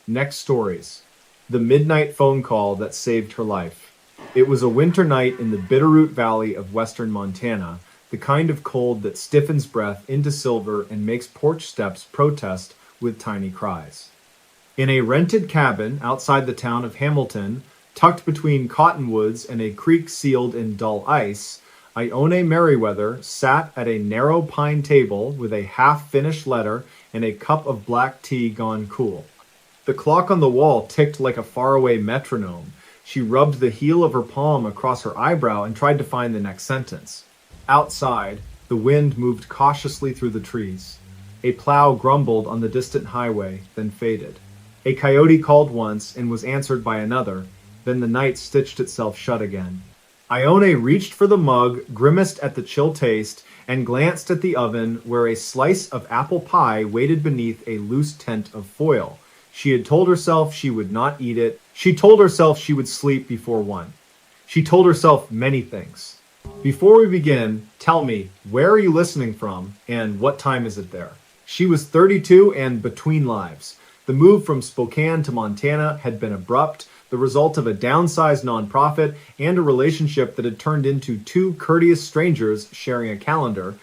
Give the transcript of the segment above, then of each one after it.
Next stories. The midnight phone call that saved her life. It was a winter night in the Bitterroot Valley of western Montana, the kind of cold that stiffens breath into silver and makes porch steps protest with tiny cries. In a rented cabin outside the town of Hamilton, tucked between cottonwoods and a creek sealed in dull ice, Ione Merriweather sat at a narrow pine table with a half-finished letter and a cup of black tea gone cool. The clock on the wall ticked like a faraway metronome. She rubbed the heel of her palm across her eyebrow and tried to find the next sentence. Outside, the wind moved cautiously through the trees. A plow grumbled on the distant highway, then faded. A coyote called once and was answered by another, then the night stitched itself shut again. Ione reached for the mug, grimaced at the chill taste, and glanced at the oven where a slice of apple pie waited beneath a loose tent of foil. She had told herself she would not eat it. She told herself she would sleep before 1. She told herself many things. Before we begin, tell me, where are you listening from, and what time is it there? She was 32 and between lives. The move from Spokane to Montana had been abrupt, the result of a downsized nonprofit and a relationship that had turned into two courteous strangers sharing a calendar.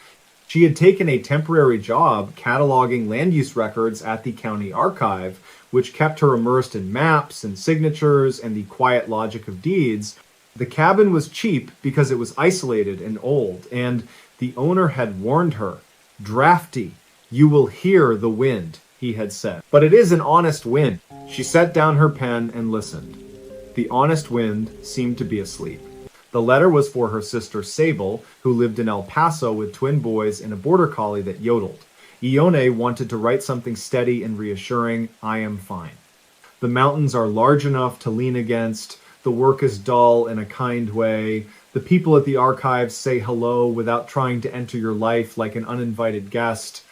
She had taken a temporary job cataloging land use records at the county archive, which kept her immersed in maps and signatures and the quiet logic of deeds. The cabin was cheap because it was isolated and old, and the owner had warned her. Drafty, you will hear the wind, he had said. But it is an honest wind. She set down her pen and listened. The honest wind seemed to be asleep. The letter was for her sister Sable, who lived in El Paso with twin boys and a border collie that yodeled. Ione wanted to write something steady and reassuring. I am fine. The mountains are large enough to lean against. The work is dull in a kind way. The people at the archives say hello without trying to enter your life like an uninvited guest.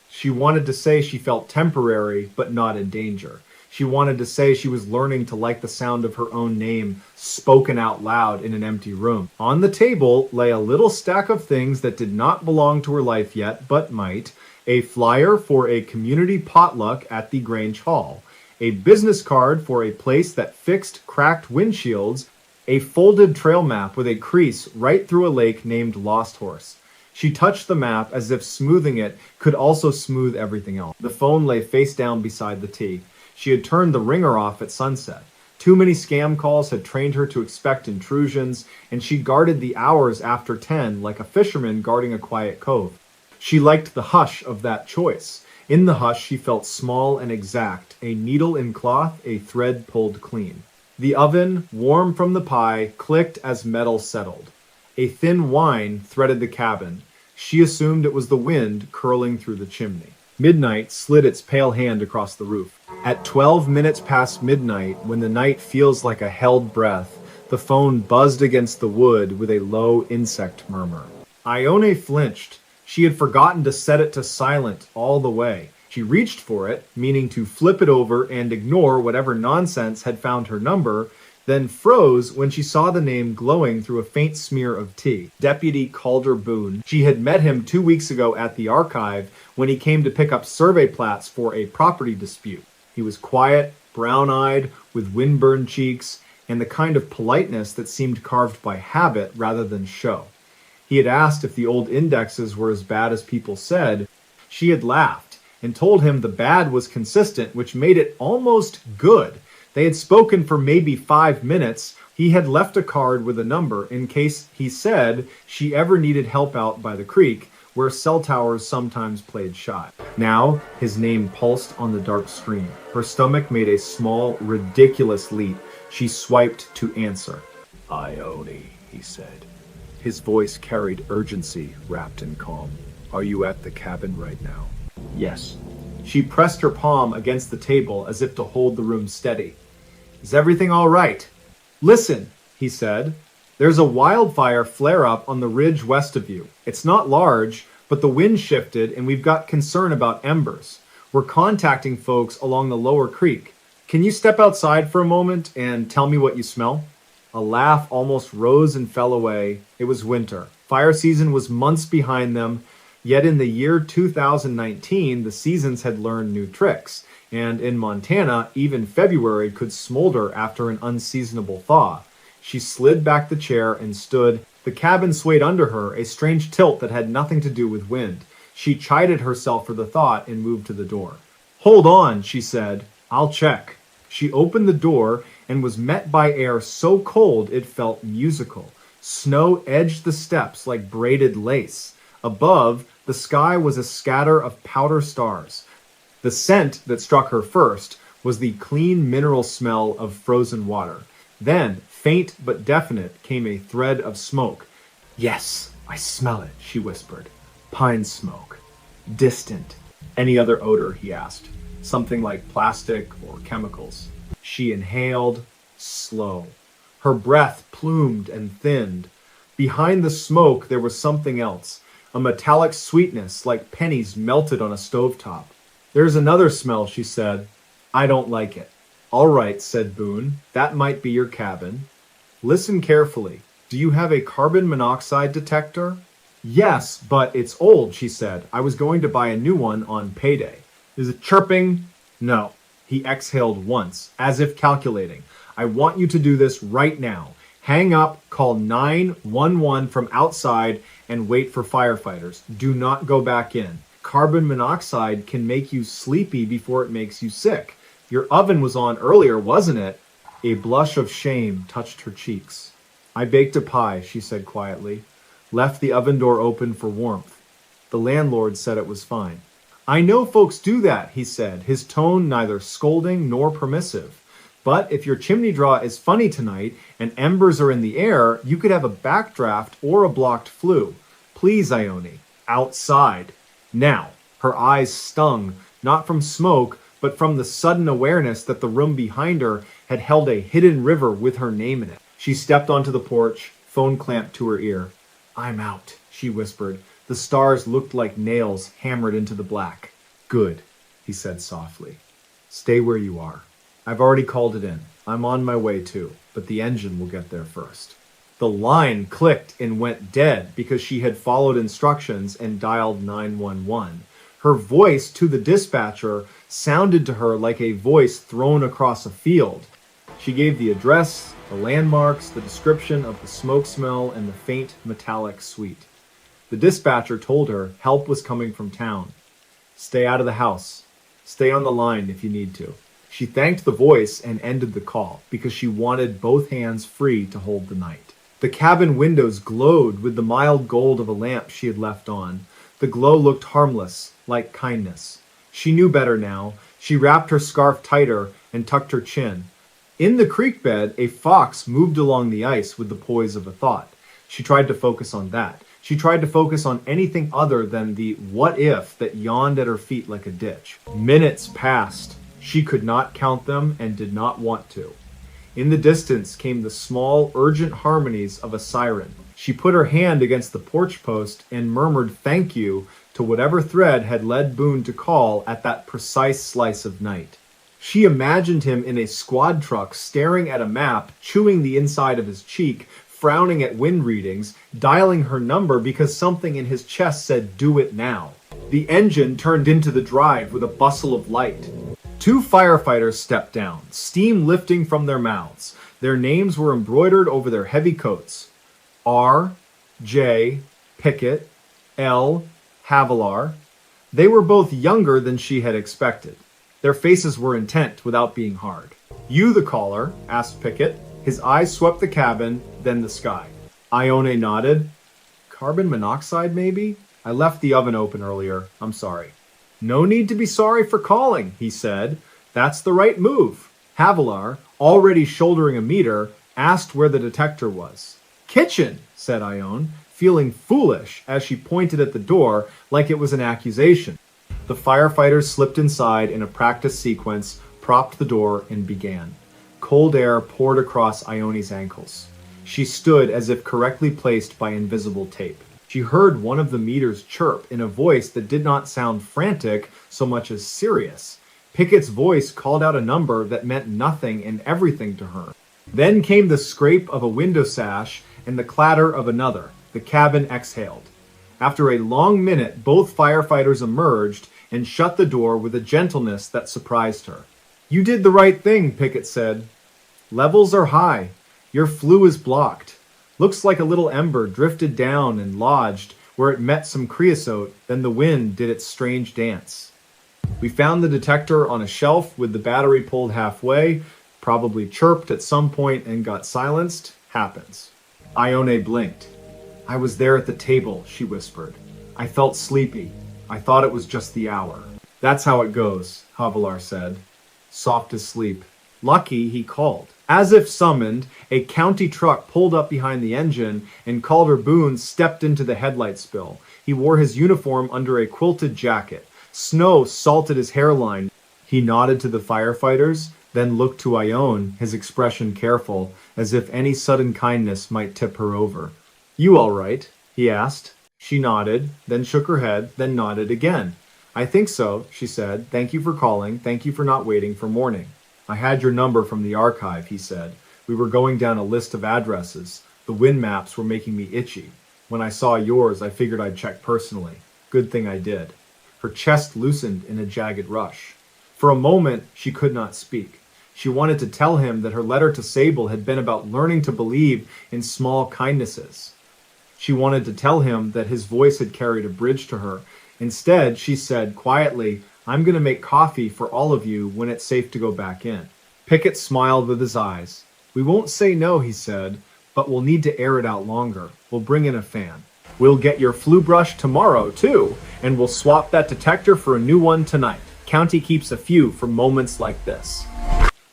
She wanted to say she felt temporary, but not in danger. She wanted to say she was learning to like the sound of her own name spoken out loud in an empty room. On the table lay a little stack of things that did not belong to her life yet, but might. A flyer for a community potluck at the Grange Hall, a business card for a place that fixed cracked windshields, a folded trail map with a crease right through a lake named Lost Horse. She touched the map as if smoothing it could also smooth everything else. The phone lay face down beside the tea. She had turned the ringer off at sunset. Too many scam calls had trained her to expect intrusions, and she guarded the hours after 10 like a fisherman guarding a quiet cove. She liked the hush of that choice. In the hush, she felt small and exact, a needle in cloth, a thread pulled clean. The oven, warm from the pie, clicked as metal settled. A thin whine threaded the cabin. She assumed it was the wind curling through the chimney. Midnight slid its pale hand across the roof. At 12 minutes past midnight, when the night feels like a held breath, the phone buzzed against the wood with a low insect murmur. Ione flinched. She had forgotten to set it to silent all the way. She reached for it, meaning to flip it over and ignore whatever nonsense had found her number, then froze when she saw the name glowing through a faint smear of tea. Deputy Calder Boone. She had met him 2 weeks ago at the archive when he came to pick up survey plats for a property dispute. He was quiet, brown-eyed, with windburned cheeks, and the kind of politeness that seemed carved by habit rather than show. He had asked if the old indexes were as bad as people said. She had laughed and told him the bad was consistent, which made it almost good. They had spoken for maybe 5 minutes. He had left a card with a number in case, he said, she ever needed help out by the creek, where cell towers sometimes played shy. Now, his name pulsed on the dark screen. Her stomach made a small, ridiculous leap. She swiped to answer. Ione, he said. His voice carried urgency wrapped in calm. Are you at the cabin right now? Yes. She pressed her palm against the table as if to hold the room steady. Is everything all right? Listen, he said. There's a wildfire flare-up on the ridge west of you. It's not large, but the wind shifted and we've got concern about embers. We're contacting folks along the lower creek. Can you step outside for a moment and tell me what you smell? A laugh almost rose and fell away. It was winter. Fire season was months behind them, yet in the year 2019, the seasons had learned new tricks. and in Montana, even February could smolder after an unseasonable thaw. She slid back the chair and stood. The cabin swayed under her, a strange tilt that had nothing to do with wind. She chided herself for the thought and moved to the door. "Hold on," she said. "I'll check." She opened the door and was met by air so cold it felt musical. Snow edged the steps like braided lace. Above, the sky was a scatter of powder stars. The scent that struck her first was the clean mineral smell of frozen water. Then, faint but definite, came a thread of smoke. "Yes, I smell it," she whispered. "Pine smoke. Distant." "Any other odor?" he asked. "Something like plastic or chemicals." She inhaled, slow. Her breath plumed and thinned. Behind the smoke there was something else, a metallic sweetness like pennies melted on a stovetop. "There's another smell," she said. "I don't like it." "All right," said Boone. "That might be your cabin. Listen carefully. Do you have a carbon monoxide detector?" "Yes, but it's old," she said. "I was going to buy a new one on payday." "Is it chirping?" "No." He exhaled once, as if calculating. "I want you to do this right now. Hang up, call 911 from outside, and wait for firefighters. Do not go back in. Carbon monoxide can make you sleepy before it makes you sick. Your oven was on earlier, wasn't it?" A blush of shame touched her cheeks. "I baked a pie," she said quietly. "Left the oven door open for warmth. The landlord said it was fine." "I know folks do that," he said, his tone neither scolding nor permissive. "But if your chimney draw is funny tonight and embers are in the air, you could have a backdraft or a blocked flue. Please, Ione, outside. Now." Her eyes stung, not from smoke, but from the sudden awareness that the room behind her had held a hidden river with her name in it. She stepped onto the porch, phone clamped to her ear. "I'm out," she whispered. The stars looked like nails hammered into the black. "Good," he said softly. "Stay where you are. I've already called it in. I'm on my way too, but the engine will get there first." The line clicked and went dead because she had followed instructions and dialed 911. Her voice to the dispatcher sounded to her like a voice thrown across a field. She gave the address, the landmarks, the description of the smoke smell, and the faint metallic sweet. The dispatcher told her help was coming from town. "Stay out of the house. Stay on the line if you need to." She thanked the voice and ended the call because she wanted both hands free to hold the night. The cabin windows glowed with the mild gold of a lamp she had left on. The glow looked harmless, like kindness. She knew better now. She wrapped her scarf tighter and tucked her chin. In the creek bed, a fox moved along the ice with the poise of a thought. She tried to focus on that. She tried to focus on anything other than the what if that yawned at her feet like a ditch. Minutes passed. She could not count them and did not want to. In the distance came the small, urgent harmonies of a siren. She put her hand against the porch post and murmured thank you to whatever thread had led Boone to call at that precise slice of night. She imagined him in a squad truck staring at a map, chewing the inside of his cheek, frowning at wind readings, dialing her number because something in his chest said, "Do it now." The engine turned into the drive with a bustle of light. Two firefighters stepped down, steam lifting from their mouths. Their names were embroidered over their heavy coats. R. J. Pickett, L. Havilar. They were both younger than she had expected. Their faces were intent without being hard. "You the caller?" asked Pickett. His eyes swept the cabin, then the sky. Ione nodded. "Carbon monoxide, maybe? I left the oven open earlier. I'm sorry." "No need to be sorry for calling," he said. "That's the right move." Havilar, already shouldering a meter, asked where the detector was. "Kitchen," said Ione, feeling foolish as she pointed at the door like it was an accusation. The firefighters slipped inside in a practice sequence, propped the door, and began. Cold air poured across Ione's ankles. She stood as if correctly placed by invisible tape. She heard one of the meters chirp in a voice that did not sound frantic so much as serious. Pickett's voice called out a number that meant nothing and everything to her. Then came the scrape of a window sash and the clatter of another. The cabin exhaled. After a long minute, both firefighters emerged, and shut the door with a gentleness that surprised her. "You did the right thing," Pickett said. "Levels are high. Your flue is blocked. Looks like a little ember drifted down and lodged where it met some creosote, then the wind did its strange dance. We found the detector on a shelf with the battery pulled halfway, probably chirped at some point and got silenced. Happens." Ione blinked. "I was there at the table," she whispered. "I felt sleepy. I thought it was just the hour." "That's how it goes," Havilar said. Soft as sleep. "Lucky," he called. As if summoned, a county truck pulled up behind the engine, and Calder Boone stepped into the headlight spill. He wore his uniform under a quilted jacket. Snow salted his hairline. He nodded to the firefighters, then looked to Ione, his expression careful, as if any sudden kindness might tip her over. "You all right?" he asked. She nodded, then shook her head, then nodded again. "I think so," she said. "Thank you for calling. Thank you for not waiting for morning." "I had your number from the archive," he said. "We were going down a list of addresses. The wind maps were making me itchy. When I saw yours, I figured I'd check personally. Good thing I did." Her chest loosened in a jagged rush. For a moment, she could not speak. She wanted to tell him that her letter to Sable had been about learning to believe in small kindnesses. She wanted to tell him that his voice had carried a bridge to her. Instead, she said quietly, "I'm going to make coffee for all of you when it's safe to go back in." Pickett smiled with his eyes. "We won't say no," he said, "but we'll need to air it out longer. We'll bring in a fan. We'll get your flue brush tomorrow, too, and we'll swap that detector for a new one tonight. County keeps a few for moments like this."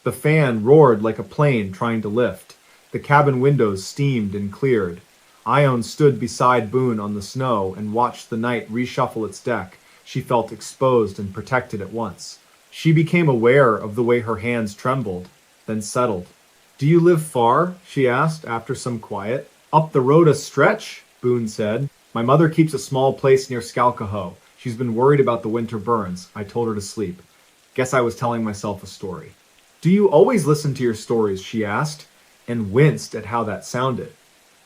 The fan roared like a plane trying to lift. The cabin windows steamed and cleared. Ione stood beside Boone on the snow and watched the night reshuffle its deck. She felt exposed and protected at once. She became aware of the way her hands trembled, then settled. "Do you live far?" she asked after some quiet. "Up the road a stretch," Boone said. "My mother keeps a small place near Skalkaho. She's been worried about the winter burns. I told her to sleep. Guess I was telling myself a story." "Do you always listen to your stories?" she asked, and winced at how that sounded.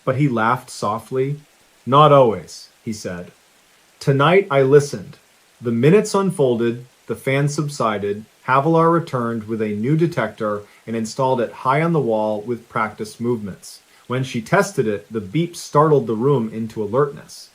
But he laughed softly. "Not always," he said. "Tonight I listened." The minutes unfolded, the fan subsided, Havilar returned with a new detector and installed it high on the wall with practiced movements. When she tested it, the beep startled the room into alertness.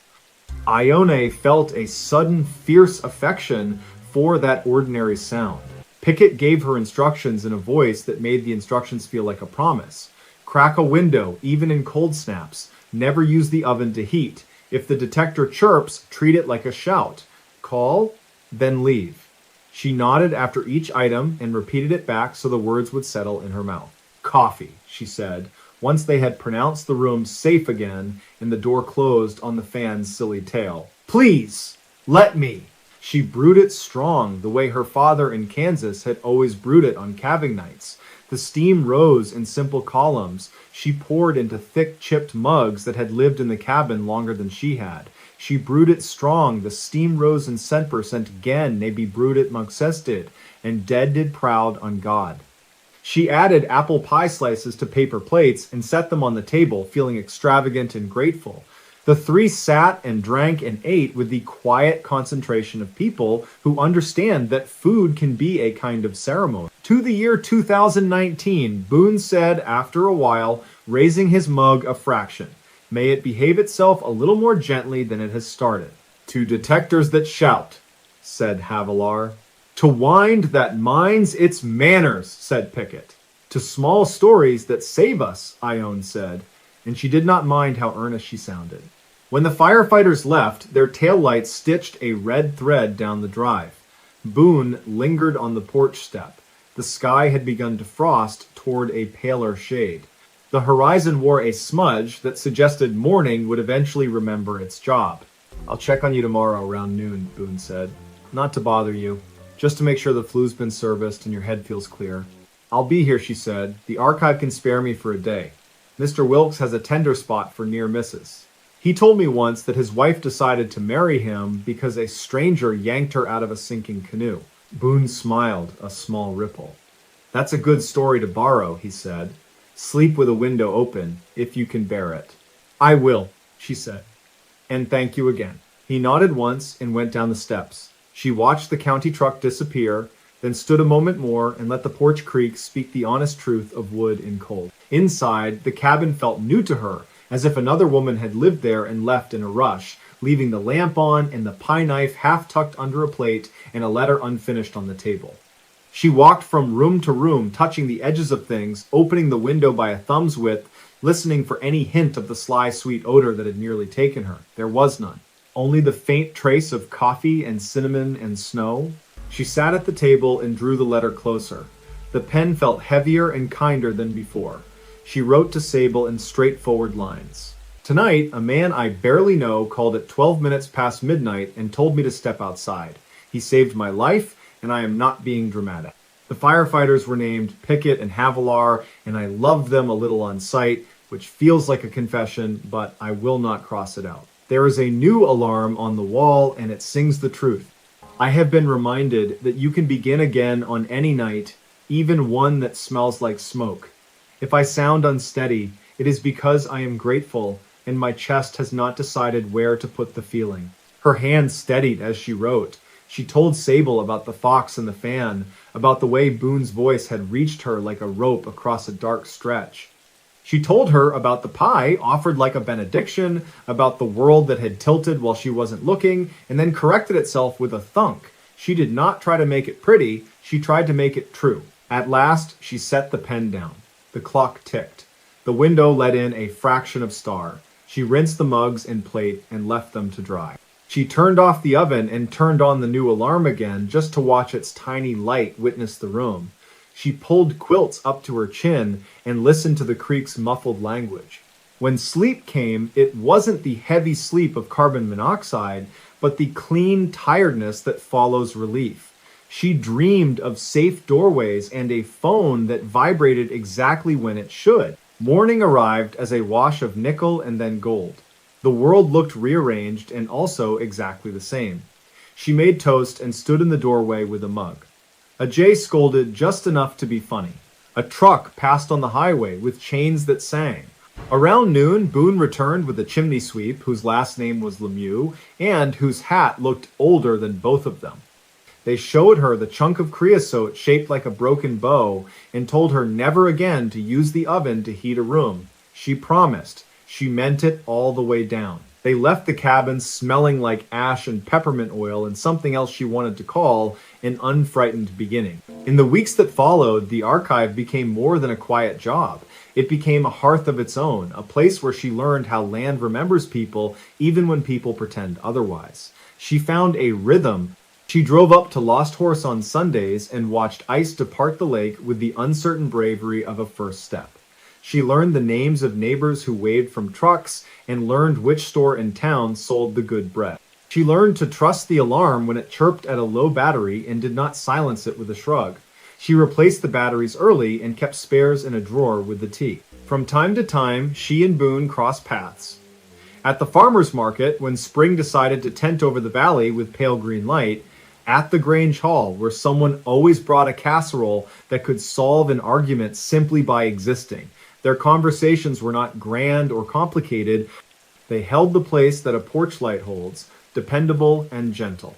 Ione felt a sudden fierce affection for that ordinary sound. Pickett gave her instructions in a voice that made the instructions feel like a promise. Crack a window, even in cold snaps. Never use the oven to heat. If the detector chirps, treat it like a shout. Call, then leave. She nodded after each item and repeated it back so the words would settle in her mouth. "Coffee," she said, once they had pronounced the room safe again and the door closed on the fan's silly tail. "Please, let me." She brewed it strong, the way her father in Kansas had always brewed it on calving nights. The steam rose in simple columns. She poured into thick, chipped mugs that had lived in the cabin longer than she had. She brewed it strong, the steam rose in cent again, ne be brewed it Mugsested, and dead did proud on God. She added apple pie slices to paper plates and set them on the table, feeling extravagant and grateful. The three sat and drank and ate with the quiet concentration of people who understand that food can be a kind of ceremony. "To the year 2019, Boone said after a while, raising his mug a fraction. May it behave itself a little more gently than it has started. To detectors that shout," said Havilar. "To wind that minds its manners," said Pickett. "To small stories that save us," Ione said, and she did not mind how earnest she sounded. When the firefighters left, their taillights stitched a red thread down the drive. Boone lingered on the porch step. The sky had begun to frost toward a paler shade. The horizon wore a smudge that suggested morning would eventually remember its job. "I'll check on you tomorrow around noon," Boone said. "Not to bother you, just to make sure the flu's been serviced and your head feels clear." "I'll be here," she said. "The archive can spare me for a day. Mr. Wilkes has a tender spot for near misses. He told me once that his wife decided to marry him because a stranger yanked her out of a sinking canoe." Boone smiled, a small ripple. "That's a good story to borrow," he said. "Sleep with a window open, if you can bear it." "I will," she said. "And thank you again." He nodded once and went down the steps. She watched the county truck disappear, then stood a moment more and let the porch creak speak the honest truth of wood and coal. Inside, the cabin felt new to her, as if another woman had lived there and left in a rush, leaving the lamp on and the pie knife half tucked under a plate and a letter unfinished on the table. She walked from room to room, touching the edges of things, opening the window by a thumb's width, listening for any hint of the sly, sweet odor that had nearly taken her. There was none. Only the faint trace of coffee and cinnamon and snow. She sat at the table and drew the letter closer. The pen felt heavier and kinder than before. She wrote to Sable in straightforward lines. Tonight, a man I barely know called at 12 minutes past midnight and told me to step outside. He saved my life, and I am not being dramatic. The firefighters were named Pickett and Havilar, and I loved them a little on sight, which feels like a confession, but I will not cross it out. There is a new alarm on the wall, and it sings the truth. I have been reminded that you can begin again on any night, even one that smells like smoke. If I sound unsteady, it is because I am grateful, and my chest has not decided where to put the feeling. Her hand steadied as she wrote. She told Sable about the fox and the fan, about the way Boone's voice had reached her like a rope across a dark stretch. She told her about the pie offered like a benediction, about the world that had tilted while she wasn't looking, and then corrected itself with a thunk. She did not try to make it pretty, she tried to make it true. At last, she set the pen down. The clock ticked. The window let in a fraction of star. She rinsed the mugs and plate and left them to dry. She turned off the oven and turned on the new alarm again just to watch its tiny light witness the room. She pulled quilts up to her chin and listened to the creak's muffled language. When sleep came, it wasn't the heavy sleep of carbon monoxide, but the clean tiredness that follows relief. She dreamed of safe doorways and a phone that vibrated exactly when it should. Morning arrived as a wash of nickel and then gold. The world looked rearranged and also exactly the same. She made toast and stood in the doorway with a mug. A jay scolded just enough to be funny. A truck passed on the highway with chains that sang. Around noon, Boone returned with a chimney sweep whose last name was Lemieux and whose hat looked older than both of them. They showed her the chunk of creosote shaped like a broken bow and told her never again to use the oven to heat a room. She promised. She meant it all the way down. They left the cabin smelling like ash and peppermint oil and something else she wanted to call an unfrightened beginning. In the weeks that followed, the archive became more than a quiet job. It became a hearth of its own, a place where she learned how land remembers people even when people pretend otherwise. She found a rhythm. She drove up to Lost Horse on Sundays and watched ice depart the lake with the uncertain bravery of a first step. She learned the names of neighbors who waved from trucks and learned which store in town sold the good bread. She learned to trust the alarm when it chirped at a low battery and did not silence it with a shrug. She replaced the batteries early and kept spares in a drawer with the tea. From time to time, she and Boone crossed paths. At the farmer's market, when spring decided to tent over the valley with pale green light, at the Grange Hall, where someone always brought a casserole that could solve an argument simply by existing. Their conversations were not grand or complicated. They held the place that a porch light holds, dependable and gentle.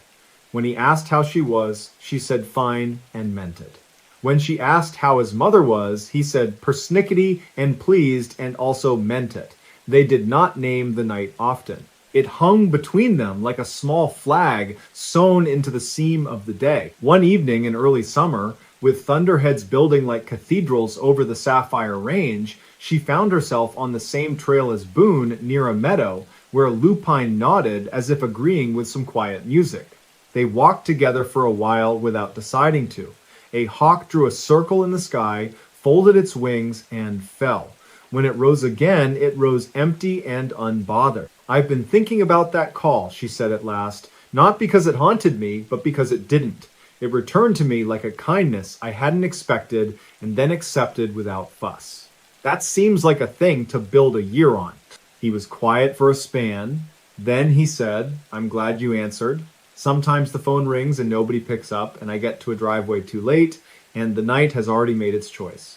When he asked how she was, she said fine and meant it. When she asked how his mother was, he said persnickety and pleased and also meant it. They did not name the night often. It hung between them like a small flag sewn into the seam of the day. One evening in early summer, with thunderheads building like cathedrals over the Sapphire Range, she found herself on the same trail as Boone near a meadow where a lupine nodded as if agreeing with some quiet music. They walked together for a while without deciding to. A hawk drew a circle in the sky, folded its wings, and fell. When it rose again, it rose empty and unbothered. I've been thinking about that call, she said at last, not because it haunted me, but because it didn't. It returned to me like a kindness I hadn't expected and then accepted without fuss. That seems like a thing to build a year on. He was quiet for a span. Then he said, I'm glad you answered. Sometimes the phone rings and nobody picks up, and I get to a driveway too late, and the night has already made its choice.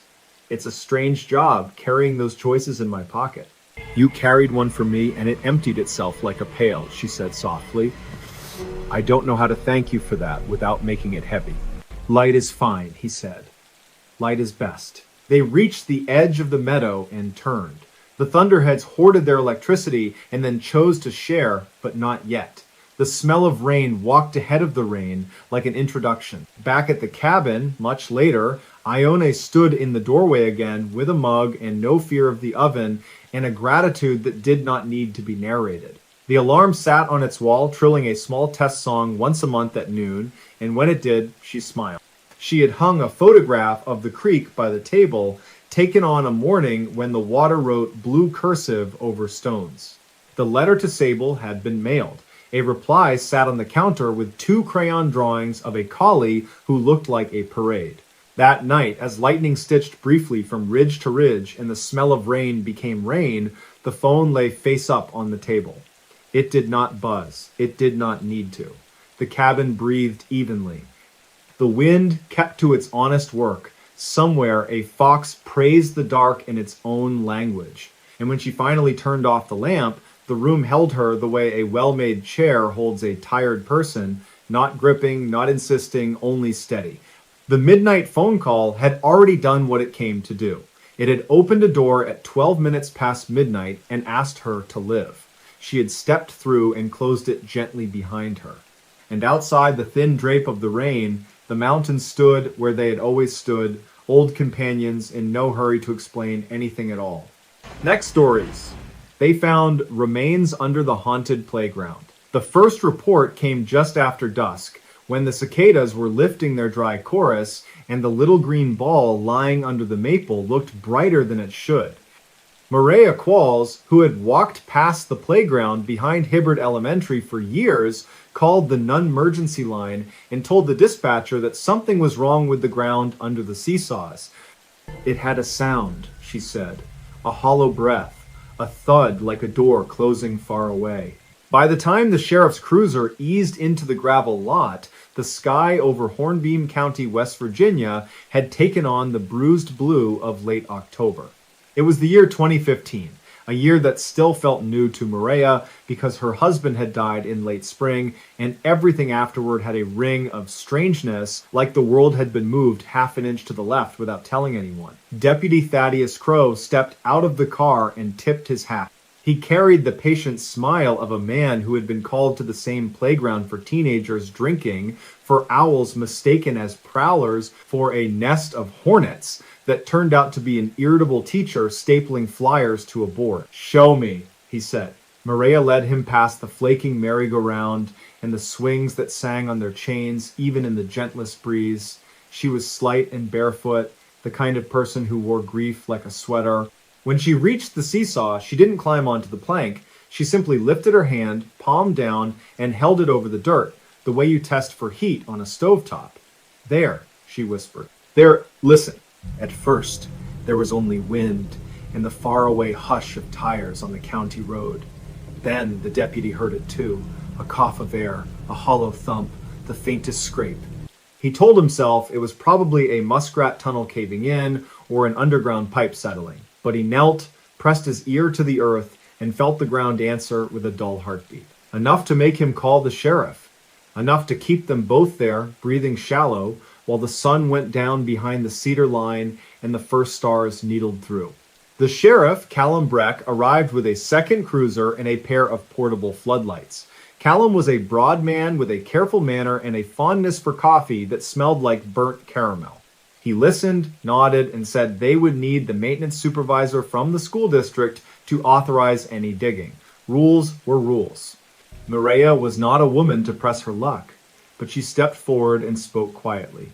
It's a strange job carrying those choices in my pocket. You carried one for me, and it emptied itself like a pail, she said softly. I don't know how to thank you for that without making it heavy. Light is fine, he said. Light is best. They reached the edge of the meadow and turned. The Thunderheads hoarded their electricity and then chose to share, but not yet. The smell of rain walked ahead of the rain like an introduction. Back at the cabin, much later, Ione stood in the doorway again with a mug and no fear of the oven and a gratitude that did not need to be narrated. The alarm sat on its wall, trilling a small test song once a month at noon, and when it did, she smiled. She had hung a photograph of the creek by the table, taken on a morning when the water wrote blue cursive over stones. The letter to Sable had been mailed. A reply sat on the counter with 2 crayon drawings of a collie who looked like a parade. That night, as lightning stitched briefly from ridge to ridge and the smell of rain became rain, the phone lay face up on the table. It did not buzz. It did not need to. The cabin breathed evenly. The wind kept to its honest work. Somewhere a fox praised the dark in its own language. And when she finally turned off the lamp, the room held her the way a well-made chair holds a tired person, not gripping, not insisting, only steady. The midnight phone call had already done what it came to do. It had opened a door at 12 minutes past midnight and asked her to live. She had stepped through and closed it gently behind her. And outside the thin drape of the rain, the mountains stood where they had always stood, old companions in no hurry to explain anything at all. Next stories. They found remains under the haunted playground. The first report came just after dusk, when the cicadas were lifting their dry chorus, and the little green ball lying under the maple looked brighter than it should. Maria Qualls, who had walked past the playground behind Hibbard Elementary for years, called the non-emergency line and told the dispatcher that something was wrong with the ground under the seesaws. It had a sound, she said, a hollow breath, a thud like a door closing far away. By the time the sheriff's cruiser eased into the gravel lot, the sky over Hornbeam County, West Virginia, had taken on the bruised blue of late October. It was the year 2015, a year that still felt new to Maria because her husband had died in late spring, and everything afterward had a ring of strangeness, like the world had been moved half an inch to the left without telling anyone. Deputy Thaddeus Crow stepped out of the car and tipped his hat. He carried the patient smile of a man who had been called to the same playground for teenagers drinking, for owls mistaken as prowlers for a nest of hornets that turned out to be an irritable teacher stapling flyers to a board. "Show me," he said. Maria led him past the flaking merry-go-round and the swings that sang on their chains even in the gentlest breeze. She was slight and barefoot, the kind of person who wore grief like a sweater. When she reached the seesaw, she didn't climb onto the plank. She simply lifted her hand, palm down, and held it over the dirt, the way you test for heat on a stovetop. "There," she whispered. "There, listen." At first, there was only wind and the faraway hush of tires on the county road. Then the deputy heard it too, a cough of air, a hollow thump, the faintest scrape. He told himself it was probably a muskrat tunnel caving in or an underground pipe settling. But he knelt, pressed his ear to the earth, and felt the ground answer with a dull heartbeat. Enough to make him call the sheriff. Enough to keep them both there, breathing shallow, while the sun went down behind the cedar line and the first stars needled through. The sheriff, Callum Breck, arrived with a second cruiser and a pair of portable floodlights. Callum was a broad man with a careful manner and a fondness for coffee that smelled like burnt caramel. He listened, nodded, and said they would need the maintenance supervisor from the school district to authorize any digging. Rules were rules. Maria was not a woman to press her luck, but she stepped forward and spoke quietly.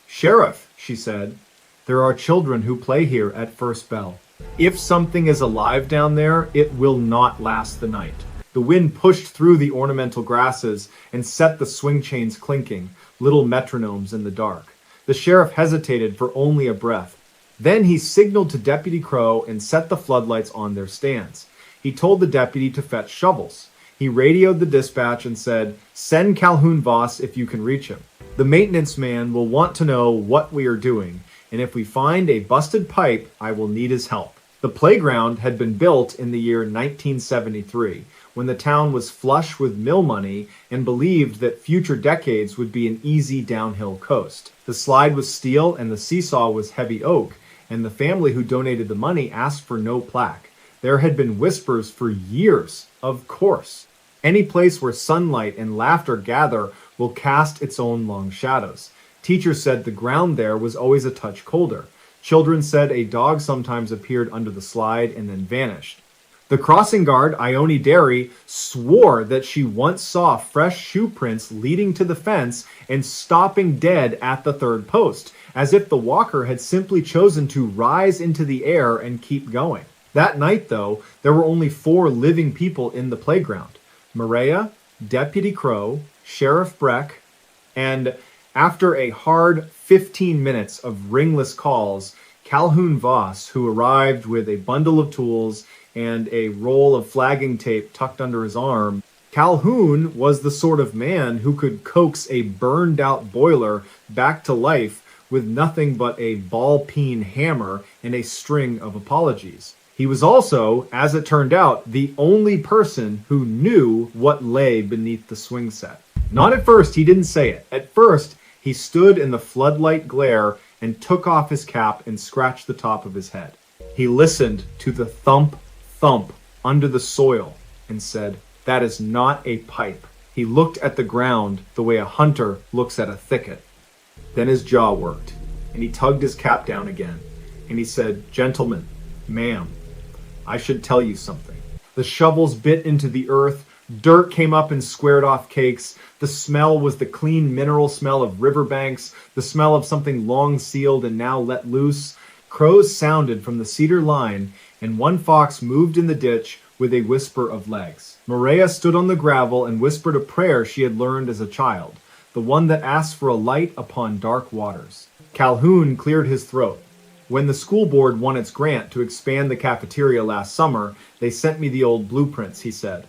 "Sheriff," she said, "there are children who play here at first bell. If something is alive down there, it will not last the night." The wind pushed through the ornamental grasses and set the swing chains clinking, little metronomes in the dark. The sheriff hesitated for only a breath. Then he signaled to Deputy Crow and set the floodlights on their stands. He told the deputy to fetch shovels. He radioed the dispatch and said, "Send Calhoun Voss if you can reach him. The maintenance man will want to know what we are doing, and if we find a busted pipe, I will need his help." The playground had been built in the year 1973, when the town was flush with mill money and believed that future decades would be an easy downhill coast. The slide was steel and the seesaw was heavy oak, and the family who donated the money asked for no plaque. There had been whispers for years, of course. Any place where sunlight and laughter gather will cast its own long shadows. Teachers said the ground there was always a touch colder. Children said a dog sometimes appeared under the slide and then vanished. The crossing guard, Ione Derry, swore that she once saw fresh shoe prints leading to the fence and stopping dead at the third post, as if the walker had simply chosen to rise into the air and keep going. That night, though, there were only 4 living people in the playground: Maria, Deputy Crow, Sheriff Breck, and after a hard 15 minutes of ringless calls, Calhoun Voss, who arrived with a bundle of tools and a roll of flagging tape tucked under his arm. Calhoun was the sort of man who could coax a burned-out boiler back to life with nothing but a ball-peen hammer and a string of apologies. He was also, as it turned out, the only person who knew what lay beneath the swing set. Not at first, he didn't say it. At first, he stood in the floodlight glare and took off his cap and scratched the top of his head. He listened to the thump, thump under the soil and said, "That is not a pipe." He looked at the ground the way a hunter looks at a thicket. Then his jaw worked, and he tugged his cap down again, and he said, "Gentlemen, ma'am, I should tell you something." The shovels bit into the earth, dirt came up and squared off cakes. The smell was the clean mineral smell of riverbanks, the smell of something long sealed and now let loose. Crows sounded from the cedar line, and one fox moved in the ditch with a whisper of legs. Maria stood on the gravel and whispered a prayer she had learned as a child, the one that asks for a light upon dark waters. Calhoun cleared his throat. When the school board won its grant to expand the cafeteria last summer, they sent me the old blueprints, he said.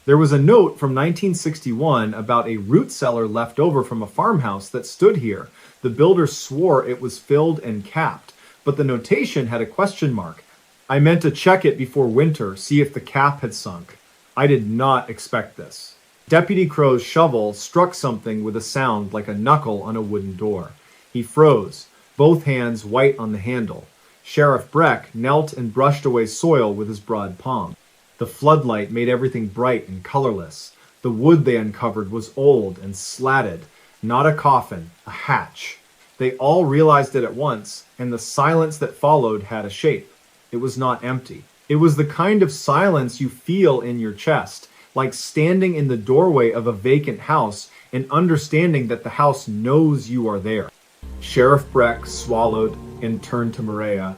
There was a note from 1961 about a root cellar left over from a farmhouse that stood here. The builder swore it was filled and capped, but the notation had a question mark. I meant to check it before winter, see if the cap had sunk. I did not expect this. Deputy Crow's shovel struck something with a sound like a knuckle on a wooden door. He froze, both hands white on the handle. Sheriff Breck knelt and brushed away soil with his broad palm. The floodlight made everything bright and colorless. The wood they uncovered was old and slatted, not a coffin, a hatch. They all realized it at once, and the silence that followed had a shape. It was not empty. It was the kind of silence you feel in your chest, like standing in the doorway of a vacant house and understanding that the house knows you are there. Sheriff Breck swallowed and turned to Maria,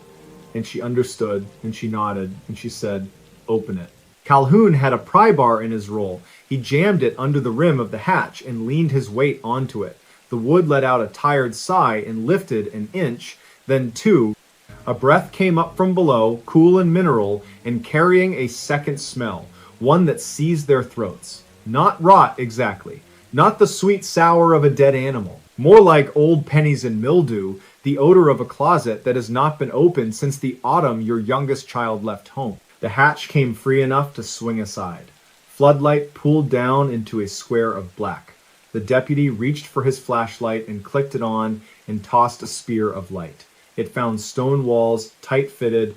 and she understood, and she nodded, and she said, "Open it." Calhoun had a pry bar in his roll. He jammed it under the rim of the hatch and leaned his weight onto it. The wood let out a tired sigh and lifted an inch, then 2. A breath came up from below, cool and mineral, and carrying a second smell, one that seized their throats. Not rot exactly, not the sweet sour of a dead animal. More like old pennies and mildew, the odor of a closet that has not been opened since the autumn your youngest child left home. The hatch came free enough to swing aside. Floodlight pooled down into a square of black. The deputy reached for his flashlight and clicked it on and tossed a spear of light. It found stone walls, tight-fitted.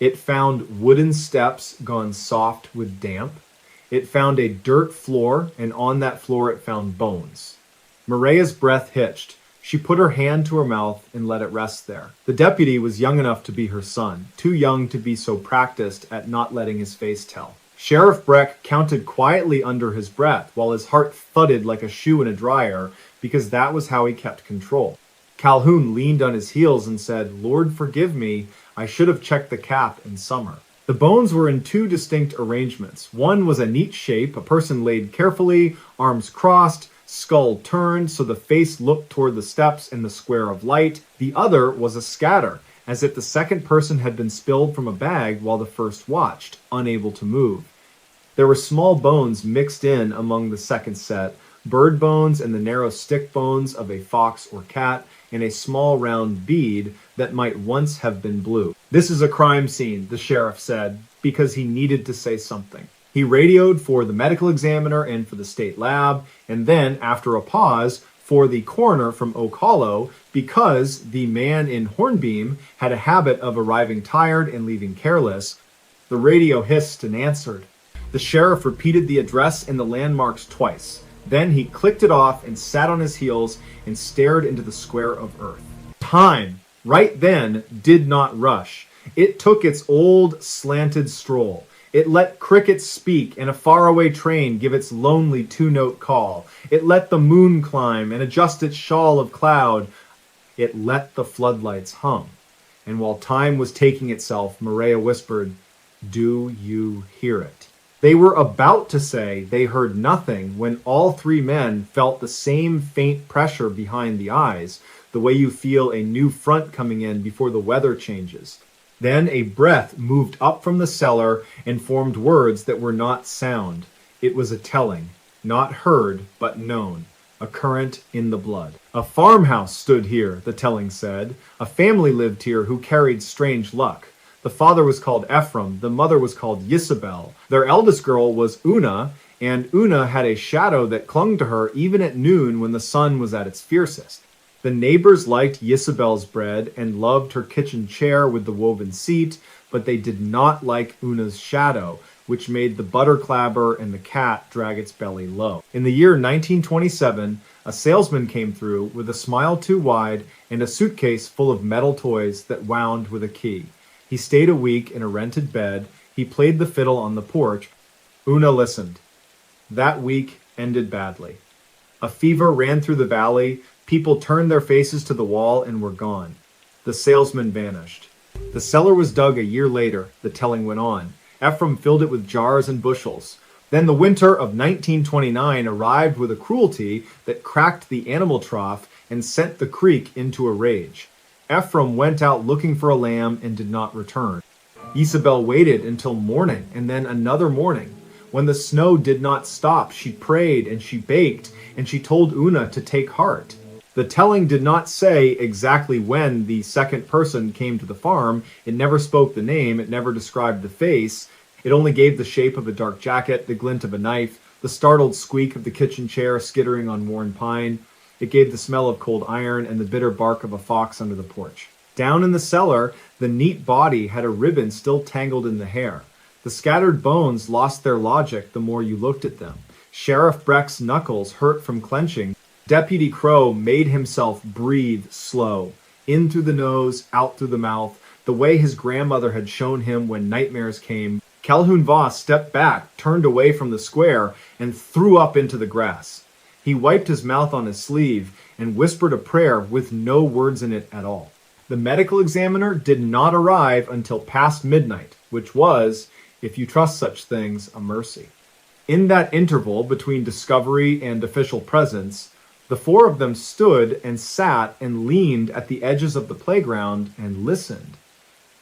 It found wooden steps gone soft with damp. It found a dirt floor, and on that floor it found bones. Maria's breath hitched. She put her hand to her mouth and let it rest there. The deputy was young enough to be her son, too young to be so practiced at not letting his face tell. Sheriff Breck counted quietly under his breath while his heart thudded like a shoe in a dryer, because that was how he kept control. Calhoun leaned on his heels and said, "Lord forgive me, I should have checked the cap in summer." The bones were in 2 distinct arrangements. One was a neat shape, a person laid carefully, arms crossed, skull turned so the face looked toward the steps and the square of light. The other was a scatter, as if the second person had been spilled from a bag while the first watched, unable to move. There were small bones mixed in among the second set, bird bones and the narrow stick bones of a fox or cat, and a small round bead that might once have been blue. "This is a crime scene," the sheriff said, because he needed to say something. He radioed for the medical examiner and for the state lab, and then, after a pause, for the coroner from Oak Hollow, because the man in Hornbeam had a habit of arriving tired and leaving careless. The radio hissed and answered. The sheriff repeated the address and the landmarks twice. Then he clicked it off and sat on his heels and stared into the square of earth. Time, right then, did not rush. It took its old, slanted stroll. It let crickets speak and a faraway train give its lonely two-note call. It let the moon climb and adjust its shawl of cloud. It let the floodlights hum. And while time was taking itself, Maria whispered, "Do you hear it?" They were about to say they heard nothing when all three men felt the same faint pressure behind the eyes, the way you feel a new front coming in before the weather changes. Then a breath moved up from the cellar and formed words that were not sound. It was a telling, not heard, but known, a current in the blood. A farmhouse stood here, the telling said. A family lived here who carried strange luck. The father was called Ephraim, the mother was called Isabel. Their eldest girl was Una, and Una had a shadow that clung to her even at noon when the sun was at its fiercest. The neighbors liked Isabel's bread and loved her kitchen chair with the woven seat, but they did not like Una's shadow, which made the butter clabber and the cat drag its belly low. In the year 1927, a salesman came through with a smile too wide and a suitcase full of metal toys that wound with a key. He stayed a week in a rented bed. He played the fiddle on the porch. Una listened. That week ended badly. A fever ran through the valley. People turned their faces to the wall and were gone. The salesman vanished. The cellar was dug a year later, the telling went on. Ephraim filled it with jars and bushels. Then the winter of 1929 arrived with a cruelty that cracked the animal trough and sent the creek into a rage. Ephraim went out looking for a lamb and did not return. Isabel waited until morning and then another morning. When the snow did not stop, she prayed and she baked and she told Una to take heart. The telling did not say exactly when the second person came to the farm. It never spoke the name. It never described the face. It only gave the shape of a dark jacket, the glint of a knife, the startled squeak of the kitchen chair skittering on worn pine. It gave the smell of cold iron and the bitter bark of a fox under the porch. Down in the cellar, the neat body had a ribbon still tangled in the hair. The scattered bones lost their logic the more you looked at them. Sheriff Breck's knuckles hurt from clenching. Deputy Crow made himself breathe slow, in through the nose, out through the mouth, the way his grandmother had shown him when nightmares came. Calhoun Voss stepped back, turned away from the square, and threw up into the grass. He wiped his mouth on his sleeve and whispered a prayer with no words in it at all. The medical examiner did not arrive until past midnight, which was, if you trust such things, a mercy. In that interval between discovery and official presence, the four of them stood and sat and leaned at the edges of the playground and listened.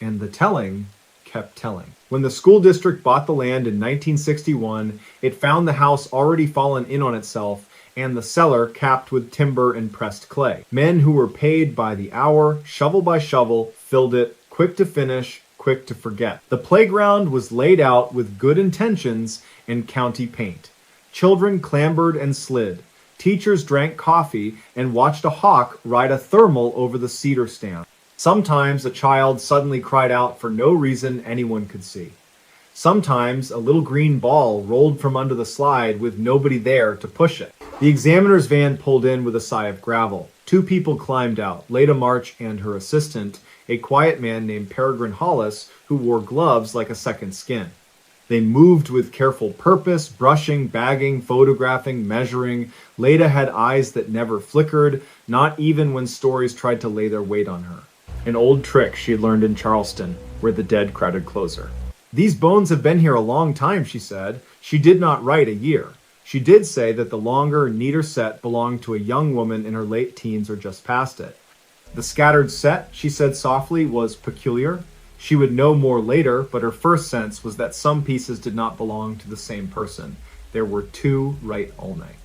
And the telling kept telling. When the school district bought the land in 1961, it found the house already fallen in on itself and the cellar capped with timber and pressed clay. Men who were paid by the hour, shovel by shovel, filled it, quick to finish, quick to forget. The playground was laid out with good intentions and county paint. Children clambered and slid. Teachers drank coffee and watched a hawk ride a thermal over the cedar stand. Sometimes a child suddenly cried out for no reason anyone could see. Sometimes a little green ball rolled from under the slide with nobody there to push it. The examiner's van pulled in with a sigh of gravel. Two people climbed out, Leda March and her assistant, a quiet man named Peregrine Hollis, who wore gloves like a second skin. They moved with careful purpose, brushing, bagging, photographing, measuring. Leda had eyes that never flickered, not even when stories tried to lay their weight on her. An old trick she had learned in Charleston, where the dead crowded closer. "These bones have been here a long time," she said. She did not write a year. She did say that the longer, neater set belonged to a young woman in her late teens or just past it. The scattered set, she said softly, was peculiar. She would know more later, but her first sense was that some pieces did not belong to the same person. There were two right ulnae.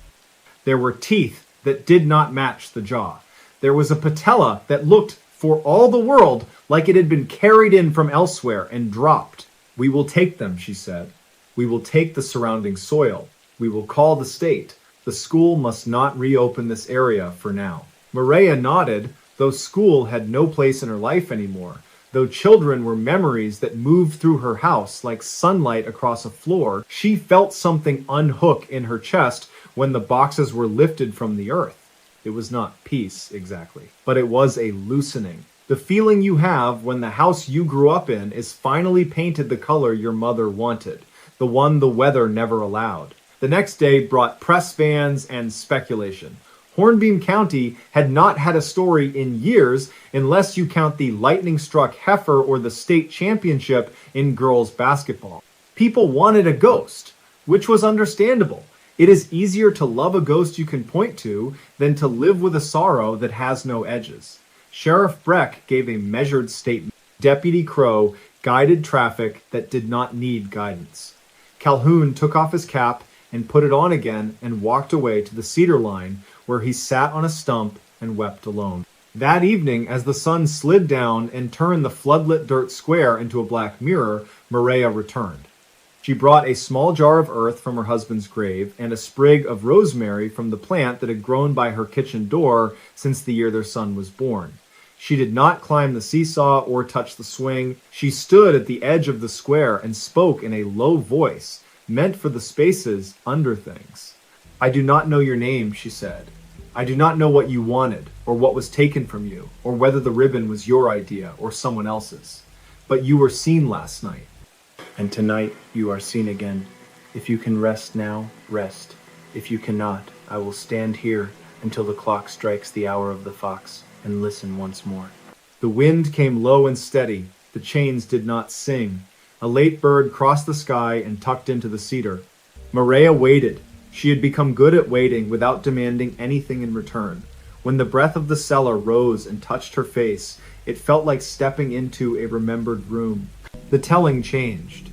There were teeth that did not match the jaw. There was a patella that looked, for all the world, like it had been carried in from elsewhere and dropped. "We will take them," she said. We will take the surrounding soil. We will call the state. The school must not reopen this area for now. Maria nodded, though school had no place in her life anymore. Though children were memories that moved through her house like sunlight across a floor, she felt something unhook in her chest when the boxes were lifted from the earth. It was not peace, exactly, but it was a loosening. The feeling you have when the house you grew up in is finally painted the color your mother wanted, the one the weather never allowed. The next day brought press vans and speculation. Hornbeam County had not had a story in years unless you count the lightning-struck heifer or the state championship in girls basketball. People wanted a ghost, which was understandable. It is easier to love a ghost you can point to than to live with a sorrow that has no edges. Sheriff Breck gave a measured statement. Deputy Crow guided traffic that did not need guidance. Calhoun took off his cap and put it on again and walked away to the cedar line where he sat on a stump and wept alone. That evening, as the sun slid down and turned the floodlit dirt square into a black mirror, Maria returned. She brought a small jar of earth from her husband's grave and a sprig of rosemary from the plant that had grown by her kitchen door since the year their son was born. She did not climb the seesaw or touch the swing. She stood at the edge of the square and spoke in a low voice, meant for the spaces under things. "I do not know your name," she said. "I do not know what you wanted, or what was taken from you, or whether the ribbon was your idea or someone else's. But you were seen last night. And tonight you are seen again. If you can rest now, rest. If you cannot, I will stand here until the clock strikes the hour of the fox, and listen once more." The wind came low and steady. The chains did not sing. A late bird crossed the sky and tucked into the cedar. Maria waited. She had become good at waiting without demanding anything in return. When the breath of the cellar rose and touched her face, it felt like stepping into a remembered room. The telling changed.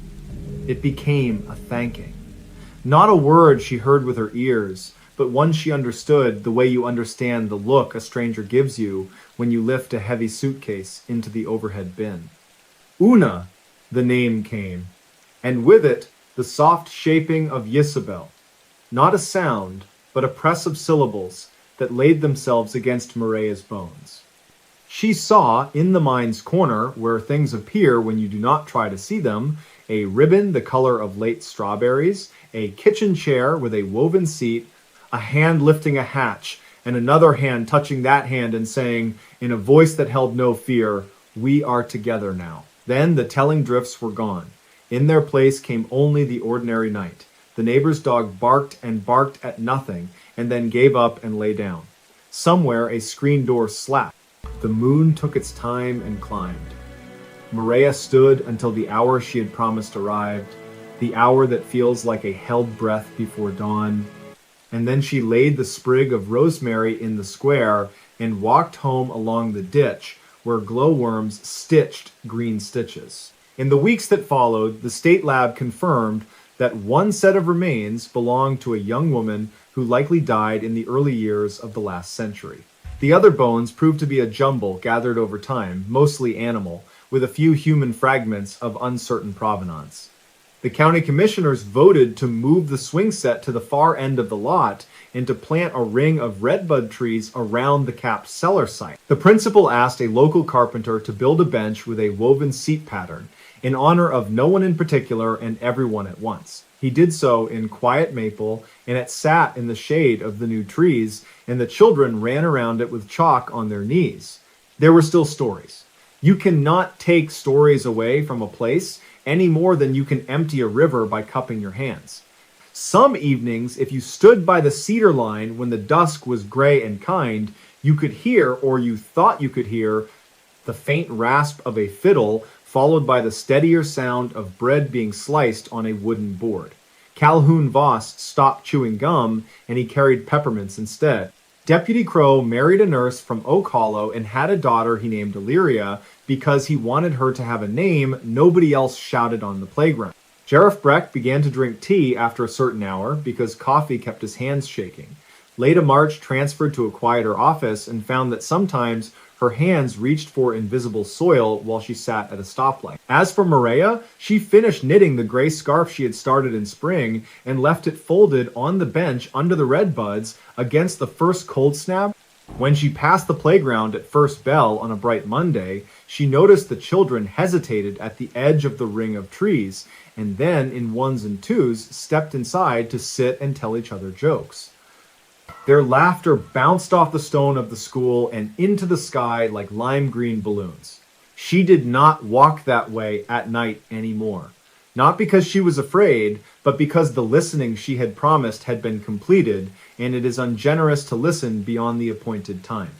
It became a thanking. Not a word she heard with her ears, but one she understood the way you understand the look a stranger gives you when you lift a heavy suitcase into the overhead bin. Una, the name came, and with it the soft shaping of Isabel. Not a sound, but a press of syllables that laid themselves against Maria's bones. She saw, in the mind's corner, where things appear when you do not try to see them, a ribbon the color of late strawberries, a kitchen chair with a woven seat, a hand lifting a hatch, and another hand touching that hand and saying, in a voice that held no fear, "We are together now." Then the telling drifts were gone. In their place came only the ordinary night. The neighbor's dog barked and barked at nothing, and then gave up and lay down. Somewhere a screen door slapped. The moon took its time and climbed. Maria stood until the hour she had promised arrived, the hour that feels like a held breath before dawn. And then she laid the sprig of rosemary in the square and walked home along the ditch where glowworms stitched green stitches. In the weeks that followed, the state lab confirmed that one set of remains belonged to a young woman who likely died in the early years of the last century. The other bones proved to be a jumble gathered over time, mostly animal, with a few human fragments of uncertain provenance. The county commissioners voted to move the swing set to the far end of the lot and to plant a ring of redbud trees around the capped cellar site. The principal asked a local carpenter to build a bench with a woven seat pattern in honor of no one in particular and everyone at once. He did so in quiet maple, and it sat in the shade of the new trees, and the children ran around it with chalk on their knees. There were still stories. You cannot take stories away from a place any more than you can empty a river by cupping your hands. Some evenings, if you stood by the cedar line when the dusk was gray and kind, you could hear, or you thought you could hear, the faint rasp of a fiddle followed by the steadier sound of bread being sliced on a wooden board. Calhoun Voss stopped chewing gum, and he carried peppermints instead. Deputy Crow married a nurse from Oak Hollow and had a daughter he named Illyria because he wanted her to have a name nobody else shouted on the playground. Sheriff Breck began to drink tea after a certain hour because coffee kept his hands shaking. Leda March transferred to a quieter office and found that sometimes Her hands reached for invisible soil while she sat at a stoplight. As for Maria, she finished knitting the gray scarf she had started in spring and left it folded on the bench under the redbuds against the first cold snap. When she passed the playground at first bell on a bright Monday, she noticed the children hesitated at the edge of the ring of trees, and then in ones and twos stepped inside to sit and tell each other jokes. Their laughter bounced off the stone of the school and into the sky like lime green balloons. She did not walk that way at night anymore. Not because she was afraid, but because the listening she had promised had been completed, and it is ungenerous to listen beyond the appointed time.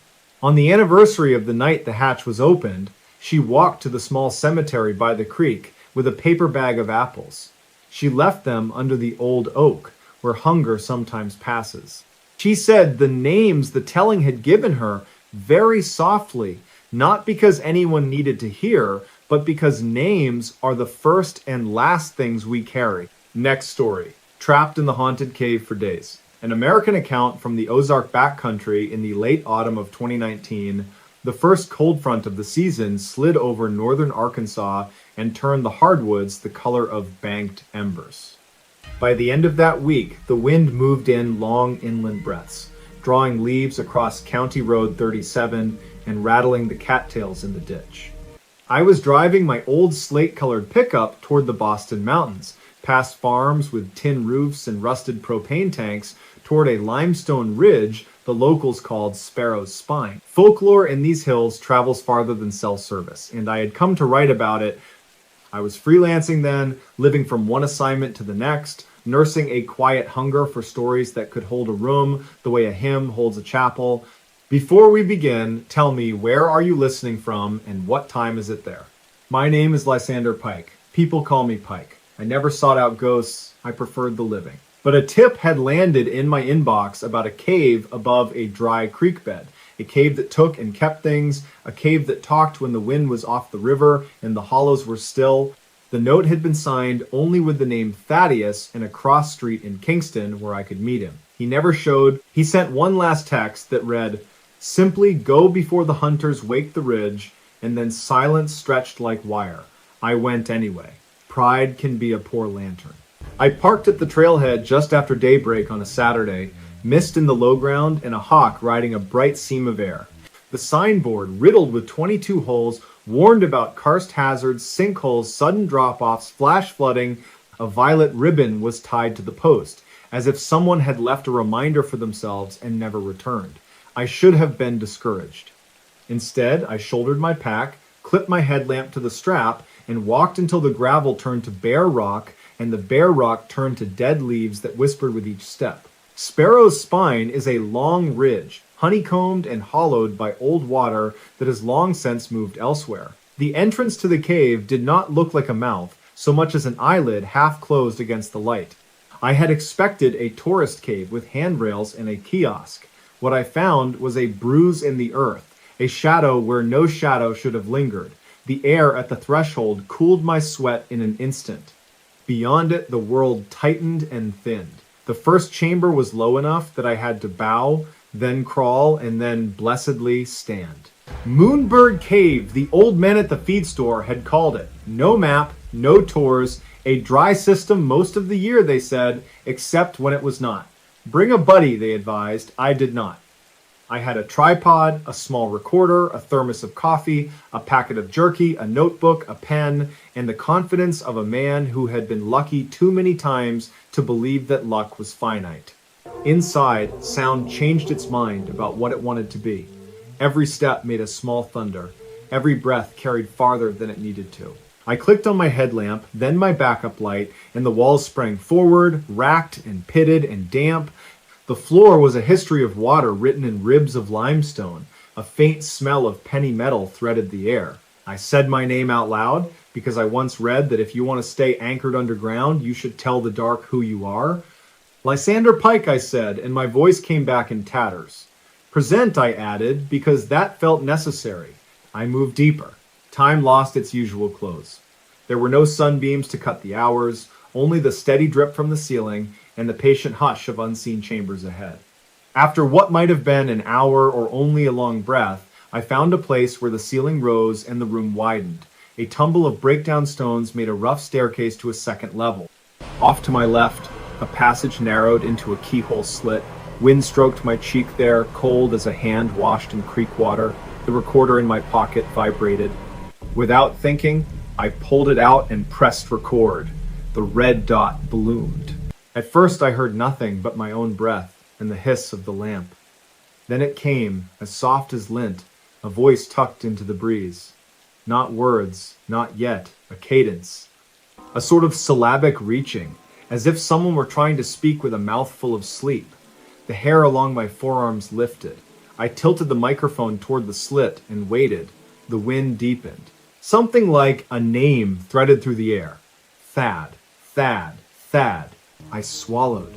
On the anniversary of the night the hatch was opened, she walked to the small cemetery by the creek with a paper bag of apples. She left them under the old oak, where hunger sometimes passes. She said the names the telling had given her very softly, not because anyone needed to hear, but because names are the first and last things we carry. Next story. Trapped in the haunted cave for days. An American account from the Ozark backcountry in the late autumn of 2019, the first cold front of the season slid over northern Arkansas and turned the hardwoods the color of banked embers. By the end of that week, the wind moved in long inland breaths, drawing leaves across County Road 37 and rattling the cattails in the ditch. I was driving my old slate-colored pickup toward the Boston Mountains, past farms with tin roofs and rusted propane tanks, toward a limestone ridge the locals called Sparrow's Spine. Folklore in these hills travels farther than cell service, and I had come to write about it. I was freelancing then, living from one assignment to the next, nursing a quiet hunger for stories that could hold a room the way a hymn holds a chapel. Before we begin, tell me, where are you listening from and what time is it there? My name is Lysander Pike. People call me Pike. I never sought out ghosts. I preferred the living. But a tip had landed in my inbox about a cave above a dry creek bed. A cave that took and kept things, a cave that talked when the wind was off the river and the hollows were still. The note had been signed only with the name Thaddeus and a cross street in Kingston where I could meet him. He never showed. He sent one last text that read, "Simply go before the hunters wake the ridge, and then silence stretched like wire. I went anyway. Pride can be a poor lantern." I parked at the trailhead just after daybreak on a Saturday, mist in the low ground and a hawk riding a bright seam of air. The signboard, riddled with 22 holes, warned about karst hazards, sinkholes, sudden drop-offs, flash flooding. A violet ribbon was tied to the post, as if someone had left a reminder for themselves and never returned. I should have been discouraged. Instead, I shouldered my pack, clipped my headlamp to the strap, and walked until the gravel turned to bare rock, and the bare rock turned to dead leaves that whispered with each step. Sparrow's Spine is a long ridge, honeycombed and hollowed by old water that has long since moved elsewhere. The entrance to the cave did not look like a mouth, so much as an eyelid half closed against the light. I had expected a tourist cave with handrails and a kiosk. What I found was a bruise in the earth, a shadow where no shadow should have lingered. The air at the threshold cooled my sweat in an instant. Beyond it, the world tightened and thinned. The first chamber was low enough that I had to bow, then crawl, and then blessedly stand. Moonbird Cave, the old men at the feed store had called it. No map, no tours, a dry system most of the year, they said, except when it was not. Bring a buddy, they advised. I did not. I had a tripod, a small recorder, a thermos of coffee, a packet of jerky, a notebook, a pen, and the confidence of a man who had been lucky too many times to believe that luck was finite. Inside, sound changed its mind about what it wanted to be. Every step made a small thunder. Every breath carried farther than it needed to. I clicked on my headlamp, then my backup light, and the walls sprang forward, racked and pitted and damp. The floor was a history of water written in ribs of limestone. A faint smell of penny metal threaded the air. I said my name out loud because I once read that if you want to stay anchored underground, you should tell the dark who you are. Lysander Pike, I said, and my voice came back in tatters. Present, I added, because that felt necessary. I moved deeper. Time lost its usual close. There were no sunbeams to cut the hours, only the steady drip from the ceiling and the patient hush of unseen chambers ahead. After what might have been an hour or only a long breath, I found a place where the ceiling rose and the room widened. A tumble of breakdown stones made a rough staircase to a second level. Off to my left, a passage narrowed into a keyhole slit. Wind stroked my cheek there, cold as a hand washed in creek water. The recorder in my pocket vibrated. Without thinking, I pulled it out and pressed record. The red dot ballooned. At first I heard nothing but my own breath and the hiss of the lamp. Then it came, as soft as lint, a voice tucked into the breeze. Not words, not yet, a cadence. A sort of syllabic reaching, as if someone were trying to speak with a mouthful of sleep. The hair along my forearms lifted. I tilted the microphone toward the slit and waited. The wind deepened. Something like a name threaded through the air. Thad, Thad, Thad. I swallowed.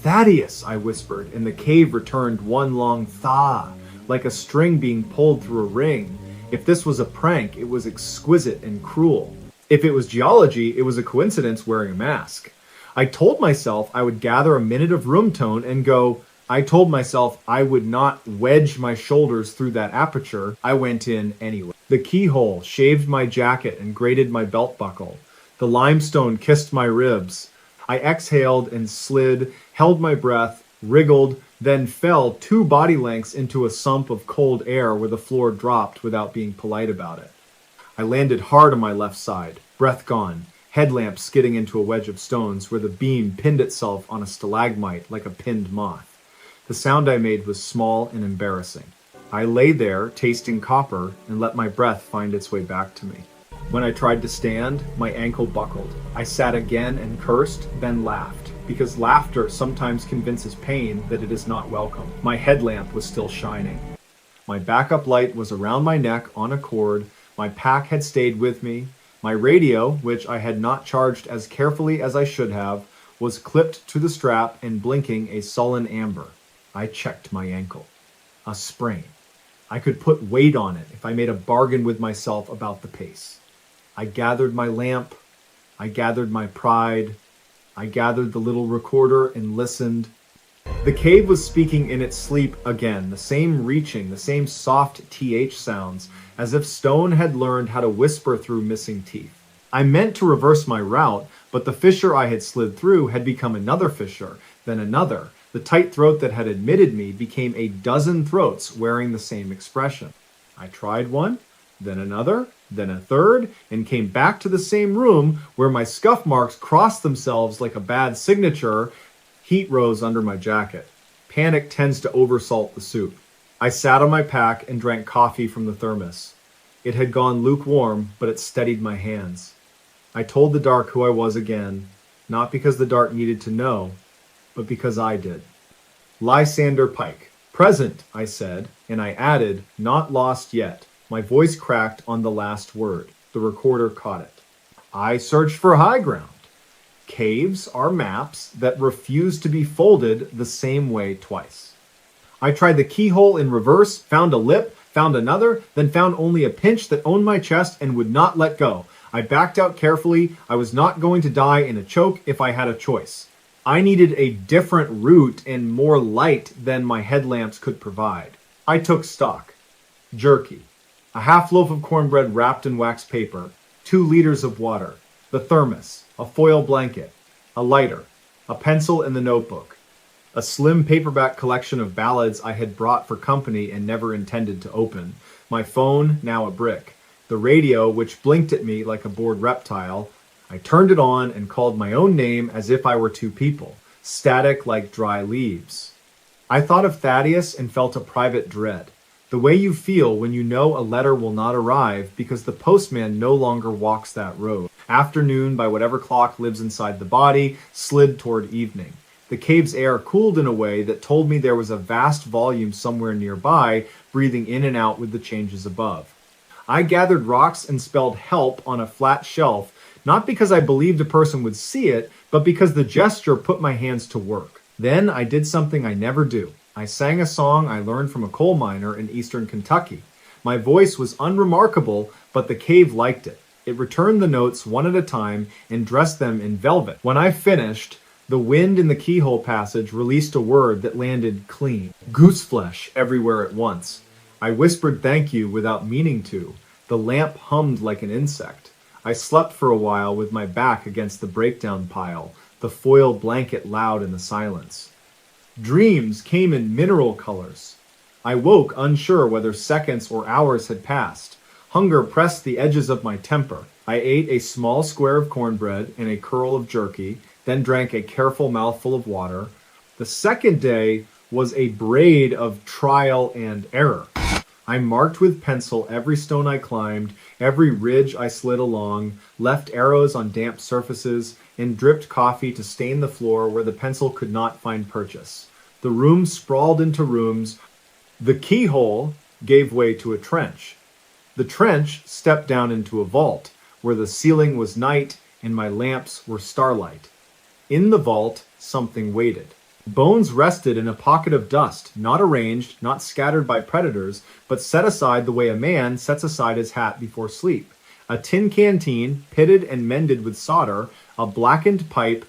Thaddeus, I whispered, and the cave returned one long thaw, like a string being pulled through a ring. If this was a prank, it was exquisite and cruel. If it was geology, it was a coincidence wearing a mask. I told myself I would gather a minute of room tone and go. I told myself I would not wedge my shoulders through that aperture. I went in anyway. The keyhole shaved my jacket and grated my belt buckle. The limestone kissed my ribs. I exhaled and slid, held my breath, wriggled, then fell 2 body lengths into a sump of cold air where the floor dropped without being polite about it. I landed hard on my left side, breath gone, headlamp skidding into a wedge of stones where the beam pinned itself on a stalagmite like a pinned moth. The sound I made was small and embarrassing. I lay there, tasting copper, and let my breath find its way back to me. When I tried to stand, my ankle buckled. I sat again and cursed, then laughed, because laughter sometimes convinces pain that it is not welcome. My headlamp was still shining. My backup light was around my neck on a cord. My pack had stayed with me. My radio, which I had not charged as carefully as I should have, was clipped to the strap and blinking a sullen amber. I checked my ankle. A sprain. I could put weight on it if I made a bargain with myself about the pace. I gathered my lamp. I gathered my pride. I gathered the little recorder and listened. The cave was speaking in its sleep again, the same reaching, the same soft TH sounds, as if stone had learned how to whisper through missing teeth. I meant to reverse my route, but the fissure I had slid through had become another fissure, then another. The tight throat that had admitted me became a dozen throats wearing the same expression. I tried one, then another, then a third, and came back to the same room where my scuff marks crossed themselves like a bad signature. Heat rose under my jacket. Panic tends to oversalt the soup. I sat on my pack and drank coffee from the thermos. It had gone lukewarm, but it steadied my hands. I told the dark who I was again, not because the dark needed to know, but because I did. Lysander Pike. Present, I said, and I added, not lost yet. My voice cracked on the last word. The recorder caught it. I searched for high ground. Caves are maps that refuse to be folded the same way twice. I tried the keyhole in reverse, found a lip, found another, then found only a pinch that owned my chest and would not let go. I backed out carefully. I was not going to die in a choke if I had a choice. I needed a different route and more light than my headlamps could provide. I took stock. Jerky. A half loaf of cornbread wrapped in wax paper. 2 liters of water. The thermos. A foil blanket. A lighter. A pencil and the notebook. A slim paperback collection of ballads I had brought for company and never intended to open. My phone, now a brick. The radio, which blinked at me like a bored reptile. I turned it on and called my own name as if I were 2 people, static like dry leaves. I thought of Thaddeus and felt a private dread, the way you feel when you know a letter will not arrive because the postman no longer walks that road. Afternoon, by whatever clock lives inside the body, slid toward evening. The cave's air cooled in a way that told me there was a vast volume somewhere nearby, breathing in and out with the changes above. I gathered rocks and spelled help on a flat shelf, not because I believed a person would see it, but because the gesture put my hands to work. Then I did something I never do. I sang a song I learned from a coal miner in eastern Kentucky. My voice was unremarkable, but the cave liked it. It returned the notes one at a time and dressed them in velvet. When I finished, the wind in the keyhole passage released a word that landed clean. Gooseflesh everywhere at once. I whispered thank you without meaning to. The lamp hummed like an insect. I slept for a while with my back against the breakdown pile, the foil blanket loud in the silence. Dreams came in mineral colors. I woke unsure whether seconds or hours had passed. Hunger pressed the edges of my temper. I ate a small square of cornbread and a curl of jerky, then drank a careful mouthful of water. The second day was a braid of trial and error. I marked with pencil every stone I climbed, every ridge I slid along, left arrows on damp surfaces, and dripped coffee to stain the floor where the pencil could not find purchase. The room sprawled into rooms. The keyhole gave way to a trench. The trench stepped down into a vault, where the ceiling was night and my lamps were starlight. In the vault, something waited. Bones rested in a pocket of dust, not arranged, not scattered by predators, but set aside the way a man sets aside his hat before sleep. A tin canteen, pitted and mended with solder, a blackened pipe,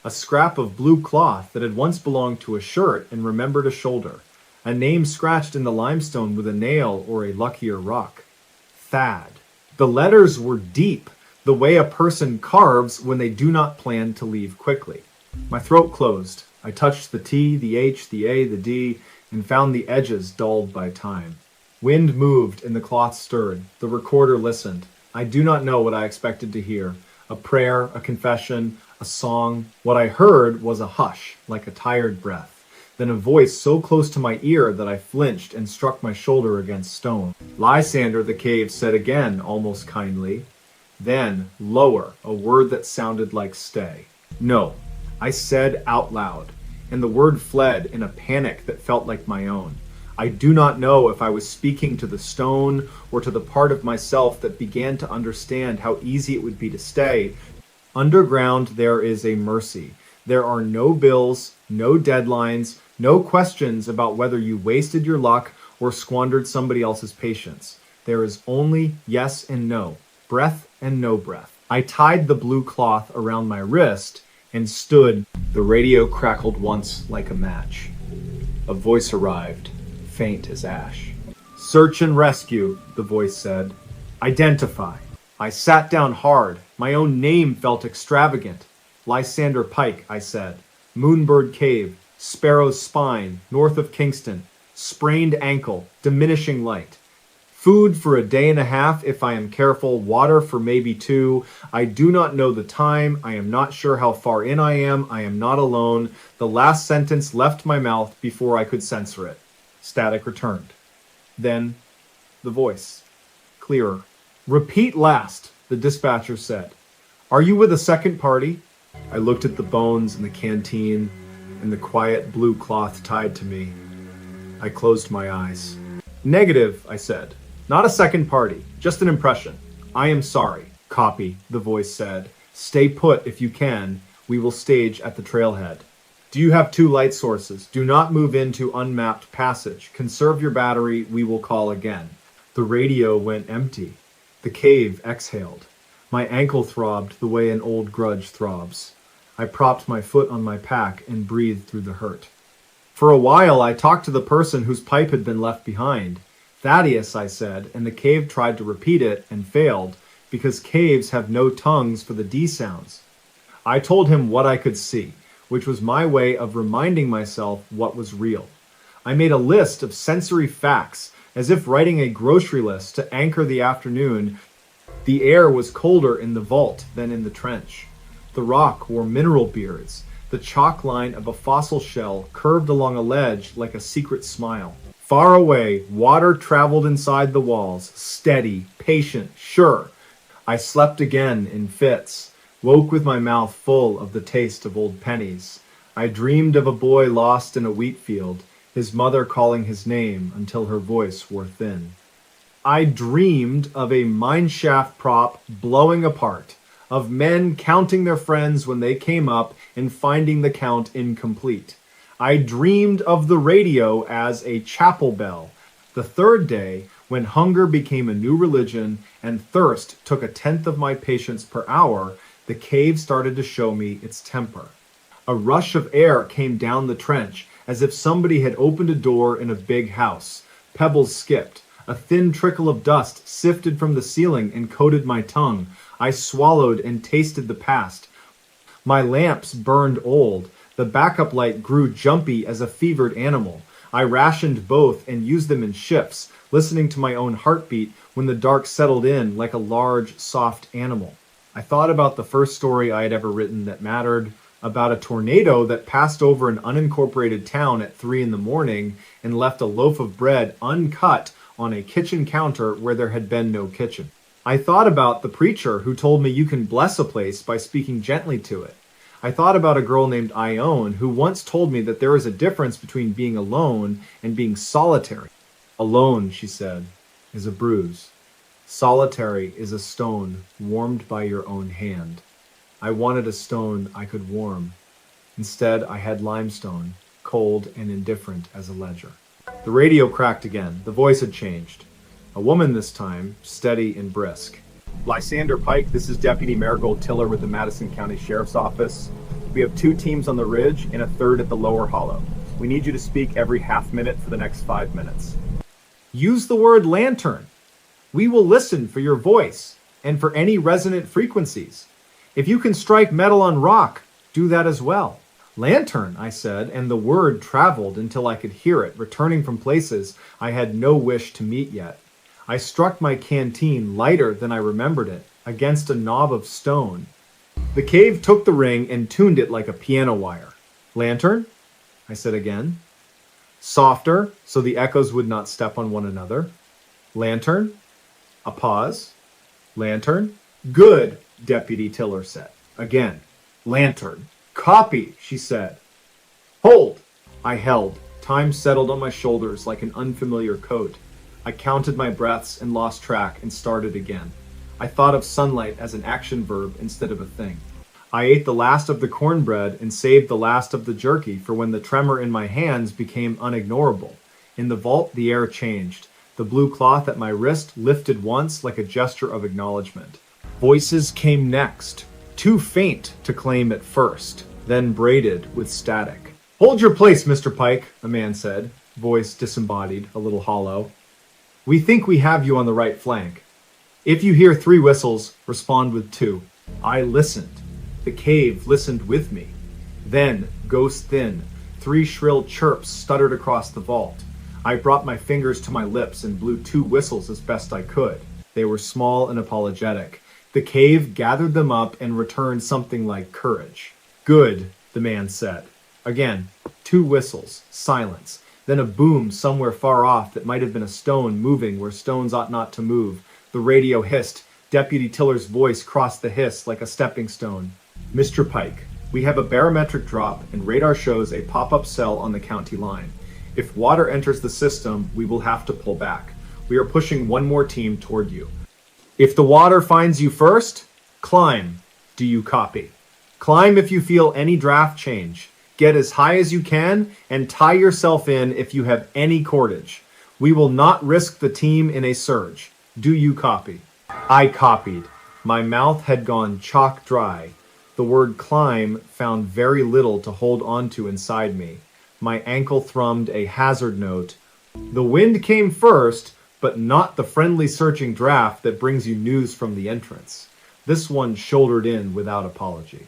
a scrap of blue cloth that had once belonged to a shirt and remembered a shoulder, a name scratched in the limestone with a nail or a luckier rock. Thad. The letters were deep, the way a person carves when they do not plan to leave quickly. My throat closed. I touched the T, the H, the A, the D, and found the edges dulled by time. Wind moved and the cloth stirred. The recorder listened. I do not know what I expected to hear. A prayer, a confession, a song. What I heard was a hush, like a tired breath. Then a voice so close to my ear that I flinched and struck my shoulder against stone. Lysander, the cave, said again, almost kindly. Then, lower, a word that sounded like stay. No. I said out loud, and the word fled in a panic that felt like my own. I do not know if I was speaking to the stone or to the part of myself that began to understand how easy it would be to stay. Underground there is a mercy. There are no bills, no deadlines, no questions about whether you wasted your luck or squandered somebody else's patience. There is only yes and no, breath and no breath. I tied the blue cloth around my wrist and stood. The radio crackled once like a match. A voice arrived, faint as ash. Search and rescue, the voice said. Identify. I sat down hard. My own name felt extravagant. Lysander Pike, I said. Moonbird Cave, Sparrow's Spine, north of Kingston. Sprained ankle, diminishing light. Food for a day and a half if I am careful, water for maybe 2. I do not know the time. I am not sure how far in I am. I am not alone. The last sentence left my mouth before I could censor it. Static returned. Then, the voice. Clearer. Repeat last, the dispatcher said. Are you with a second party? I looked at the bones in the canteen and the quiet blue cloth tied to me. I closed my eyes. Negative, I said. Not a second party, just an impression. I am sorry. Copy, the voice said. Stay put if you can. We will stage at the trailhead. Do you have 2 light sources? Do not move into unmapped passage. Conserve your battery. We will call again. The radio went empty. The cave exhaled. My ankle throbbed the way an old grudge throbs. I propped my foot on my pack and breathed through the hurt. For a while, I talked to the person whose pipe had been left behind. Thaddeus, I said, and the cave tried to repeat it and failed, because caves have no tongues for the D sounds. I told him what I could see, which was my way of reminding myself what was real. I made a list of sensory facts, as if writing a grocery list to anchor the afternoon. The air was colder in the vault than in the trench. The rock wore mineral beards. The chalk line of a fossil shell curved along a ledge like a secret smile. Far away, water traveled inside the walls, steady, patient, sure. I slept again in fits, woke with my mouth full of the taste of old pennies. I dreamed of a boy lost in a wheat field, his mother calling his name until her voice wore thin. I dreamed of a mineshaft prop blowing apart, of men counting their friends when they came up and finding the count incomplete. I dreamed of the radio as a chapel bell. The third day, when hunger became a new religion and thirst took 1/10 of my patience per hour, the cave started to show me its temper. A rush of air came down the trench, as if somebody had opened a door in a big house. Pebbles skipped. A thin trickle of dust sifted from the ceiling and coated my tongue. I swallowed and tasted the past. My lamps burned old. The backup light grew jumpy as a fevered animal. I rationed both and used them in shifts, listening to my own heartbeat when the dark settled in like a large, soft animal. I thought about the first story I had ever written that mattered, about a tornado that passed over an unincorporated town at 3 in the morning and left a loaf of bread uncut on a kitchen counter where there had been no kitchen. I thought about the preacher who told me you can bless a place by speaking gently to it. I thought about a girl named Ione who once told me that there is a difference between being alone and being solitary. Alone, she said, is a bruise. Solitary is a stone warmed by your own hand. I wanted a stone I could warm. Instead, I had limestone, cold and indifferent as a ledger. The radio cracked again. The voice had changed. A woman this time, steady and brisk. Lysander Pike, this is Deputy Marigold Tiller with the Madison County Sheriff's Office. We have 2 teams on the ridge and a third at the lower hollow. We need you to speak every half minute for the next 5 minutes. Use the word lantern. We will listen for your voice and for any resonant frequencies. If you can strike metal on rock, do that as well. Lantern, I said, and the word traveled until I could hear it, returning from places I had no wish to meet yet. I struck my canteen, lighter than I remembered it, against a knob of stone. The cave took the ring and tuned it like a piano wire. Lantern? I said again. Softer, so the echoes would not step on one another. Lantern? A pause. Lantern? Good, Deputy Tiller said. Again. Lantern. Copy, she said. Hold! I held. Time settled on my shoulders like an unfamiliar coat. I counted my breaths and lost track and started again. I thought of sunlight as an action verb instead of a thing. I ate the last of the cornbread and saved the last of the jerky for when the tremor in my hands became unignorable. In the vault, the air changed. The blue cloth at my wrist lifted once like a gesture of acknowledgement. Voices came next, too faint to claim at first, then braided with static. Hold your place, Mr. Pike, a man said, voice disembodied, a little hollow. We think we have you on the right flank. If you hear 3 whistles, respond with 2. I listened. The cave listened with me. Then, ghost thin, 3 shrill chirps stuttered across the vault. I brought my fingers to my lips and blew 2 whistles as best I could. They were small and apologetic. The cave gathered them up and returned something like courage. Good, the man said. Again, 2 whistles, silence. Then a boom somewhere far off that might have been a stone moving where stones ought not to move. The radio hissed. Deputy Tiller's voice crossed the hiss like a stepping stone. Mr. Pike, we have a barometric drop and radar shows a pop-up cell on the county line. If water enters the system, we will have to pull back. We are pushing 1 more team toward you. If the water finds you first, climb. Do you copy? Climb if you feel any draft change. Get as high as you can and tie yourself in if you have any cordage. We will not risk the team in a surge. Do you copy? I copied. My mouth had gone chalk dry. The word climb found very little to hold on to inside me. My ankle thrummed a hazard note. The wind came first, but not the friendly searching draft that brings you news from the entrance. This one shouldered in without apology.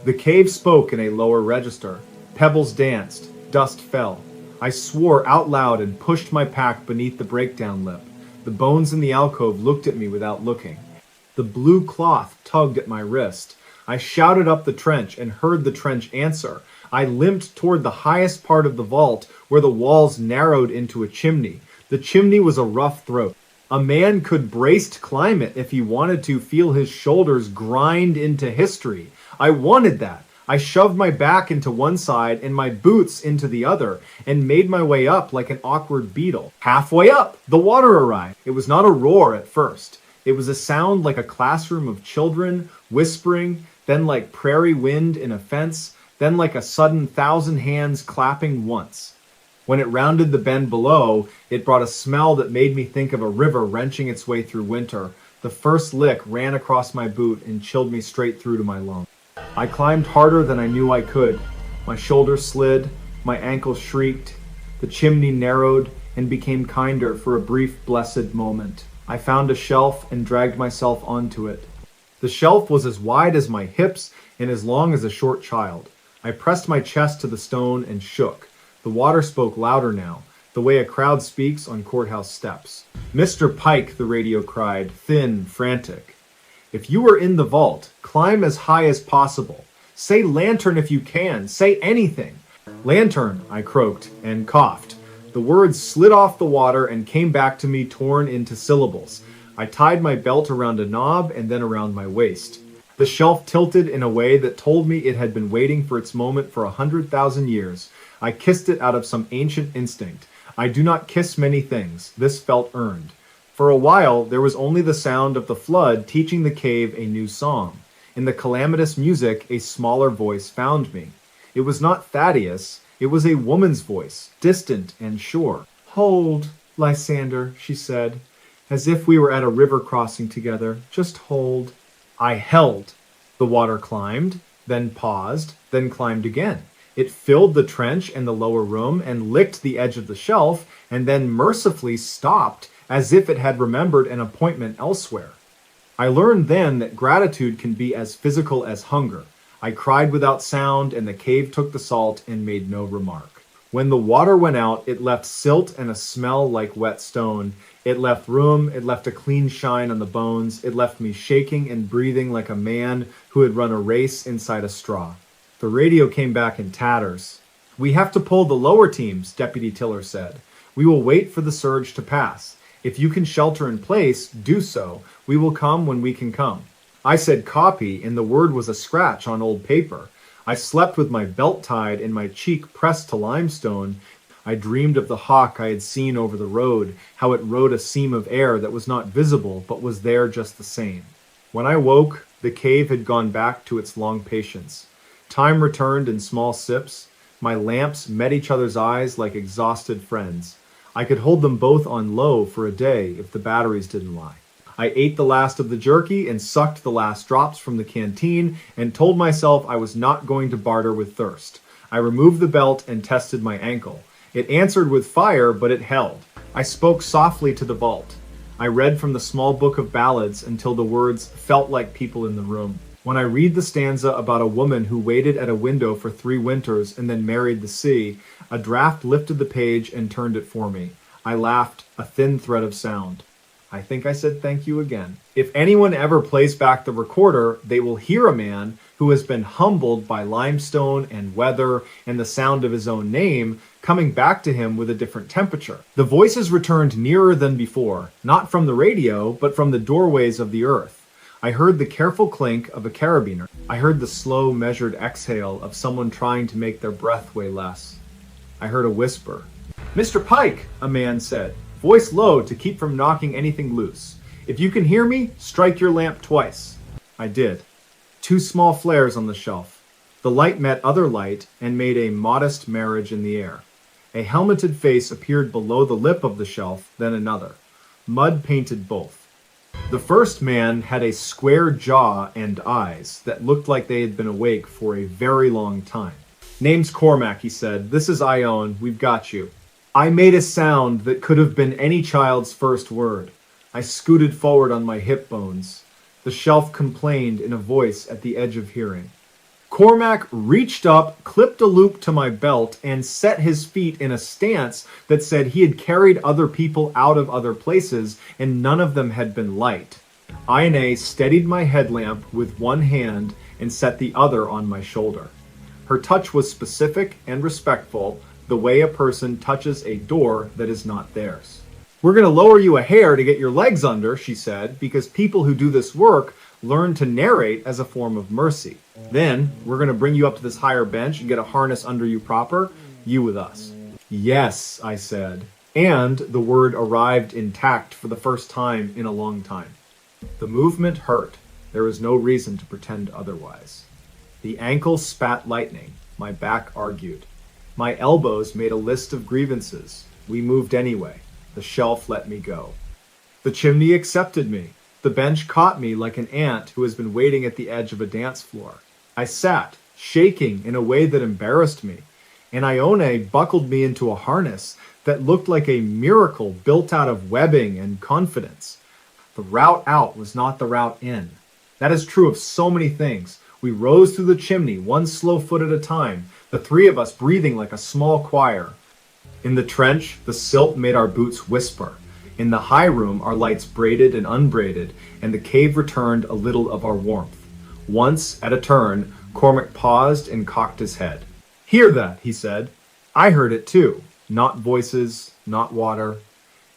The cave spoke in a lower register. Pebbles danced. Dust fell. I swore out loud and pushed my pack beneath the breakdown lip. The bones in the alcove looked at me without looking. The blue cloth tugged at my wrist. I shouted up the trench and heard the trench answer. I limped toward the highest part of the vault where the walls narrowed into a chimney. The chimney was a rough throat. A man could braced climb it if he wanted to feel his shoulders grind into history. I wanted that. I shoved my back into one side and my boots into the other and made my way up like an awkward beetle. Halfway up, the water arrived. It was not a roar at first. It was a sound like a classroom of children whispering, then like prairie wind in a fence, then like a sudden 1,000 hands clapping once. When it rounded the bend below, it brought a smell that made me think of a river wrenching its way through winter. The first lick ran across my boot and chilled me straight through to my lungs. I climbed harder than I knew I could. My shoulders slid, my ankles shrieked, the chimney narrowed, and became kinder for a brief, blessed moment. I found a shelf and dragged myself onto it. The shelf was as wide as my hips and as long as a short child. I pressed my chest to the stone and shook. The water spoke louder now, the way a crowd speaks on courthouse steps. "Mr. Pike," the radio cried, thin, frantic. "If you are in the vault, climb as high as possible. Say lantern if you can. Say anything." "Lantern," I croaked and coughed. The words slid off the water and came back to me torn into syllables. I tied my belt around a knob and then around my waist. The shelf tilted in a way that told me it had been waiting for its moment for 100,000 years. I kissed it out of some ancient instinct. I do not kiss many things. This felt earned. For a while, there was only the sound of the flood teaching the cave a new song. In the calamitous music, a smaller voice found me. It was not Thaddeus. It was a woman's voice, distant and sure. "Hold, Lysander," she said, as if we were at a river crossing together. "Just hold." I held. The water climbed, then paused, then climbed again. It filled the trench and the lower room and licked the edge of the shelf, and then mercifully stopped as if it had remembered an appointment elsewhere. I learned then that gratitude can be as physical as hunger. I cried without sound, and the cave took the salt and made no remark. When the water went out, it left silt and a smell like wet stone. It left room, it left a clean shine on the bones. It left me shaking and breathing like a man who had run a race inside a straw. The radio came back in tatters. "We have to pull the lower teams," Deputy Tiller said. "We will wait for the surge to pass. If you can shelter in place, do so. We will come when we can come." I said copy, and the word was a scratch on old paper. I slept with my belt tied and my cheek pressed to limestone. I dreamed of the hawk I had seen over the road, how it rode a seam of air that was not visible but was there just the same. When I woke, the cave had gone back to its long patience. Time returned in small sips. My lamps met each other's eyes like exhausted friends. I could hold them both on low for a day if the batteries didn't lie. I ate the last of the jerky and sucked the last drops from the canteen and told myself I was not going to barter with thirst. I removed the belt and tested my ankle. It answered with fire, but it held. I spoke softly to the vault. I read from the small book of ballads until the words felt like people in the room. When I read the stanza about a woman who waited at a window for 3 winters and then married the sea, a draft lifted the page and turned it for me. I laughed, a thin thread of sound. I think I said thank you again. If anyone ever plays back the recorder, they will hear a man who has been humbled by limestone and weather and the sound of his own name coming back to him with a different temperature. The voices returned nearer than before, not from the radio, but from the doorways of the earth. I heard the careful clink of a carabiner. I heard the slow, measured exhale of someone trying to make their breath weigh less. I heard a whisper. "Mr. Pike," a man said, voice low to keep from knocking anything loose. "If you can hear me, strike your lamp twice." I did. 2 small flares on the shelf. The light met other light and made a modest marriage in the air. A helmeted face appeared below the lip of the shelf, then another. Mud painted both. The first man had a square jaw and eyes that looked like they had been awake for a very long time. "Name's Cormac," he said. "This is Ione. We've got you." I made a sound that could have been any child's first word. I scooted forward on my hip bones. The shelf complained in a voice at the edge of hearing. Cormac reached up, clipped a loop to my belt, and set his feet in a stance that said he had carried other people out of other places, and none of them had been light. Ione steadied my headlamp with one hand and set the other on my shoulder. Her touch was specific and respectful, the way a person touches a door that is not theirs. "We're going to lower you a hair to get your legs under," she said, "because people who do this work learn to narrate as a form of mercy. Then, we're going to bring you up to this higher bench and get a harness under you proper, you with us." "Yes," I said, and the word arrived intact for the first time in a long time. The movement hurt. There was no reason to pretend otherwise. The ankle spat lightning. My back argued. My elbows made a list of grievances. We moved anyway. The shelf let me go. The chimney accepted me. The bench caught me like an ant who has been waiting at the edge of a dance floor. I sat, shaking in a way that embarrassed me, and Ione buckled me into a harness that looked like a miracle built out of webbing and confidence. The route out was not the route in. That is true of so many things. We rose through the chimney, one slow foot at a time, the three of us breathing like a small choir. In the trench, the silt made our boots whisper. In the high room, our lights braided and unbraided, and the cave returned a little of our warmth. Once, at a turn, Cormac paused and cocked his head. "Hear that," he said. I heard it too. Not voices, not water.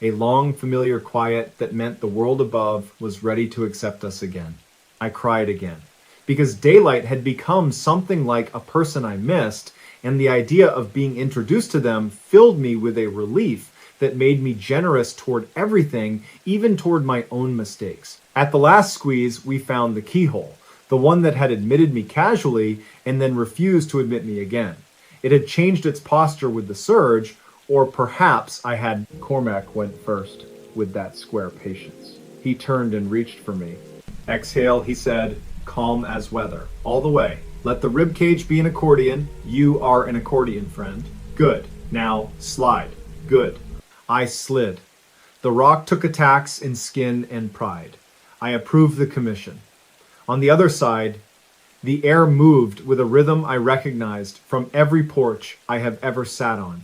A long, familiar quiet that meant the world above was ready to accept us again. I cried again, because daylight had become something like a person I missed, and the idea of being introduced to them filled me with a relief that made me generous toward everything, even toward my own mistakes. At the last squeeze, we found the keyhole, the one that had admitted me casually and then refused to admit me again. It had changed its posture with the surge, or perhaps I had... Cormac went first with that square patience. He turned and reached for me. "Exhale," he said, calm as weather. "All the way. Let the ribcage be an accordion. You are an accordion, friend. Good. Now, slide. Good." I slid. The rock took a tax in skin and pride. I approved the commission. On the other side, the air moved with a rhythm I recognized from every porch I have ever sat on.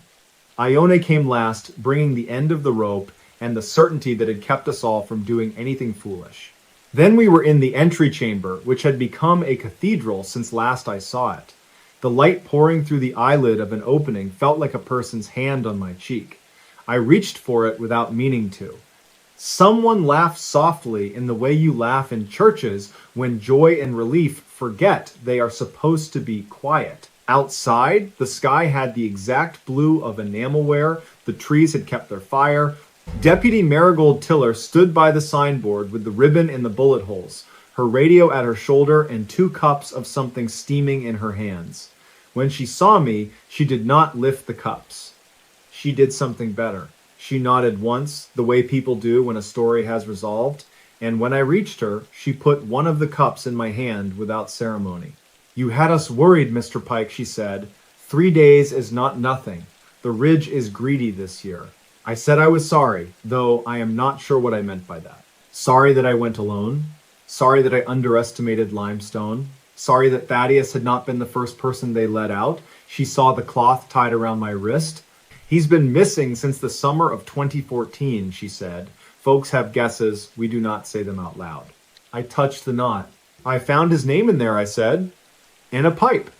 Ione came last, bringing the end of the rope and the certainty that had kept us all from doing anything foolish. Then we were in the entry chamber, which had become a cathedral since last I saw it. The light pouring through the eyelid of an opening felt like a person's hand on my cheek. I reached for it without meaning to. Someone laughed softly in the way you laugh in churches when joy and relief forget they are supposed to be quiet. Outside, the sky had the exact blue of enamelware, the trees had kept their fire. Deputy Marigold Tiller stood by the signboard with the ribbon in the bullet holes, her radio at her shoulder and 2 cups of something steaming in her hands. When she saw me, she did not lift the cups. She did something better. She nodded once, the way people do when a story has resolved, and when I reached her, she put one of the cups in my hand without ceremony. "You had us worried, Mr. Pike," she said. 3 days is not nothing. The ridge is greedy this year." I said I was sorry, though I am not sure what I meant by that. Sorry that I went alone. Sorry that I underestimated limestone. Sorry that Thaddeus had not been the first person they let out. She saw the cloth tied around my wrist. "He's been missing since the summer of 2014, she said. "Folks have guesses. We do not say them out loud." I touched the knot. "I found his name in there," I said. "And a pipe.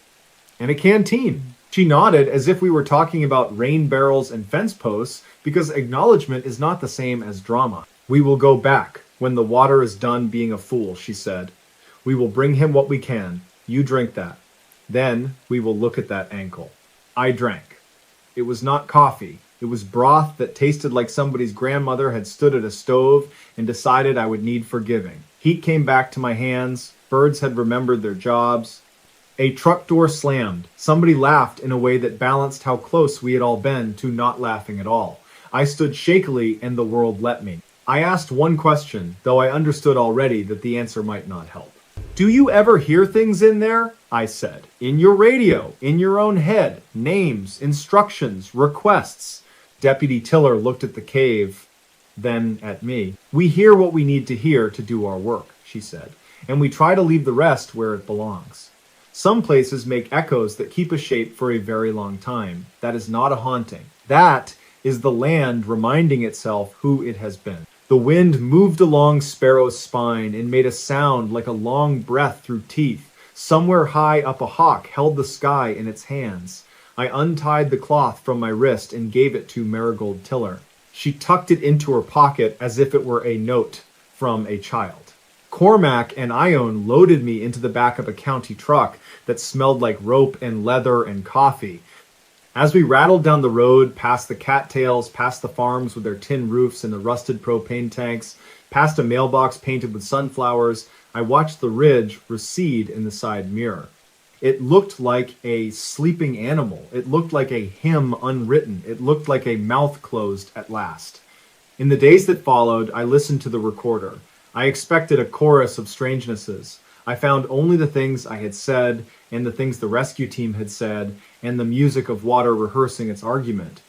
And a canteen." She nodded as if we were talking about rain barrels and fence posts, because acknowledgement is not the same as drama. "We will go back when the water is done being a fool," she said. "We will bring him what we can. You drink that. Then we will look at that ankle." I drank. It was not coffee. It was broth that tasted like somebody's grandmother had stood at a stove and decided I would need forgiving. Heat came back to my hands. Birds had remembered their jobs. A truck door slammed. Somebody laughed in a way that balanced how close we had all been to not laughing at all. I stood shakily and the world let me. I asked one question, though I understood already that the answer might not help. "Do you ever hear things in there?" I said. "In your radio, in your own head, names, instructions, requests." Deputy Tiller looked at the cave, then at me. "We hear what we need to hear to do our work," she said, "and we try to leave the rest where it belongs. Some places make echoes that keep a shape for a very long time. That is not a haunting. That is the land reminding itself who it has been." The wind moved along Sparrow's spine and made a sound like a long breath through teeth. Somewhere high up a hawk held the sky in its hands. I untied the cloth from my wrist and gave it to Marigold Tiller. She tucked it into her pocket as if it were a note from a child. Cormac and Ione loaded me into the back of a county truck that smelled like rope and leather and coffee. As we rattled down the road, past the cattails, past the farms with their tin roofs and the rusted propane tanks, past a mailbox painted with sunflowers, I watched the ridge recede in the side mirror. It looked like a sleeping animal. It looked like a hymn unwritten. It looked like a mouth closed at last. In the days that followed, I listened to the recorder. I expected a chorus of strangenesses. I found only the things I had said, and the things the rescue team had said, and the music of water rehearsing its argument.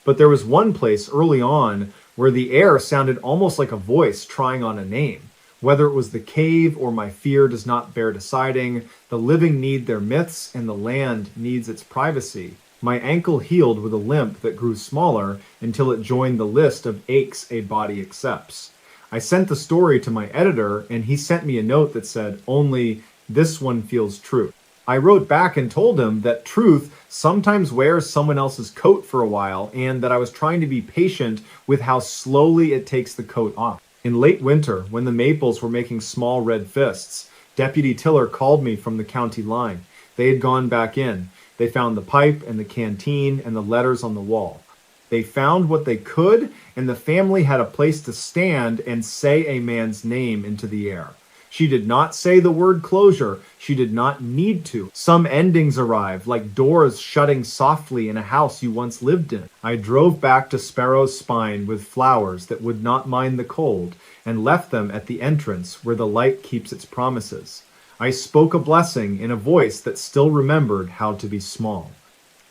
But there was one place early on where the air sounded almost like a voice trying on a name. Whether it was the cave or my fear does not bear deciding, the living need their myths and the land needs its privacy. My ankle healed with a limp that grew smaller until it joined the list of aches a body accepts. I sent the story to my editor and he sent me a note that said, "Only this one feels true." I wrote back and told him that truth sometimes wears someone else's coat for a while and that I was trying to be patient with how slowly it takes the coat off. In late winter, when the maples were making small red fists, Deputy Tiller called me from the county line. They had gone back in. They found the pipe and the canteen and the letters on the wall. They found what they could, and the family had a place to stand and say a man's name into the air. She did not say the word closure. She did not need to. Some endings arrived, like doors shutting softly in a house you once lived in. I drove back to Sparrow's Spine with flowers that would not mind the cold, and left them at the entrance where the light keeps its promises. I spoke a blessing in a voice that still remembered how to be small.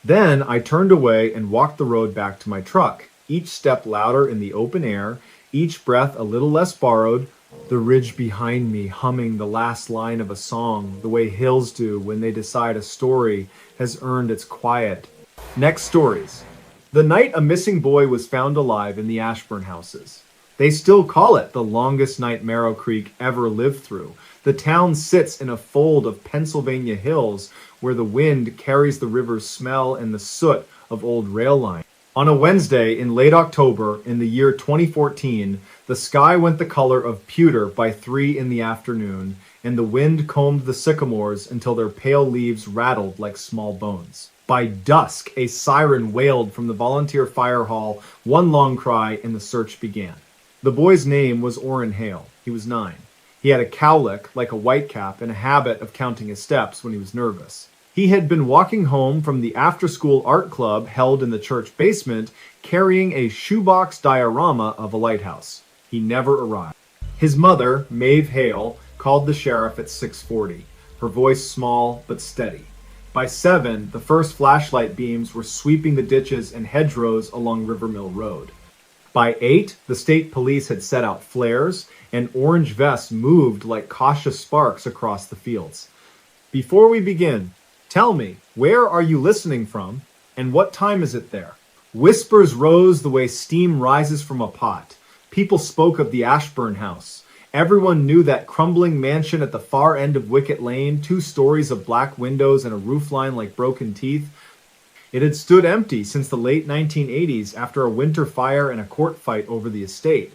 Then I turned away and walked the road back to my truck, each step louder in the open air, each breath a little less borrowed, the ridge behind me humming the last line of a song the way hills do when they decide a story has earned its quiet. Next stories. The night a missing boy was found alive in the Ashburn houses. They still call it the longest night Marrow Creek ever lived through. The town sits in a fold of Pennsylvania hills where the wind carries the river's smell and the soot of old rail lines. On a Wednesday in late October in the year 2014, the sky went the color of pewter by 3 in the afternoon, and the wind combed the sycamores until their pale leaves rattled like small bones. By dusk, a siren wailed from the volunteer fire hall, one long cry, and the search began. The boy's name was Orrin Hale. He was 9. He had a cowlick, like a whitecap, and a habit of counting his steps when he was nervous. He had been walking home from the after-school art club held in the church basement, carrying a shoebox diorama of a lighthouse. He never arrived. His mother, Maeve Hale, called the sheriff at 6:40, her voice small but steady. By 7, the first flashlight beams were sweeping the ditches and hedgerows along Rivermill Road. By 8, the state police had set out flares, and orange vests moved like cautious sparks across the fields. Before we begin, tell me, where are you listening from, and what time is it there? Whispers rose the way steam rises from a pot. People spoke of the Ashburn house. Everyone knew that crumbling mansion at the far end of Wicket Lane, 2 stories of black windows and a roofline like broken teeth. It had stood empty since the late 1980s after a winter fire and a court fight over the estate.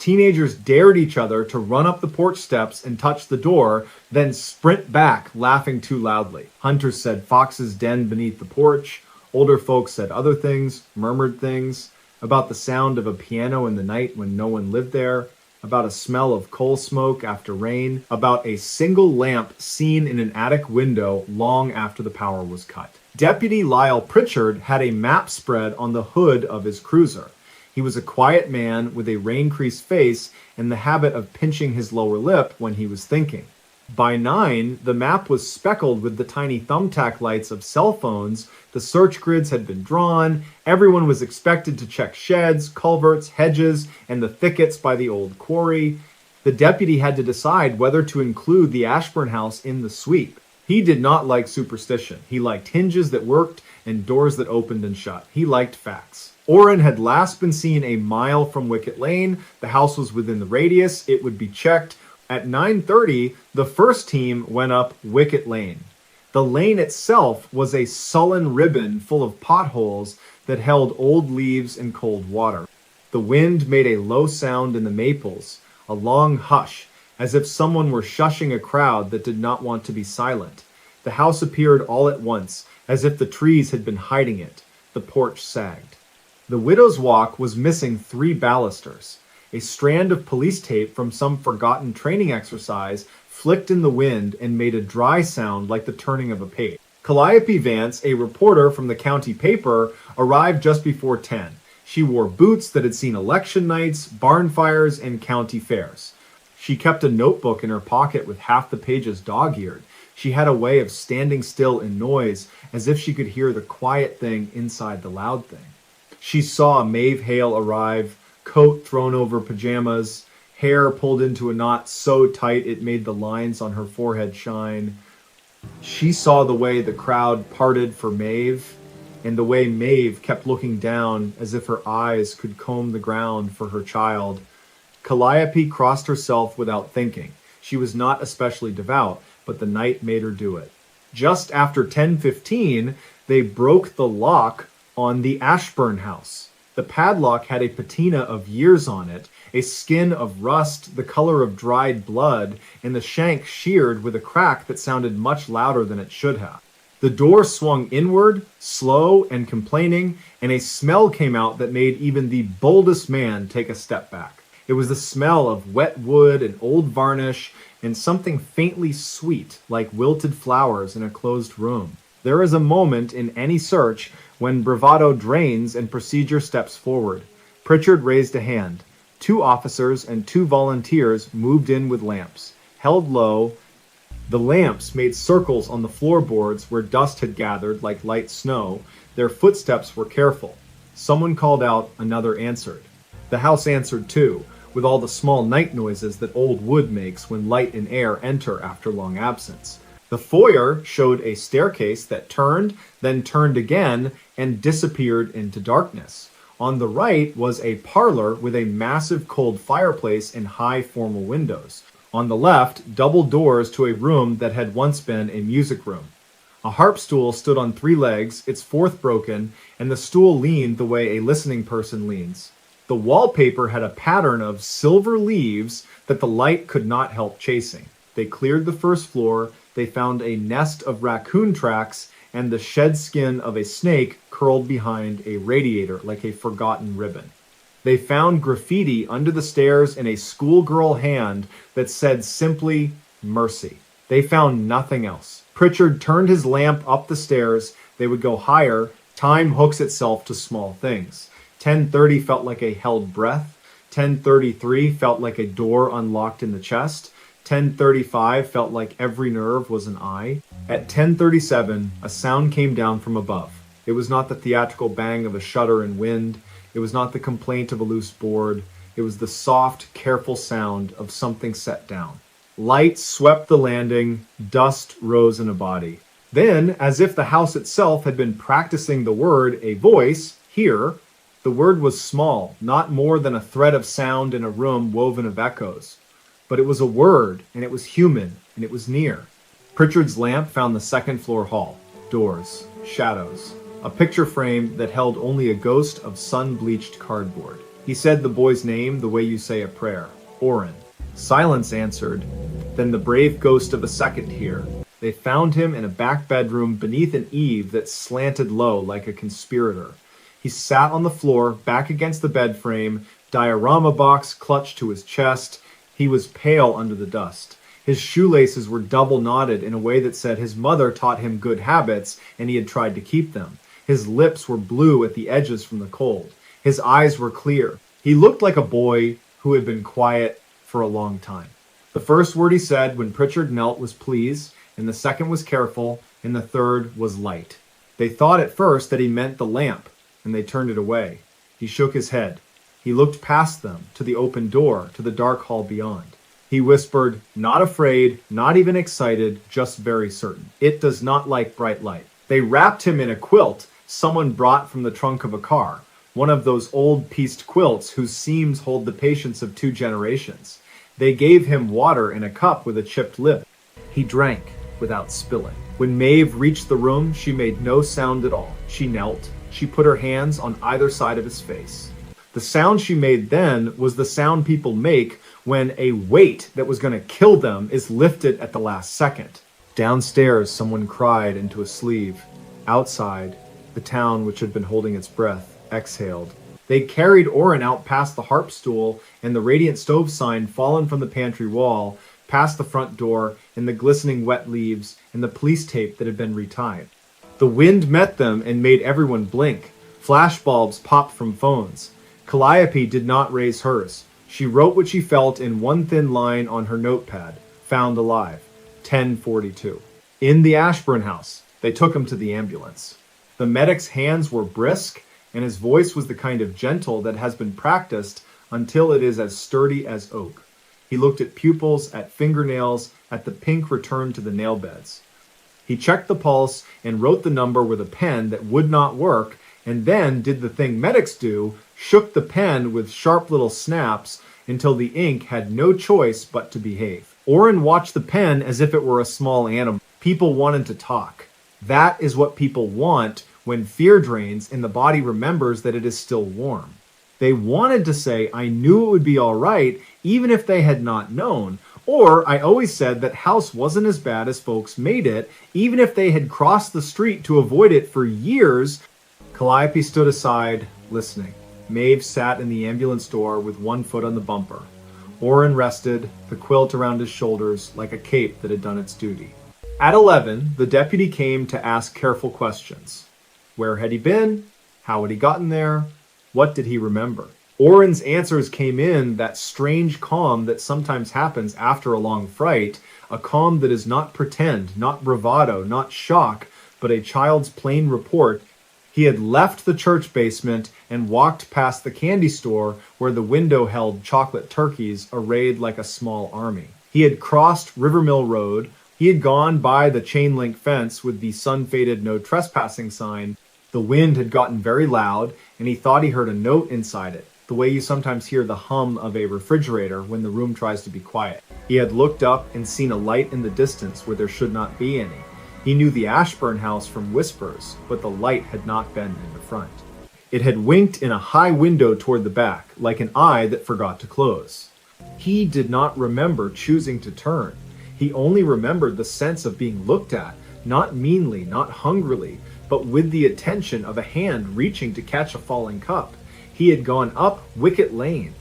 Teenagers dared each other to run up the porch steps and touch the door, then sprint back, laughing too loudly. Hunters said foxes denned beneath the porch. Older folks said other things, murmured things, about the sound of a piano in the night when no one lived there, about a smell of coal smoke after rain, about a single lamp seen in an attic window long after the power was cut. Deputy Lyle Pritchard had a map spread on the hood of his cruiser. He was a quiet man with a rain-creased face and the habit of pinching his lower lip when he was thinking. By 9, the map was speckled with the tiny thumbtack lights of cell phones, the search grids had been drawn, everyone was expected to check sheds, culverts, hedges, and the thickets by the old quarry. The deputy had to decide whether to include the Ashburn house in the sweep. He did not like superstition. He liked hinges that worked and doors that opened and shut. He liked facts. Orrin had last been seen a mile from Wicket Lane. The house was within the radius. It would be checked. At 9:30, the first team went up Wicket Lane. The lane itself was a sullen ribbon full of potholes that held old leaves and cold water. The wind made a low sound in the maples, a long hush, as if someone were shushing a crowd that did not want to be silent. The house appeared all at once, as if the trees had been hiding it. The porch sagged. The widow's walk was missing 3 balusters. A strand of police tape from some forgotten training exercise flicked in the wind and made a dry sound like the turning of a page. Calliope Vance, a reporter from the county paper, arrived just before 10. She wore boots that had seen election nights, barn fires, and county fairs. She kept a notebook in her pocket with half the pages dog-eared. She had a way of standing still in noise, as if she could hear the quiet thing inside the loud thing. She saw Maeve Hale arrive, coat thrown over pajamas, hair pulled into a knot so tight it made the lines on her forehead shine. She saw the way the crowd parted for Maeve, and the way Maeve kept looking down as if her eyes could comb the ground for her child. Calliope crossed herself without thinking. She was not especially devout, but the night made her do it. Just after 10:15, they broke the lock on the Ashburn house. The padlock had a patina of years on it, a skin of rust the color of dried blood, and the shank sheared with a crack that sounded much louder than it should have. The door swung inward, slow and complaining, and a smell came out that made even the boldest man take a step back. It was the smell of wet wood and old varnish and something faintly sweet, like wilted flowers in a closed room. There is a moment in any search when bravado drains and procedure steps forward. Pritchard raised a hand. 2 officers and 2 volunteers moved in with lamps. Held low, the lamps made circles on the floorboards where dust had gathered like light snow. Their footsteps were careful. Someone called out, another answered. The house answered too, with all the small night noises that old wood makes when light and air enter after long absence. The foyer showed a staircase that turned, then turned again, and disappeared into darkness. On the right was a parlor with a massive cold fireplace and high formal windows. On the left, double doors to a room that had once been a music room. A harp stool stood on 3 legs, its 4th broken, and the stool leaned the way a listening person leans. The wallpaper had a pattern of silver leaves that the light could not help chasing. They cleared the first floor. They found a nest of raccoon tracks and the shed skin of a snake curled behind a radiator like a forgotten ribbon. They found graffiti under the stairs in a schoolgirl hand that said simply, mercy. They found nothing else. Pritchard turned his lamp up the stairs. They would go higher. Time hooks itself to small things. 10:30 felt like a held breath. 10:33 felt like a door unlocked in the chest. 10:35 felt like every nerve was an eye. At 10:37, a sound came down from above. It was not the theatrical bang of a shutter in wind. It was not the complaint of a loose board. It was the soft, careful sound of something set down. Light swept the landing. Dust rose in a body. Then, as if the house itself had been practicing the word, a voice, here. The word was small, not more than a thread of sound in a room woven of echoes. But it was a word, and it was human, and it was near. Pritchard's lamp found the 2nd floor hall. Doors, shadows, a picture frame that held only a ghost of sun-bleached cardboard. He said the boy's name the way you say a prayer, Orrin. Silence answered, then the brave ghost of a second here. They found him in a back bedroom beneath an eave that slanted low like a conspirator. He sat on the floor, back against the bed frame, diorama box clutched to his chest. He was pale under the dust. His shoelaces were double knotted in a way that said his mother taught him good habits and he had tried to keep them. His lips were blue at the edges from the cold. His eyes were clear. He looked like a boy who had been quiet for a long time. The first word he said when Pritchard knelt was please, and the second was careful, and the third was light. They thought at first that he meant the lamp, and they turned it away. He shook his head. He looked past them, to the open door, to the dark hall beyond. He whispered, not afraid, not even excited, just very certain. It does not like bright light. They wrapped him in a quilt someone brought from the trunk of a car, one of those old pieced quilts whose seams hold the patience of 2 generations. They gave him water in a cup with a chipped lip. He drank without spilling. When Maeve reached the room, she made no sound at all. She knelt. She put her hands on either side of his face. The sound she made then was the sound people make when a weight that was going to kill them is lifted at the last second. Downstairs, someone cried into a sleeve. Outside, the town, which had been holding its breath, exhaled. They carried Orrin out past the harp stool and the radiant stove sign fallen from the pantry wall, past the front door and the glistening wet leaves and the police tape that had been retied. The wind met them and made everyone blink. Flashbulbs popped from phones. Calliope did not raise hers. She wrote what she felt in one thin line on her notepad. Found alive. 10:42. In the Ashburn house. They took him to the ambulance. The medic's hands were brisk, and his voice was the kind of gentle that has been practiced until it is as sturdy as oak. He looked at pupils, at fingernails, at the pink return to the nail beds. He checked the pulse and wrote the number with a pen that would not work, and then did the thing medics do, shook the pen with sharp little snaps until the ink had no choice but to behave. Oren watched the pen as if it were a small animal. People wanted to talk. That is what people want when fear drains and the body remembers that it is still warm. They wanted to say, I knew it would be all right, even if they had not known. Or, I always said that house wasn't as bad as folks made it, even if they had crossed the street to avoid it for years. Calliope stood aside, listening. Maeve sat in the ambulance door with one foot on the bumper. Oren rested, the quilt around his shoulders like a cape that had done its duty. At 11, the deputy came to ask careful questions. Where had he been? How had he gotten there? What did he remember? Oren's answers came in that strange calm that sometimes happens after a long fright, a calm that is not pretend, not bravado, not shock, but a child's plain report. He had left the church basement and walked past the candy store where the window held chocolate turkeys arrayed like a small army. He had crossed Rivermill Road. He had gone by the chain link fence with the sun-faded no trespassing sign. The wind had gotten very loud, and he thought he heard a note inside it, the way you sometimes hear the hum of a refrigerator when the room tries to be quiet. He had looked up and seen a light in the distance where there should not be any. He knew the Ashburn house from whispers, but the light had not been in the front. It had winked in a high window toward the back, like an eye that forgot to close. He did not remember choosing to turn. He only remembered the sense of being looked at, not meanly, not hungrily, but with the attention of a hand reaching to catch a falling cup. He had gone up Wicket Lane.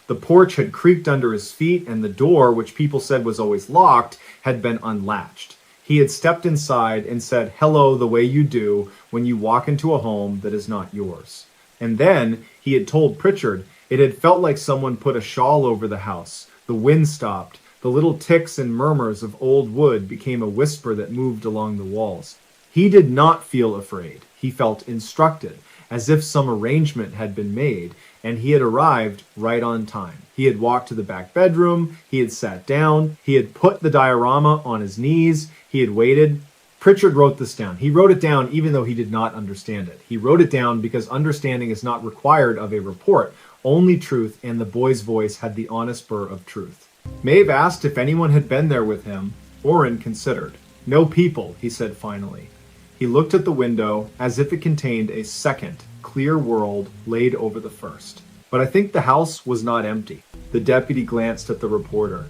The porch had creaked under his feet, and the door, which people said was always locked, had been unlatched. He had stepped inside and said hello the way you do when you walk into a home that is not yours. And then he had told Pritchard it had felt like someone put a shawl over the house. The wind stopped. The little ticks and murmurs of old wood became a whisper that moved along the walls. He did not feel afraid. He felt instructed, as if some arrangement had been made, and he had arrived right on time. He had walked to the back bedroom, he had sat down, he had put the diorama on his knees, he had waited. Pritchard wrote this down. He wrote it down even though he did not understand it. He wrote it down because understanding is not required of a report, only truth, and the boy's voice had the honest burr of truth. Maeve asked if anyone had been there with him. Oren considered. No people, he said finally. He looked at the window as if it contained a second, clear world laid over the first. But I think the house was not empty. The deputy glanced at the reporter.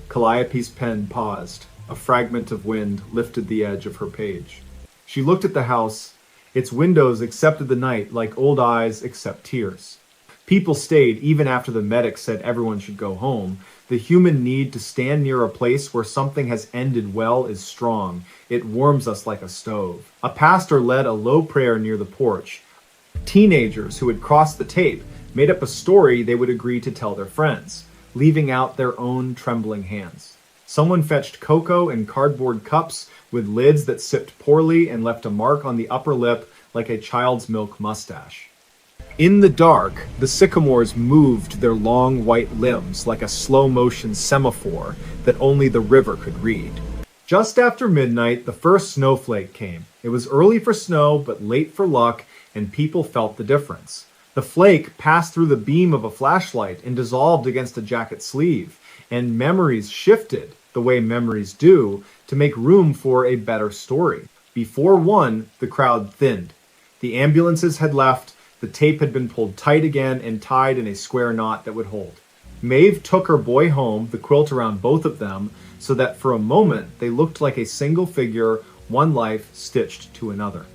Calliope's pen paused. A fragment of wind lifted the edge of her page. She looked at the house. Its windows accepted the night like old eyes accept tears. People stayed even after the medic said everyone should go home. The human need to stand near a place where something has ended well is strong. It warms us like a stove. A pastor led a low prayer near the porch. Teenagers who had crossed the tape made up a story they would agree to tell their friends, leaving out their own trembling hands. Someone fetched cocoa in cardboard cups with lids that sipped poorly and left a mark on the upper lip like a child's milk mustache. In the dark, the sycamores moved their long white limbs like a slow-motion semaphore that only the river could read. Just after midnight, the first snowflake came. It was early for snow, but late for luck, and people felt the difference. The flake passed through the beam of a flashlight and dissolved against a jacket sleeve, and memories shifted, the way memories do, to make room for a better story. Before one, the crowd thinned. The ambulances had left. The tape had been pulled tight again and tied in a square knot that would hold. Maeve took her boy home, the quilt around both of them, so that for a moment they looked like a single figure, one life stitched to another.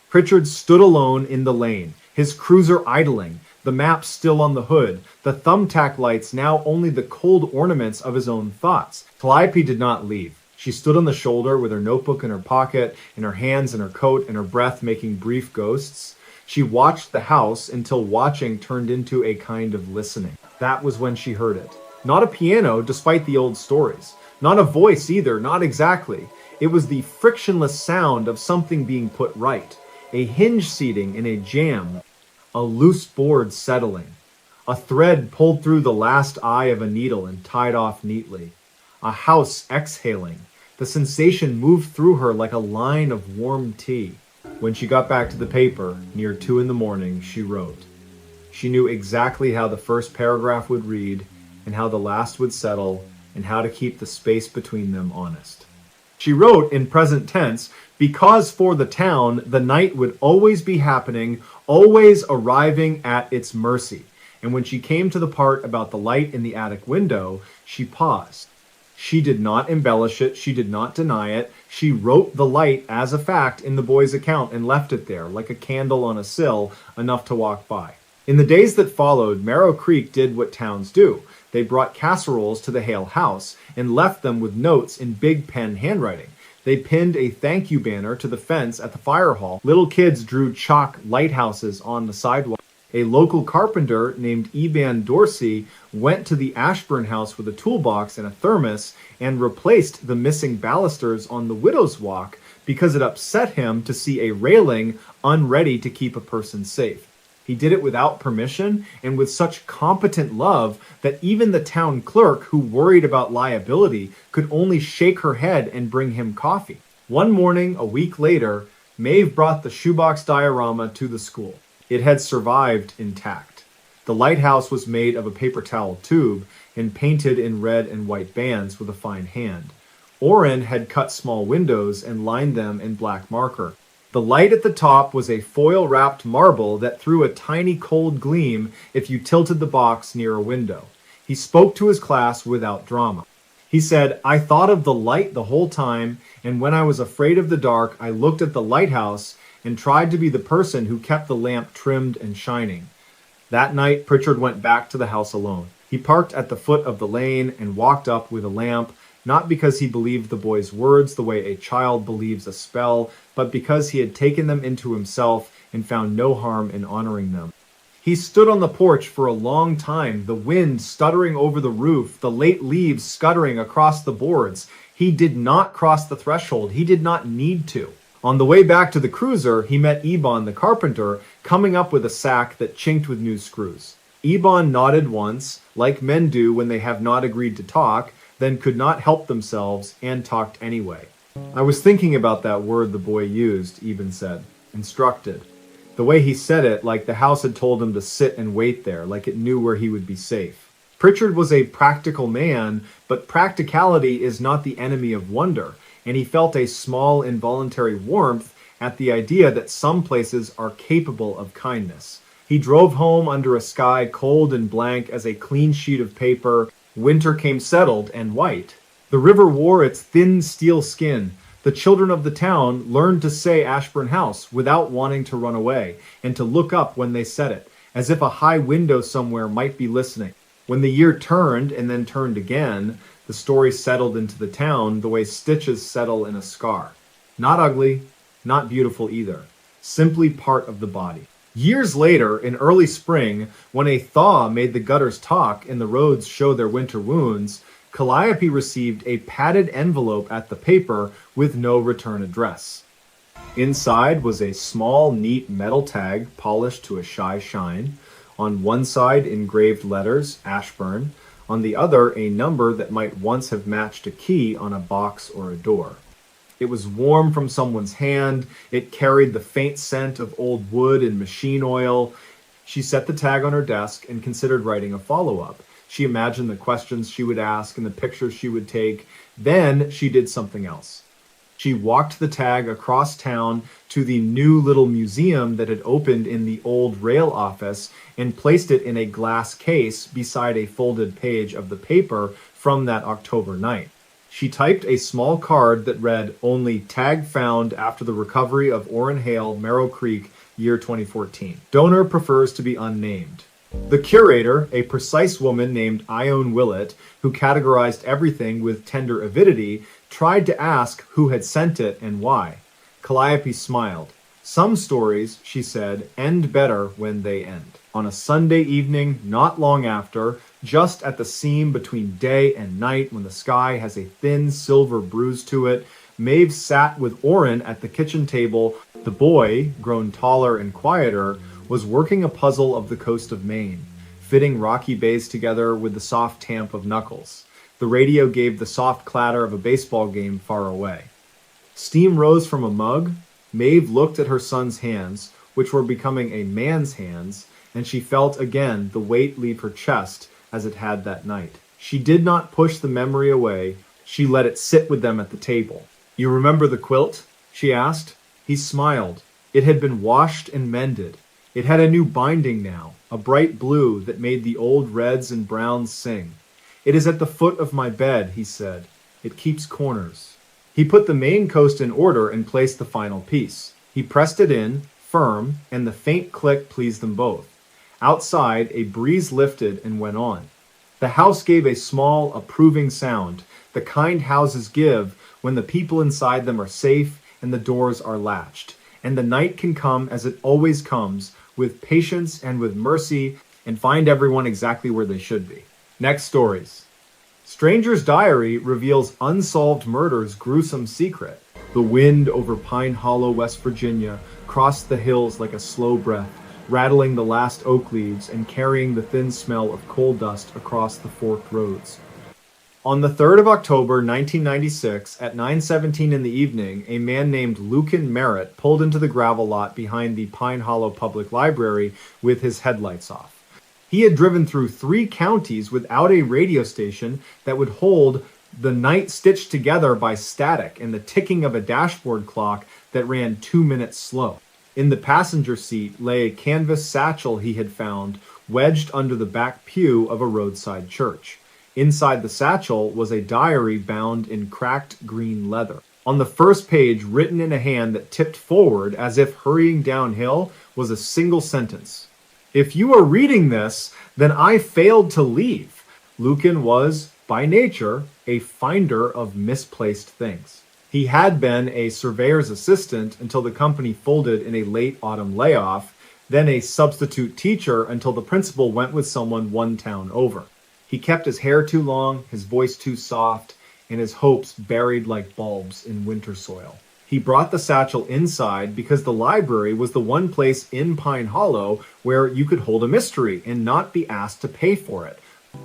Pritchard stood alone in the lane, his cruiser idling, the map still on the hood, the thumbtack lights now only the cold ornaments of his own thoughts. Calliope did not leave. She stood on the shoulder with her notebook in her pocket, and her hands in her coat, and her breath making brief ghosts. She watched the house until watching turned into a kind of listening. That was when she heard it. Not a piano, despite the old stories. Not a voice either, not exactly. It was the frictionless sound of something being put right. A hinge seating in a jam. a loose board settling, a thread pulled through the last eye of a needle and tied off neatly, a house exhaling. The sensation moved through her like a line of warm tea. When she got back to the paper, near 2 in the morning, she wrote. She knew exactly how the first paragraph would read, and how the last would settle, and how to keep the space between them honest. She wrote in present tense because for the town, the night would always be happening, always arriving at its mercy. And when she came to the part about the light in the attic window, she paused. She did not embellish it. She did not deny it. She wrote the light as a fact in the boy's account and left it there, like a candle on a sill, enough to walk by. In the days that followed, Marrow Creek did what towns do. They brought casseroles to the Hale house and left them with notes in big pen handwriting. They pinned a thank you banner to the fence at the fire hall. Little kids drew chalk lighthouses on the sidewalk. A local carpenter named Eban Dorsey went to the Ashburn house with a toolbox and a thermos and replaced the missing balusters on the Widow's Walk because it upset him to see a railing unready to keep a person safe. He did it without permission and with such competent love that even the town clerk, who worried about liability, could only shake her head and bring him coffee. One morning, a week later, Maeve brought the shoebox diorama to the school. It had survived intact. The lighthouse was made of a paper towel tube and painted in red and white bands with a fine hand. Orrin had cut small windows and lined them in black marker. The light at the top was a foil-wrapped marble that threw a tiny cold gleam if you tilted the box near a window. He spoke to his class without drama. He said, "I thought of the light the whole time, and when I was afraid of the dark, I looked at the lighthouse and tried to be the person who kept the lamp trimmed and shining." That night, Pritchard went back to the house alone. He parked at the foot of the lane and walked up with a lamp, not because he believed the boy's words the way a child believes a spell, but because he had taken them into himself and found no harm in honoring them. He stood on the porch for a long time, the wind stuttering over the roof, the late leaves scuttering across the boards. He did not cross the threshold. He did not need to. On the way back to the cruiser, he met Eban the carpenter, coming up with a sack that chinked with new screws. Eban nodded once, like men do when they have not agreed to talk, then could not help themselves and talked anyway. "I was thinking about that word the boy used," Eban said. "Instructed. The way he said it, like the house had told him to sit and wait there, like it knew where he would be safe." Pritchard was a practical man, but practicality is not the enemy of wonder, and he felt a small involuntary warmth at the idea that some places are capable of kindness. He drove home under a sky cold and blank as a clean sheet of paper. Winter came settled and white. The river wore its thin steel skin. The children of the town learned to say Ashburn House without wanting to run away, and to look up when they said it, as if a high window somewhere might be listening. When the year turned and then turned again, the story settled into the town the way stitches settle in a scar. Not ugly, not beautiful either, simply part of the body. Years later, in early spring, when a thaw made the gutters talk and the roads show their winter wounds, Calliope received a padded envelope at the paper with no return address. Inside was a small, neat metal tag polished to a shy shine. On one side, engraved letters, Ashburn. On the other, a number that might once have matched a key on a box or a door. It was warm from someone's hand. It carried the faint scent of old wood and machine oil. She set the tag on her desk and considered writing a follow-up. She imagined the questions she would ask and the pictures she would take. Then she did something else. She walked the tag across town to the new little museum that had opened in the old rail office and placed it in a glass case beside a folded page of the paper from that October night. She typed a small card that read, "Only tag found after the recovery of Orrin Hale, Marrow Creek, year 2014. Donor prefers to be unnamed." The curator, a precise woman named Ione Willett, who categorized everything with tender avidity, tried to ask who had sent it and why. Calliope smiled. "Some stories," she said, "end better when they end." On a Sunday evening, not long after, just at the seam between day and night when the sky has a thin silver bruise to it, Maeve sat with Orrin at the kitchen table. The boy, grown taller and quieter, was working a puzzle of the coast of Maine, fitting rocky bays together with the soft tamp of knuckles. The radio gave the soft clatter of a baseball game far away. Steam rose from a mug. Maeve looked at her son's hands, which were becoming a man's hands, and she felt again the weight leave her chest as it had that night. She did not push the memory away. She let it sit with them at the table. "You remember the quilt?" she asked. He smiled. It had been washed and mended. It had a new binding now, a bright blue that made the old reds and browns sing. "It is at the foot of my bed," he said. "It keeps corners." He put the main coast in order and placed the final piece. He pressed it in, firm, and the faint click pleased them both. Outside, a breeze lifted and went on. The house gave a small, approving sound, the kind houses give when the people inside them are safe and the doors are latched, and the night can come as it always comes, with patience and with mercy, and find everyone exactly where they should be. Next stories. Stranger's Diary reveals unsolved murder's gruesome secret. The wind over Pine Hollow, West Virginia, crossed the hills like a slow breath, rattling the last oak leaves and carrying the thin smell of coal dust across the forked roads. On the 3rd of October, 1996, at 9:17 in the evening, a man named Lucan Merritt pulled into the gravel lot behind the Pine Hollow Public Library with his headlights off. He had driven through 3 counties without a radio station that would hold the night stitched together by static and the ticking of a dashboard clock that ran 2 minutes slow. In the passenger seat lay a canvas satchel he had found wedged under the back pew of a roadside church. Inside the satchel was a diary bound in cracked green leather. On the first page, written in a hand that tipped forward as if hurrying downhill, was a single sentence. "If you are reading this, then I failed to leave." Lucan was, by nature, a finder of misplaced things. He had been a surveyor's assistant until the company folded in a late autumn layoff, then a substitute teacher until the principal went with someone one town over. He kept his hair too long, his voice too soft, and his hopes buried like bulbs in winter soil. He brought the satchel inside because the library was the one place in Pine Hollow where you could hold a mystery and not be asked to pay for it.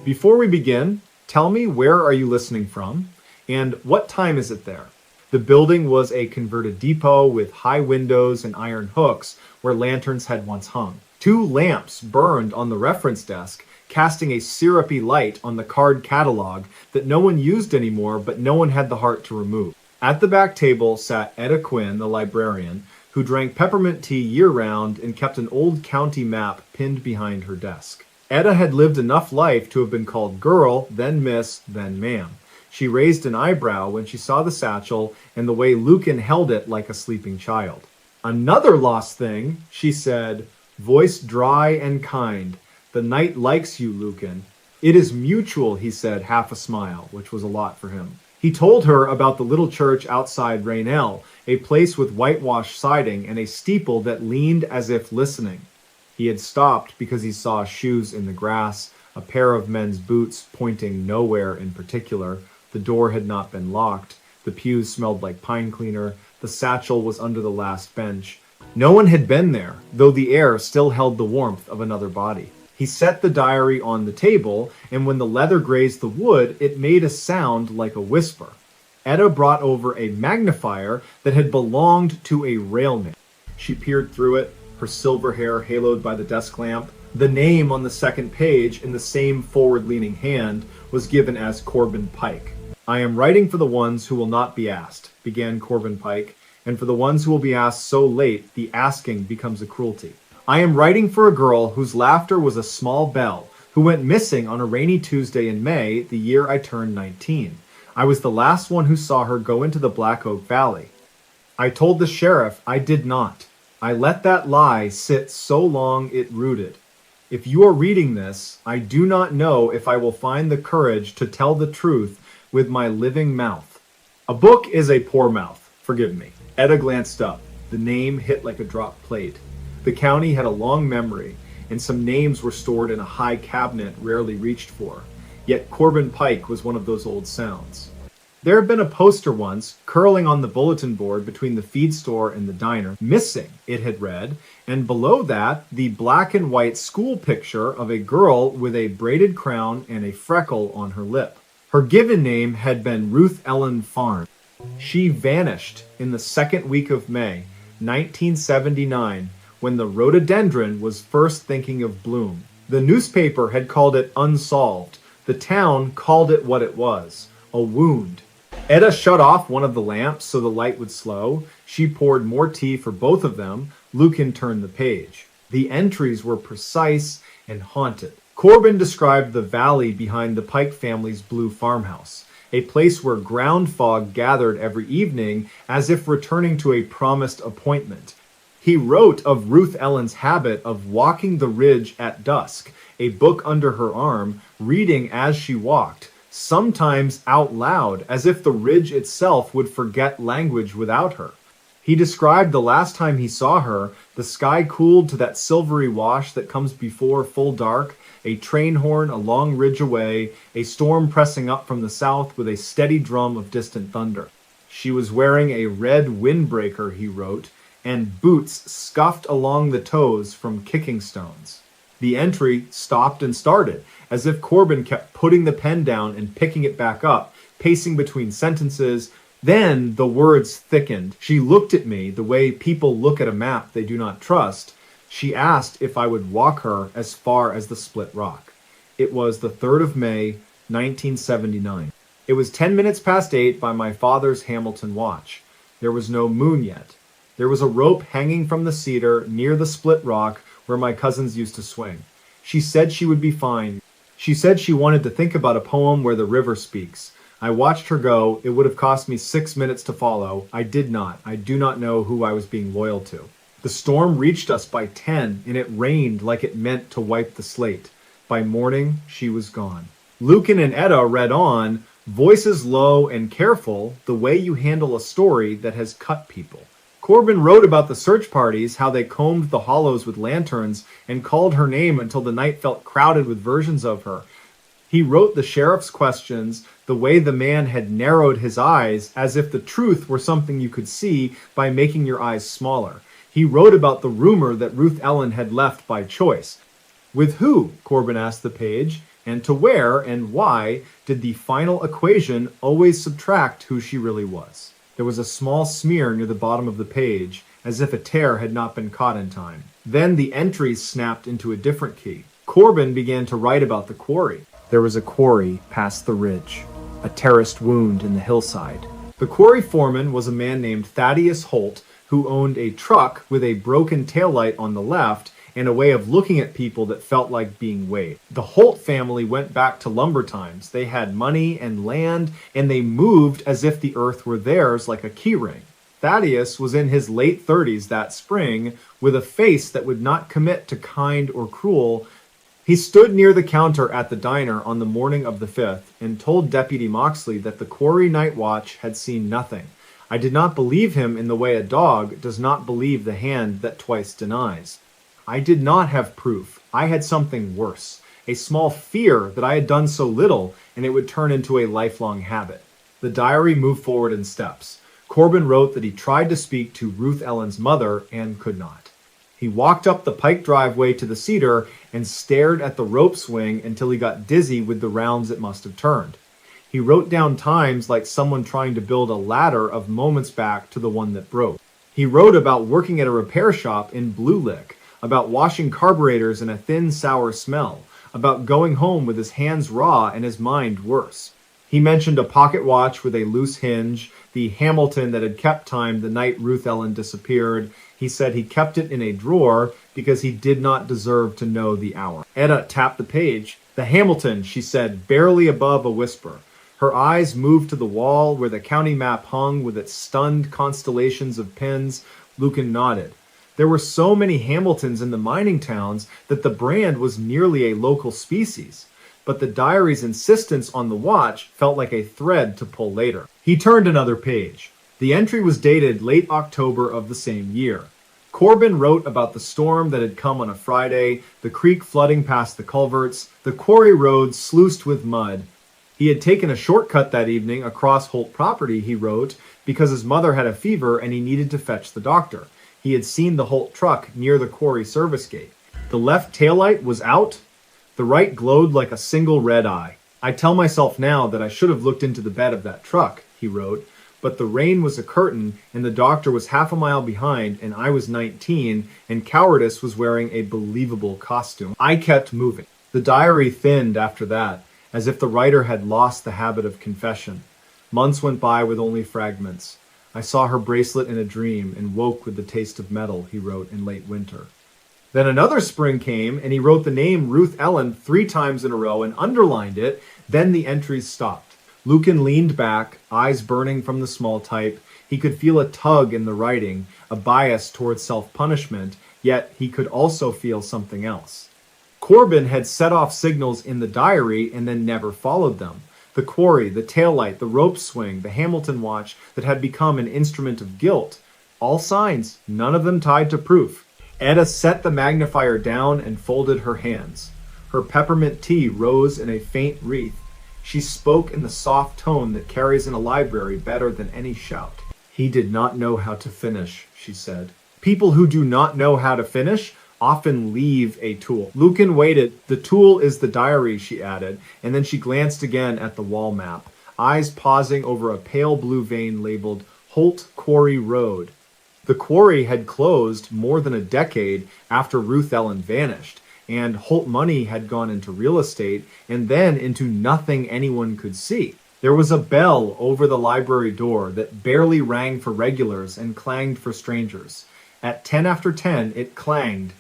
Before we begin, tell me, where are you listening from, and what time is it there? The building was a converted depot with high windows and iron hooks where lanterns had once hung. 2 lamps burned on the reference desk, casting a syrupy light on the card catalog that no one used anymore, but no one had the heart to remove. At the back table sat Etta Quinn, the librarian, who drank peppermint tea year-round and kept an old county map pinned behind her desk. Etta had lived enough life to have been called girl, then miss, then ma'am. She raised an eyebrow when she saw the satchel and the way Lucan held it like a sleeping child. "Another lost thing," she said, voice dry and kind. "The night likes you, Lucan." "It is mutual," he said, half a smile, which was a lot for him. He told her about the little church outside Raynell, a place with whitewashed siding and a steeple that leaned as if listening. He had stopped because he saw shoes in the grass, a pair of men's boots pointing nowhere in particular. The door had not been locked. The pews smelled like pine cleaner. The satchel was under the last bench. No one had been there, though the air still held the warmth of another body. He set the diary on the table, and when the leather grazed the wood, it made a sound like a whisper. Etta brought over a magnifier that had belonged to a railman. She peered through it, her silver hair haloed by the desk lamp. The name on the second page, in the same forward-leaning hand, was given as Corbin Pike. "I am writing for the ones who will not be asked," began Corbin Pike, "and for the ones who will be asked so late, the asking becomes a cruelty. I am writing for a girl whose laughter was a small bell, who went missing on a rainy Tuesday in May, the year I turned 19. I was the last one who saw her go into the Black Oak Valley. I told the sheriff I did not. I let that lie sit so long it rooted. If you are reading this, I do not know if I will find the courage to tell the truth with my living mouth." A book is a poor mouth, forgive me. Etta glanced up. The name hit like a dropped plate. The county had a long memory, and some names were stored in a high cabinet rarely reached for. Yet Corbin Pike was one of those old sounds. There had been a poster once, curling on the bulletin board between the feed store and the diner. Missing, it had read, and below that, the black and white school picture of a girl with a braided crown and a freckle on her lip. Her given name had been Ruth Ellen Farn. She vanished in the second week of May, 1979, when the rhododendron was first thinking of bloom. The newspaper had called it Unsolved. The town called it what it was, a wound. Etta shut off one of the lamps so the light would slow. She poured more tea for both of them. Lucan turned the page. The entries were precise and haunted. Corbin described the valley behind the Pike family's blue farmhouse, a place where ground fog gathered every evening as if returning to a promised appointment. He wrote of Ruth Ellen's habit of walking the ridge at dusk, a book under her arm, reading as she walked, sometimes out loud, as if the ridge itself would forget language without her. He described the last time he saw her, the sky cooled to that silvery wash that comes before full dark, a train horn a long ridge away, a storm pressing up from the south with a steady drum of distant thunder. She was wearing a red windbreaker, he wrote, and boots scuffed along the toes from kicking stones. The entry stopped and started, as if Corbin kept putting the pen down and picking it back up, pacing between sentences. Then the words thickened. She looked at me the way people look at a map they do not trust. She asked if I would walk her as far as the Split Rock. It was the 3rd of May, 1979. It was 10 minutes past 8 by my father's Hamilton watch. There was no moon yet. There was a rope hanging from the cedar near the Split Rock where my cousins used to swing. She said she would be fine. She said she wanted to think about a poem where the river speaks. I watched her go. It would have cost me 6 minutes to follow. I did not. I do not know who I was being loyal to. The storm reached us by 10, and it rained like it meant to wipe the slate. By morning, she was gone. Lucan and Etta read on, voices low and careful, the way you handle a story that has cut people. Corbin wrote about the search parties, how they combed the hollows with lanterns and called her name until the night felt crowded with versions of her. He wrote the sheriff's questions, the way the man had narrowed his eyes as if the truth were something you could see by making your eyes smaller. He wrote about the rumor that Ruth Ellen had left by choice. With who, Corbin asked the page, and to where and why did the final equation always subtract who she really was? There was a small smear near the bottom of the page, as if a tear had not been caught in time. Then the entries snapped into a different key. Corbin began to write about the quarry. There was a quarry past the ridge, a terraced wound in the hillside. The quarry foreman was a man named Thaddeus Holt, who owned a truck with a broken taillight on the left and a way of looking at people that felt like being weighed. The Holt family went back to lumber times. They had money and land, and they moved as if the earth were theirs like a keyring. Thaddeus was in his late 30s that spring, with a face that would not commit to kind or cruel. He stood near the counter at the diner on the morning of the 5th and told Deputy Moxley that the quarry night watch had seen nothing. I did not believe him in the way a dog does not believe the hand that twice denies. I did not have proof. I had something worse, a small fear that I had done so little and it would turn into a lifelong habit. The diary moved forward in steps. Corbin wrote that he tried to speak to Ruth Ellen's mother and could not. He walked up the Pike driveway to the cedar and stared at the rope swing until he got dizzy with the rounds it must have turned. He wrote down times like someone trying to build a ladder of moments back to the one that broke. He wrote about working at a repair shop in Blue Lick, about washing carburetors in a thin, sour smell, about going home with his hands raw and his mind worse. He mentioned a pocket watch with a loose hinge, the Hamilton that had kept time the night Ruth Ellen disappeared. He said he kept it in a drawer because he did not deserve to know the hour. Etta tapped the page. The Hamilton, she said, barely above a whisper. Her eyes moved to the wall where the county map hung with its stunned constellations of pins. Lucan nodded. There were so many Hamiltons in the mining towns that the brand was nearly a local species, but the diary's insistence on the watch felt like a thread to pull later. He turned another page. The entry was dated late October of the same year. Corbin wrote about the storm that had come on a Friday, the creek flooding past the culverts, the quarry road sluiced with mud. He had taken a shortcut that evening across Holt property, he wrote, because his mother had a fever and he needed to fetch the doctor. He had seen the Holt truck near the quarry service gate. The left taillight was out. The right glowed like a single red eye. I tell myself now that I should have looked into the bed of that truck, he wrote, but the rain was a curtain and the doctor was half a mile behind and I was 19 and cowardice was wearing a believable costume. I kept moving. The diary thinned after that, as if the writer had lost the habit of confession. Months went by with only fragments. I saw her bracelet in a dream and woke with the taste of metal, he wrote in late winter. Then another spring came, and he wrote the name Ruth Ellen 3 times in a row and underlined it. Then the entries stopped. Lucan leaned back, eyes burning from the small type. He could feel a tug in the writing, a bias towards self-punishment, yet he could also feel something else. Corbin had set off signals in the diary and then never followed them. The quarry, the taillight, the rope swing, the Hamilton watch that had become an instrument of guilt. All signs, none of them tied to proof. Etta set the magnifier down and folded her hands. Her peppermint tea rose in a faint wreath. She spoke in the soft tone that carries in a library better than any shout. He did not know how to finish, she said. People who do not know how to finish often leave a tool. Lucan waited. The tool is the diary, she added, and then she glanced again at the wall map, eyes pausing over a pale blue vein labeled Holt Quarry Road. The quarry had closed more than a decade after Ruth Ellen vanished, and Holt money had gone into real estate and then into nothing anyone could see. There was a bell over the library door that barely rang for regulars and clanged for strangers. At 10 after 10, it clanged.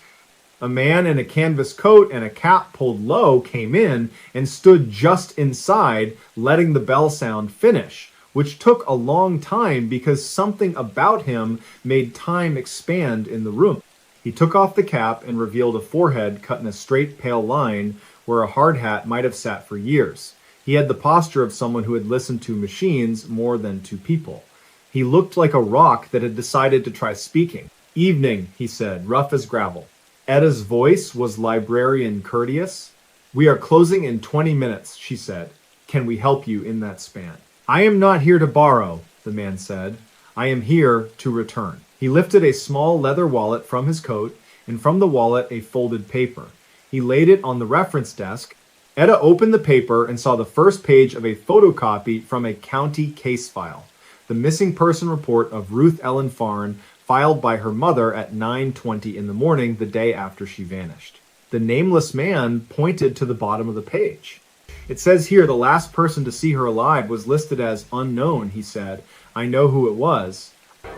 A man in a canvas coat and a cap pulled low came in and stood just inside, letting the bell sound finish, which took a long time because something about him made time expand in the room. He took off the cap and revealed a forehead cut in a straight pale line where a hard hat might have sat for years. He had the posture of someone who had listened to machines more than to people. He looked like a rock that had decided to try speaking. "Evening," he said, rough as gravel. Etta's voice was librarian courteous. "We are closing in 20 minutes, she said. "Can we help you in that span?" "I am not here to borrow," the man said. "I am here to return." He lifted a small leather wallet from his coat, and from the wallet a folded paper. He laid it on the reference desk. Etta opened the paper and saw the first page of a photocopy from a county case file. The missing person report of Ruth Ellen Farn, filed by her mother at 9:20 in the morning the day after she vanished. The nameless man pointed to the bottom of the page. "It says here the last person to see her alive was listed as unknown," he said. "I know who it was."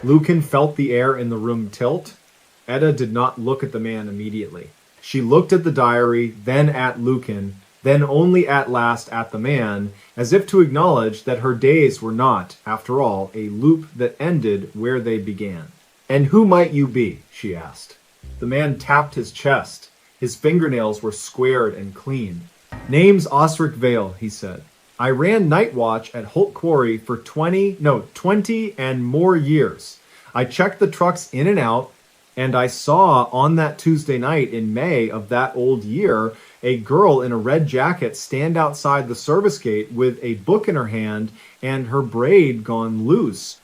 Lucan felt the air in the room tilt. Etta did not look at the man immediately. She looked at the diary, then at Lucan, then only at last at the man, as if to acknowledge that her days were not, after all, a loop that ended where they began. "And who might you be?" she asked. The man tapped his chest. His fingernails were squared and clean. "Name's Osric Vale," he said. "I ran night watch at Holt Quarry for 20 and more years. I checked the trucks in and out, and I saw on that Tuesday night in May of that old year a girl in a red jacket stand outside the service gate with a book in her hand and her braid gone loose.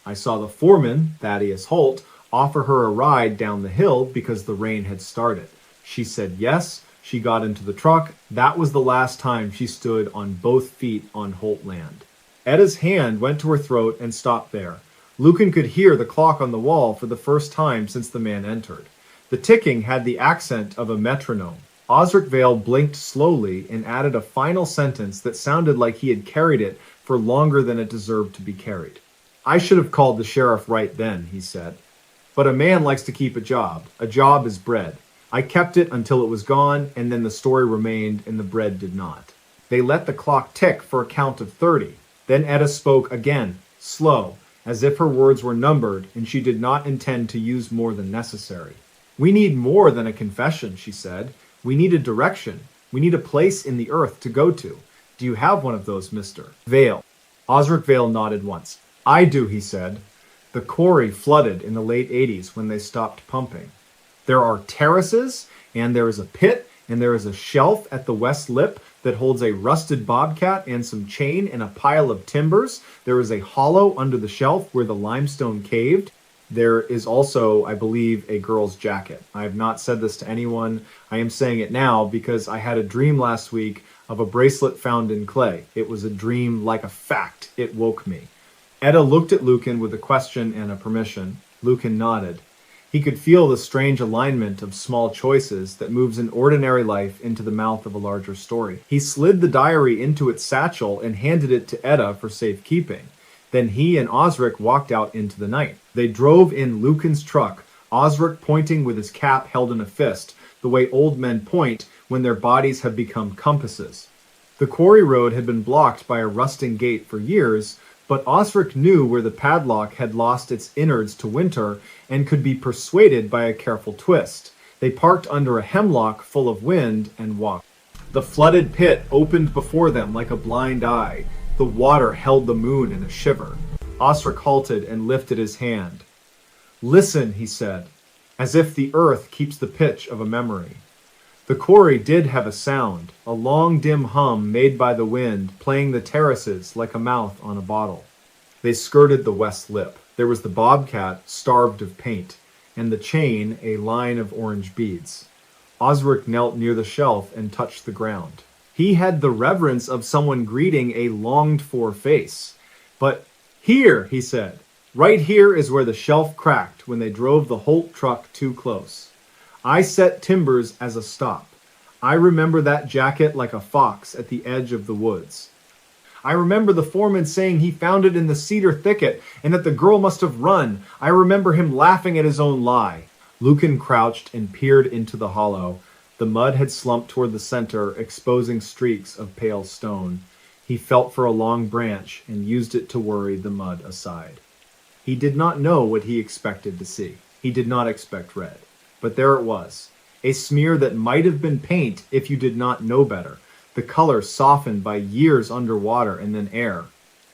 I saw the foreman, Thaddeus Holt, offer her a ride down the hill because the rain had started. She said yes. She got into the truck. That was the last time she stood on both feet on Holt land." Etta's hand went to her throat and stopped there. Lucan could hear the clock on the wall for the first time since the man entered. The ticking had the accent of a metronome. Osric Vale blinked slowly and added a final sentence that sounded like he had carried it for longer than it deserved to be carried. "I should have called the sheriff right then," he said. "But a man likes to keep a job. A job is bread. I kept it until it was gone, and then the story remained and the bread did not." They let the clock tick for a count of 30. Then Etta spoke again, slow, as if her words were numbered and she did not intend to use more than necessary. "We need more than a confession," she said. "We need a direction. We need a place in the earth to go to. Do you have one of those, Mr. Vale?" Osric Vale nodded once. "I do," he said. "The quarry flooded in the late 80s when they stopped pumping. There are terraces, and there is a pit, and there is a shelf at the west lip that holds a rusted bobcat and some chain in a pile of timbers. There is a hollow under the shelf where the limestone caved. There is also, I believe, a girl's jacket. I have not said this to anyone. I am saying it now because I had a dream last week of a bracelet found in clay. It was a dream like a fact. It woke me. Etta looked at Lucan with a question and a permission. Lucan nodded. He could feel the strange alignment of small choices that moves an ordinary life into the mouth of a larger story. He slid the diary into its satchel and handed it to Etta for safekeeping. Then he and Osric walked out into the night. They drove in Lucan's truck, Osric pointing with his cap held in a fist, the way old men point when their bodies have become compasses. The quarry road had been blocked by a rusting gate for years, but Osric knew where the padlock had lost its innards to winter and could be persuaded by a careful twist. They parked under a hemlock full of wind and walked. The flooded pit opened before them like a blind eye. The water held the moon in a shiver. Osric halted and lifted his hand. "Listen," he said, as if the earth keeps the pitch of a memory. The quarry did have a sound, a long dim hum made by the wind, playing the terraces like a mouth on a bottle. They skirted the west lip. There was the bobcat, starved of paint, and the chain, a line of orange beads. Osric knelt near the shelf and touched the ground. He had the reverence of someone greeting a longed-for face. "But here," he said, "right here is where the shelf cracked when they drove the Holt truck too close. I set timbers as a stop. I remember that jacket like a fox at the edge of the woods. I remember the foreman saying he found it in the cedar thicket and that the girl must have run. I remember him laughing at his own lie." Lucan crouched and peered into the hollow. The mud had slumped toward the center, exposing streaks of pale stone. He felt for a long branch and used it to worry the mud aside. He did not know what he expected to see. He did not expect red. But there it was, a smear that might have been paint if you did not know better, the color softened by years underwater and then air.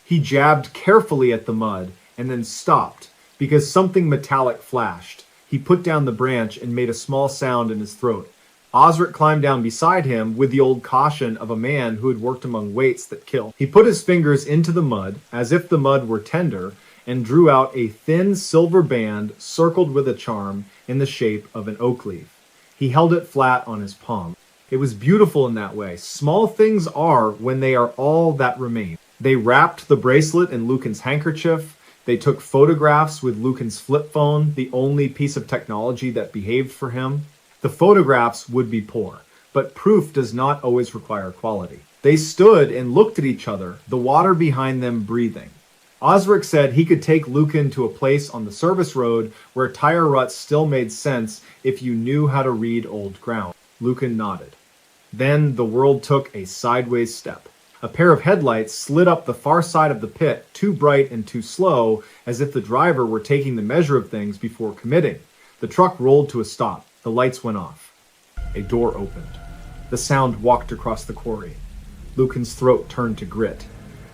He jabbed carefully at the mud and then stopped because something metallic flashed. He put down the branch and made a small sound in his throat. Osric climbed down beside him with the old caution of a man who had worked among weights that kill. He put his fingers into the mud, as if the mud were tender, and drew out a thin silver band circled with a charm in the shape of an oak leaf. He held it flat on his palm. It was beautiful in that way. Small things are when they are all that remain. They wrapped the bracelet in Lucan's handkerchief. They took photographs with Lucan's flip phone, the only piece of technology that behaved for him. The photographs would be poor, but proof does not always require quality. They stood and looked at each other, the water behind them breathing. Osric said he could take Lucan to a place on the service road where tire ruts still made sense if you knew how to read old ground. Lucan nodded. Then the world took a sideways step. A pair of headlights slid up the far side of the pit, too bright and too slow, as if the driver were taking the measure of things before committing. The truck rolled to a stop. The lights went off. A door opened. The sound walked across the quarry. Lucan's throat turned to grit.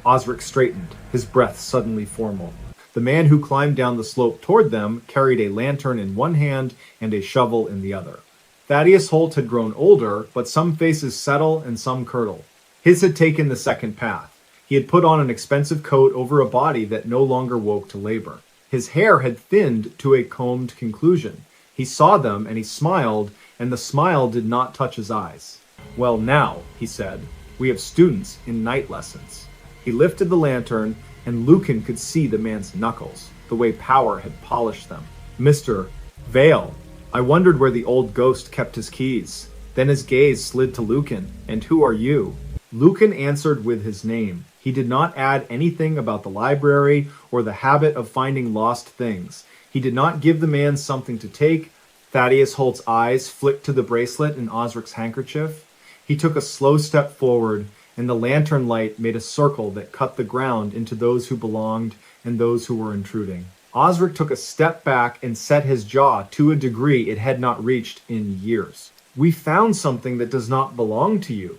Osric straightened, his breath suddenly formal. The man who climbed down the slope toward them carried a lantern in one hand and a shovel in the other. Thaddeus Holt had grown older, but some faces settle and some curdle. His had taken the second path. He had put on an expensive coat over a body that no longer woke to labor. His hair had thinned to a combed conclusion. He saw them and he smiled, and the smile did not touch his eyes. "Well, now," he said, "we have students in night lessons." He lifted the lantern, and Lucan could see the man's knuckles, the way power had polished them. "Mr. Vale, I wondered where the old ghost kept his keys." Then his gaze slid to Lucan. "And who are you?" Lucan answered with his name. He did not add anything about the library or the habit of finding lost things. He did not give the man something to take. Thaddeus Holt's eyes flicked to the bracelet in Osric's handkerchief. He took a slow step forward, and the lantern light made a circle that cut the ground into those who belonged and those who were intruding. Osric took a step back and set his jaw to a degree it had not reached in years. "We found something that does not belong to you,"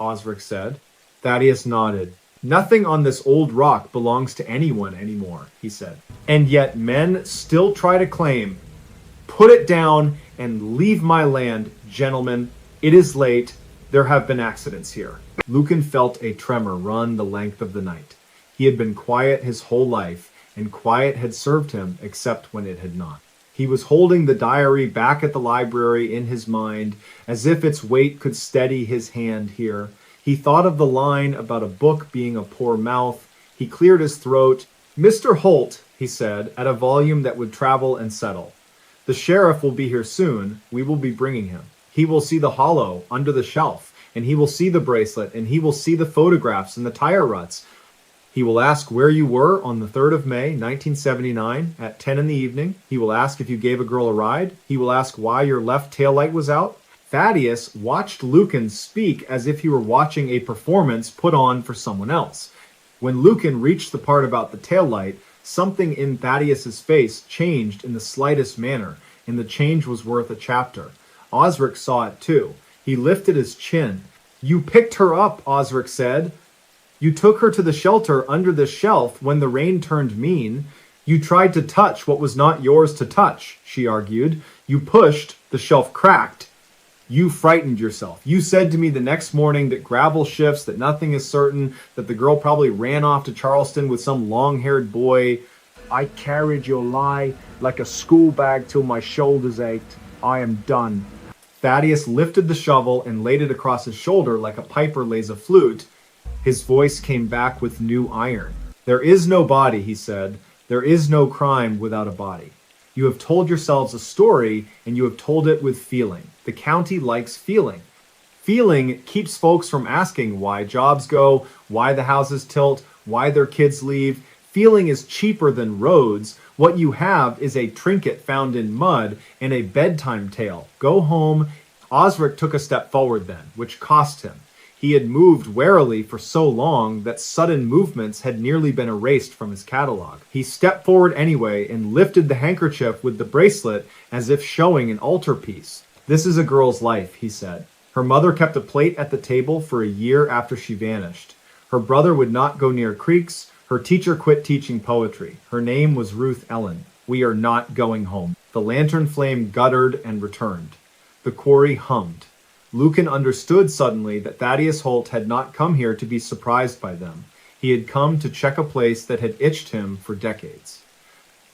Osric said. Thaddeus nodded. "Nothing on this old rock belongs to anyone anymore," he said. "And yet men still try to claim. Put it down and leave my land, gentlemen. It is late. There have been accidents here. Lucan felt a tremor run the length of the night. He had been quiet his whole life, and quiet had served him except when it had not. He was holding the diary back at the library in his mind, as if its weight could steady his hand here. He thought of the line about a book being a poor mouth. He cleared his throat. "Mr. Holt," he said, at a volume that would travel and settle. "The sheriff will be here soon. We will be bringing him. He will see the hollow under the shelf, and he will see the bracelet, and he will see the photographs and the tire ruts. He will ask where you were on the 3rd of May, 1979, at 10 in the evening. He will ask if you gave a girl a ride. He will ask why your left taillight was out." Thaddeus watched Lucan speak as if he were watching a performance put on for someone else. When Lucan reached the part about the taillight, something in Thaddeus's face changed in the slightest manner, and the change was worth a chapter. Osric saw it too. He lifted his chin. "You picked her up," Osric said. "You took her to the shelter under the shelf when the rain turned mean. You tried to touch what was not yours to touch," she argued. "You pushed, the shelf cracked. You frightened yourself. You said to me the next morning that gravel shifts, that nothing is certain, that the girl probably ran off to Charleston with some long-haired boy. I carried your lie like a school bag till my shoulders ached. I am done." Thaddeus lifted the shovel and laid it across his shoulder like a piper lays a flute. His voice came back with new iron. "There is no body," he said. "There is no crime without a body. You have told yourselves a story, and you have told it with feeling. The county likes feeling. Feeling keeps folks from asking why jobs go, why the houses tilt, why their kids leave. Feeling is cheaper than roads. What you have is a trinket found in mud and a bedtime tale. Go home." Osric took a step forward then, which cost him. He had moved warily for so long that sudden movements had nearly been erased from his catalog. He stepped forward anyway and lifted the handkerchief with the bracelet as if showing an altarpiece. "This is a girl's life," he said. "Her mother kept a plate at the table for a year after she vanished. Her brother would not go near creeks. Her teacher quit teaching poetry. Her name was Ruth Ellen. We are not going home." The lantern flame guttered and returned. The quarry hummed. Lucan understood suddenly that Thaddeus Holt had not come here to be surprised by them. He had come to check a place that had itched him for decades.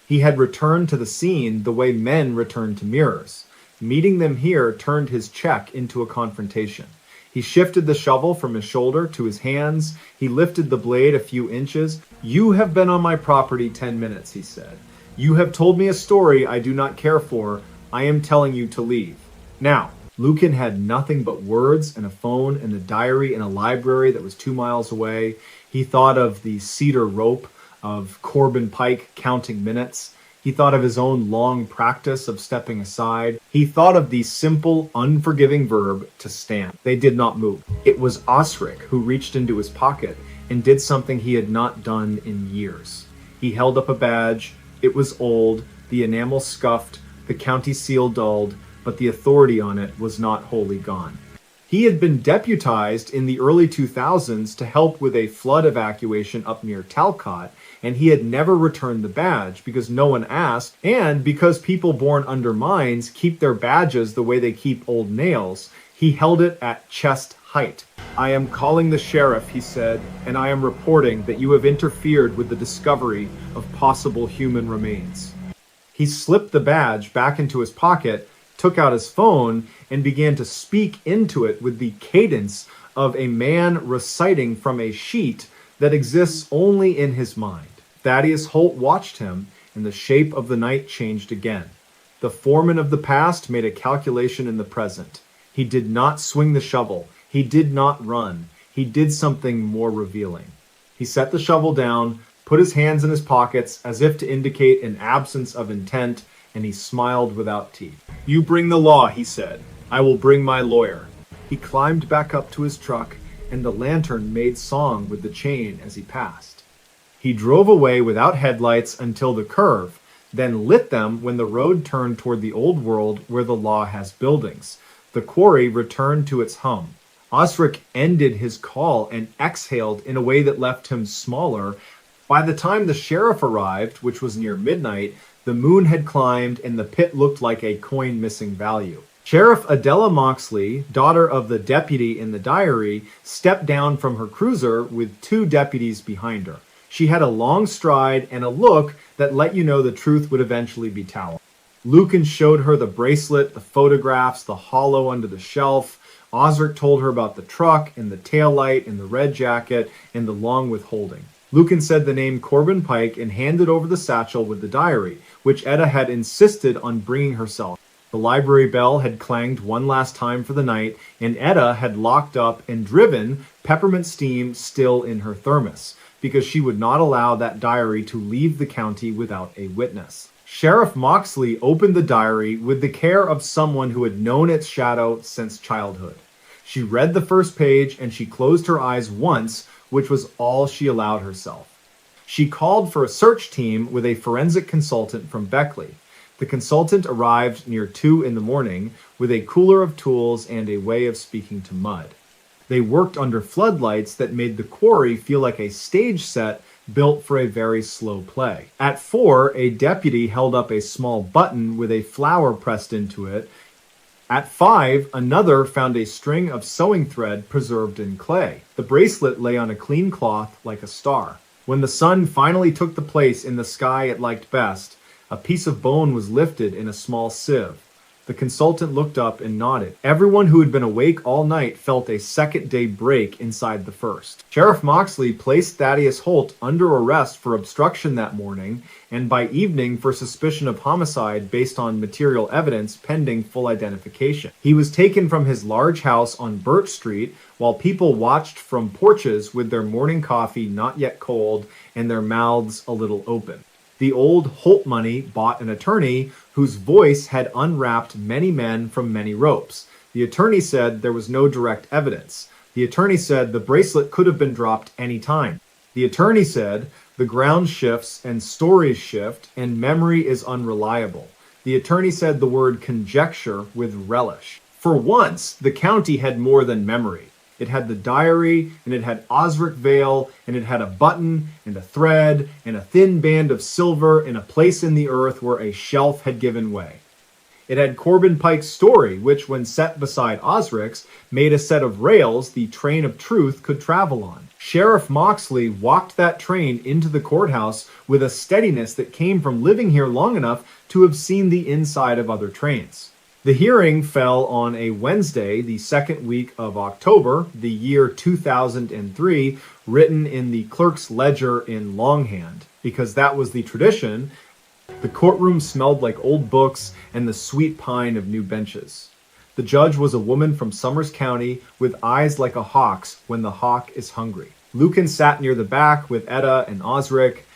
He had returned to the scene the way men return to mirrors. Meeting them here turned his check into a confrontation. He shifted the shovel from his shoulder to his hands. He lifted the blade a few inches. "You have been on my property 10 minutes, he said. "You have told me a story I do not care for. I am telling you to leave. Now." Lucan had nothing but words and a phone and a diary in a library that was 2 miles away. He thought of the cedar rope, of Corbin Pike counting minutes. He thought of his own long practice of stepping aside. He thought of the simple, unforgiving verb to stand. They did not move. It was Osric who reached into his pocket and did something he had not done in years. He held up a badge. It was old, the enamel scuffed, the county seal dulled, but the authority on it was not wholly gone. He had been deputized in the early 2000s to help with a flood evacuation up near Talcott, and he had never returned the badge because no one asked, and because people born under mines keep their badges the way they keep old nails. He held it at chest height. "I am calling the sheriff," he said, "and I am reporting that you have interfered with the discovery of possible human remains." He slipped the badge back into his pocket, took out his phone, and began to speak into it with the cadence of a man reciting from a sheet that exists only in his mind. Thaddeus Holt watched him, and the shape of the night changed again. The foreman of the past made a calculation in the present. He did not swing the shovel. He did not run. He did something more revealing. He set the shovel down, put his hands in his pockets as if to indicate an absence of intent, and he smiled without teeth. "You bring the law," he said. "I will bring my lawyer." He climbed back up to his truck, and the lantern made song with the chain as he passed. He drove away without headlights until the curve, then lit them when the road turned toward the old world where the law has buildings. The quarry returned to its hum. Osric ended his call and exhaled in a way that left him smaller. By the time the sheriff arrived, which was near midnight, the moon had climbed and the pit looked like a coin missing value. Sheriff Adela Moxley, daughter of the deputy in the diary, stepped down from her cruiser with two deputies behind her. She had a long stride and a look that let you know the truth would eventually be told. Lucan showed her the bracelet, the photographs, the hollow under the shelf. Osric told her about the truck and the taillight and the red jacket and the long withholding. Lucan said the name Corbin Pike and handed over the satchel with the diary, which Etta had insisted on bringing herself. The library bell had clanged one last time for the night, and Etta had locked up and driven peppermint steam still in her thermos, because she would not allow that diary to leave the county without a witness. Sheriff Moxley opened the diary with the care of someone who had known its shadow since childhood. She read the first page and she closed her eyes once, which was all she allowed herself. She called for a search team with a forensic consultant from Beckley. The consultant arrived near 2 in the morning with a cooler of tools and a way of speaking to mud. They worked under floodlights that made the quarry feel like a stage set built for a very slow play. At 4, a deputy held up a small button with a flower pressed into it. At 5, another found a string of sewing thread preserved in clay. The bracelet lay on a clean cloth like a star. When the sun finally took the place in the sky it liked best, a piece of bone was lifted in a small sieve. The consultant looked up and nodded. Everyone who had been awake all night felt a second-day break inside the first. Sheriff Moxley placed Thaddeus Holt under arrest for obstruction that morning, and by evening for suspicion of homicide based on material evidence pending full identification. He was taken from his large house on Birch Street while people watched from porches with their morning coffee not yet cold and their mouths a little open. The old Holt money bought an attorney whose voice had unwrapped many men from many ropes. The attorney said there was no direct evidence. The attorney said the bracelet could have been dropped any time. The attorney said the ground shifts and stories shift and memory is unreliable. The attorney said the word conjecture with relish. For once, the county had more than memory. It had the diary, and it had Osric Vale, and it had a button, and a thread, and a thin band of silver in a place in the earth where a shelf had given way. It had Corbin Pike's story, which, when set beside Osric's, made a set of rails the train of truth could travel on. Sheriff Moxley walked that train into the courthouse with a steadiness that came from living here long enough to have seen the inside of other trains. The hearing fell on a Wednesday, the second week of October, the year 2003, written in the clerk's ledger in longhand, because that was the tradition. The courtroom smelled like old books and the sweet pine of new benches. The judge was a woman from Summers County with eyes like a hawk's when the hawk is hungry. Lucan sat near the back with Etta and Osric.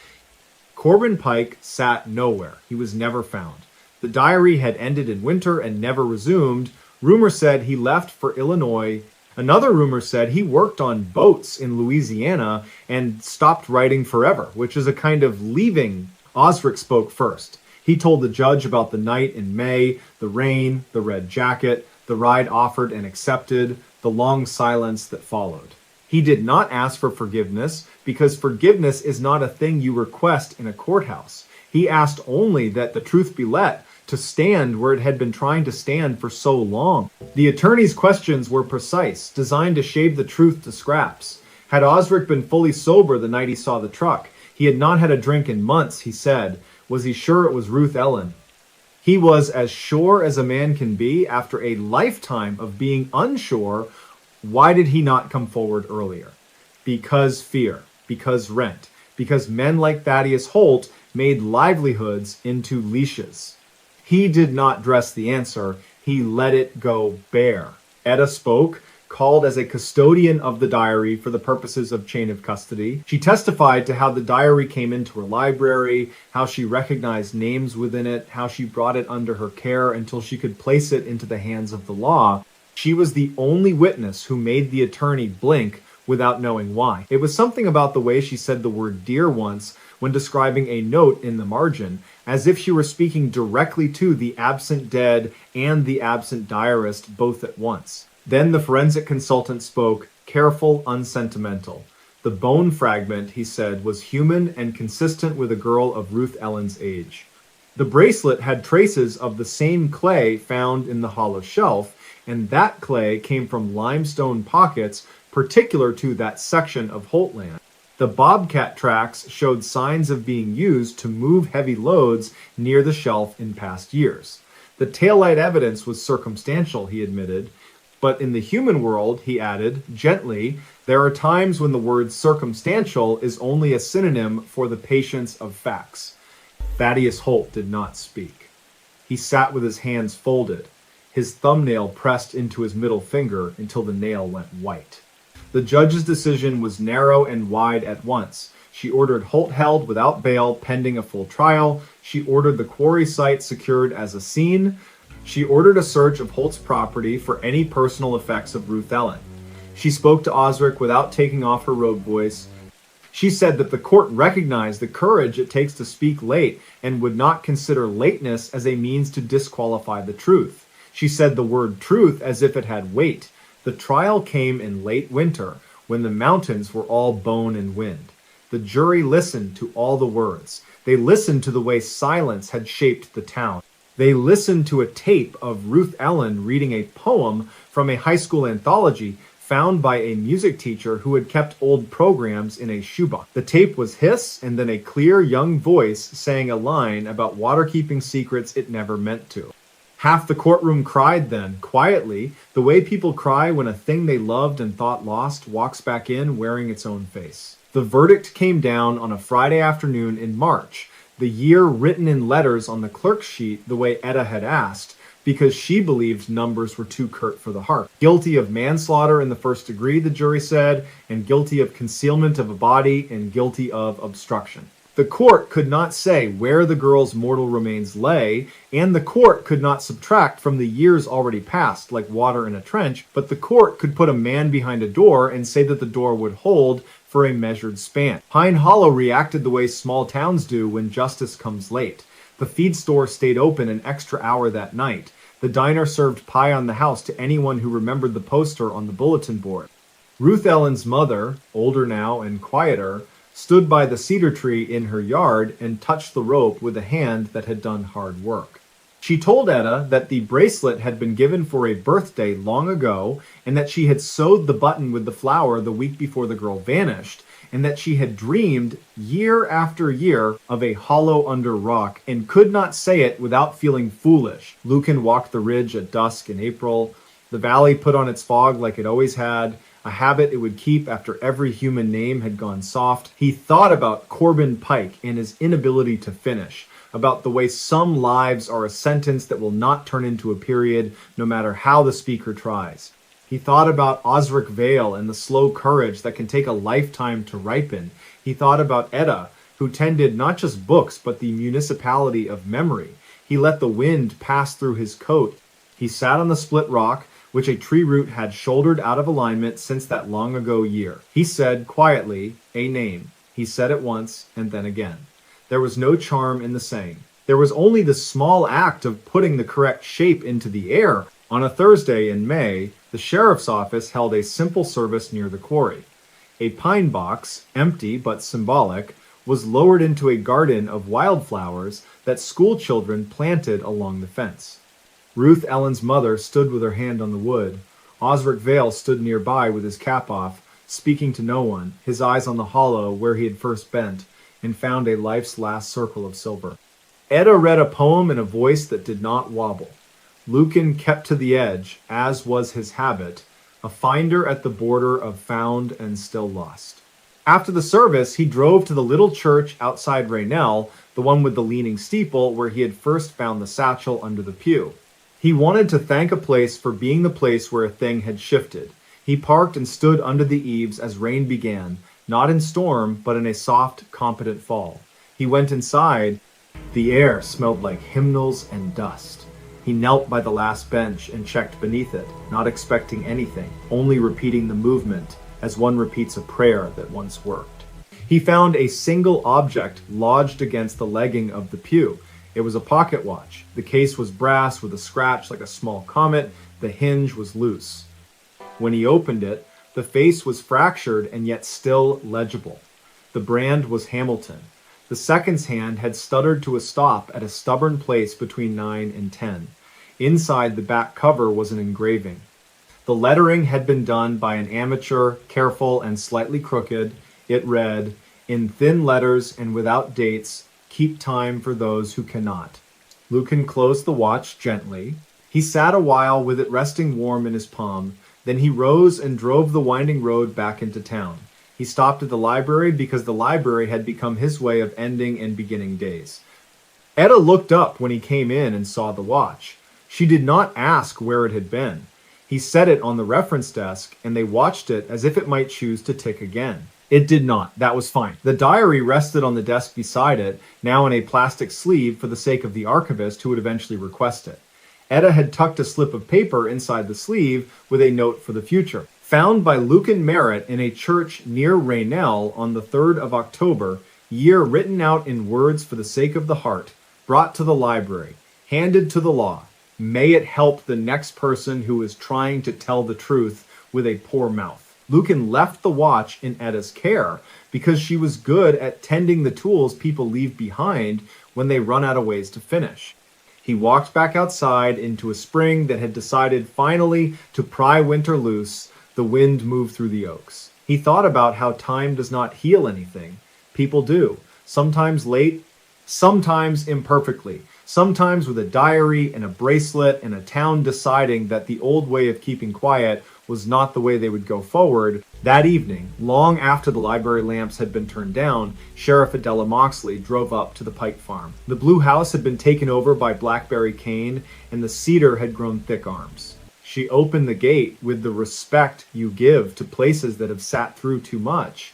Corbin Pike sat nowhere. He was never found. The diary had ended in winter and never resumed. Rumor said he left for Illinois. Another rumor said he worked on boats in Louisiana and stopped writing forever, which is a kind of leaving. Osric spoke first. He told the judge about the night in May, the rain, the red jacket, the ride offered and accepted, the long silence that followed. He did not ask for forgiveness because forgiveness is not a thing you request in a courthouse. He asked only that the truth be let to stand where it had been trying to stand for so long. The attorney's questions were precise, designed to shave the truth to scraps. Had Osric been fully sober the night he saw the truck? He had not had a drink in months, he said. Was he sure it was Ruth Ellen? He was as sure as a man can be after a lifetime of being unsure. Why did he not come forward earlier? Because fear, because rent, because men like Thaddeus Holt made livelihoods into leashes. He did not dress the answer, he let it go bare. Etta spoke, called as a custodian of the diary for the purposes of chain of custody. She testified to how the diary came into her library, how she recognized names within it, how she brought it under her care until she could place it into the hands of the law. She was the only witness who made the attorney blink without knowing why. It was something about the way she said the word dear once when describing a note in the margin, as if she were speaking directly to the absent dead and the absent diarist both at once. Then the forensic consultant spoke, careful, unsentimental. The bone fragment, he said, was human and consistent with a girl of Ruth Ellen's age. The bracelet had traces of the same clay found in the hollow shelf, and that clay came from limestone pockets particular to that section of Holtland. The bobcat tracks showed signs of being used to move heavy loads near the shelf in past years. The taillight evidence was circumstantial, he admitted, but in the human world, he added, gently, there are times when the word circumstantial is only a synonym for the patience of facts. Thaddeus Holt did not speak. He sat with his hands folded, his thumbnail pressed into his middle finger until the nail went white. The judge's decision was narrow and wide at once. She ordered Holt held without bail pending a full trial. She ordered the quarry site secured as a scene. She ordered a search of Holt's property for any personal effects of Ruth Ellen. She spoke to Osric without taking off her robe voice. She said that the court recognized the courage it takes to speak late and would not consider lateness as a means to disqualify the truth. She said the word truth as if it had weight. The trial came in late winter, when the mountains were all bone and wind. The jury listened to all the words. They listened to the way silence had shaped the town. They listened to a tape of Ruth Ellen reading a poem from a high school anthology found by a music teacher who had kept old programs in a shoebox. The tape was hiss, and then a clear young voice sang a line about water-keeping secrets it never meant to. Half the courtroom cried then, quietly, the way people cry when a thing they loved and thought lost walks back in wearing its own face. The verdict came down on a Friday afternoon in March, the year written in letters on the clerk's sheet the way Etta had asked, because she believed numbers were too curt for the heart. Guilty of manslaughter in the first degree, the jury said, and guilty of concealment of a body, and guilty of obstruction. The court could not say where the girl's mortal remains lay, and the court could not subtract from the years already passed, like water in a trench, but the court could put a man behind a door and say that the door would hold for a measured span. Pine Hollow reacted the way small towns do when justice comes late. The feed store stayed open an extra hour that night. The diner served pie on the house to anyone who remembered the poster on the bulletin board. Ruth Ellen's mother, older now and quieter, stood by the cedar tree in her yard and touched the rope with a hand that had done hard work. She told Etta that the bracelet had been given for a birthday long ago, and that she had sewed the button with the flower the week before the girl vanished, and that she had dreamed year after year of a hollow under rock and could not say it without feeling foolish. Lucan walked the ridge at dusk in April. The valley put on its fog like it always had, a habit it would keep after every human name had gone soft. He thought about Corbin Pike and his inability to finish, about the way some lives are a sentence that will not turn into a period, no matter how the speaker tries. He thought about Osric Vale and the slow courage that can take a lifetime to ripen. He thought about Etta, who tended not just books, but the municipality of memory. He let the wind pass through his coat. He sat on the split rock, which a tree root had shouldered out of alignment since that long ago year. He said quietly, a name. He said it once and then again. There was no charm in the saying. There was only the small act of putting the correct shape into the air. On a Thursday in May, the sheriff's office held a simple service near the quarry. A pine box, empty but symbolic, was lowered into a garden of wildflowers that school children planted along the fence. Ruth Ellen's mother stood with her hand on the wood. Osric Vale stood nearby with his cap off, speaking to no one, his eyes on the hollow where he had first bent, and found a life's last circle of silver. Etta read a poem in a voice that did not wobble. Lucan kept to the edge, as was his habit, a finder at the border of found and still lost. After the service, he drove to the little church outside Raynell, the one with the leaning steeple where he had first found the satchel under the pew. He wanted to thank a place for being the place where a thing had shifted. He parked and stood under the eaves as rain began, not in storm, but in a soft, competent fall. He went inside. The air smelled like hymnals and dust. He knelt by the last bench and checked beneath it, not expecting anything, only repeating the movement as one repeats a prayer that once worked. He found a single object lodged against the legging of the pew. It was a pocket watch. The case was brass with a scratch like a small comet. The hinge was loose. When he opened it, the face was fractured and yet still legible. The brand was Hamilton. The second's hand had stuttered to a stop at a stubborn place between 9 and 10. Inside the back cover was an engraving. The lettering had been done by an amateur, careful and slightly crooked. It read, "In thin letters and without dates, keep time for those who cannot." Lucan closed the watch gently. He sat a while with it resting warm in his palm. Then he rose and drove the winding road back into town. He stopped at the library because the library had become his way of ending and beginning days. Etta looked up when he came in and saw the watch. She did not ask where it had been. He set it on the reference desk, and they watched it as if it might choose to tick again. It did not. That was fine. The diary rested on the desk beside it, now in a plastic sleeve for the sake of the archivist who would eventually request it. Etta had tucked a slip of paper inside the sleeve with a note for the future. Found by Lucan Merritt in a church near Raynell on the 3rd of October, year written out in words for the sake of the heart, brought to the library, handed to the law. May it help the next person who is trying to tell the truth with a poor mouth. Lucan left the watch in Etta's care because she was good at tending the tools people leave behind when they run out of ways to finish. He walked back outside into a spring that had decided finally to pry winter loose. The wind moved through the oaks. He thought about how time does not heal anything. People do, sometimes late, sometimes imperfectly. Sometimes with a diary and a bracelet and a town deciding that the old way of keeping quiet was not the way they would go forward. That evening, long after the library lamps had been turned down, Sheriff Adela Moxley drove up to the Pike farm. The blue house had been taken over by blackberry cane, and the cedar had grown thick arms. She opened the gate with the respect you give to places that have sat through too much.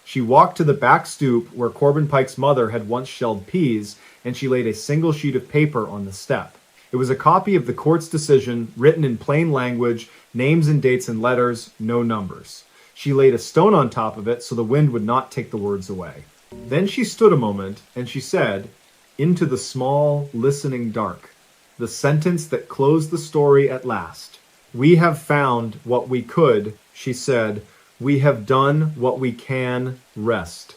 She walked to the back stoop where Corbin Pike's mother had once shelled peas, and she laid a single sheet of paper on the step. It was a copy of the court's decision, written in plain language, names and dates and letters, no numbers. She laid a stone on top of it so the wind would not take the words away. Then she stood a moment, and she said, "Into the small, listening dark," the sentence that closed the story at last. "We have found what we could," she said. "We have done what we can. Rest."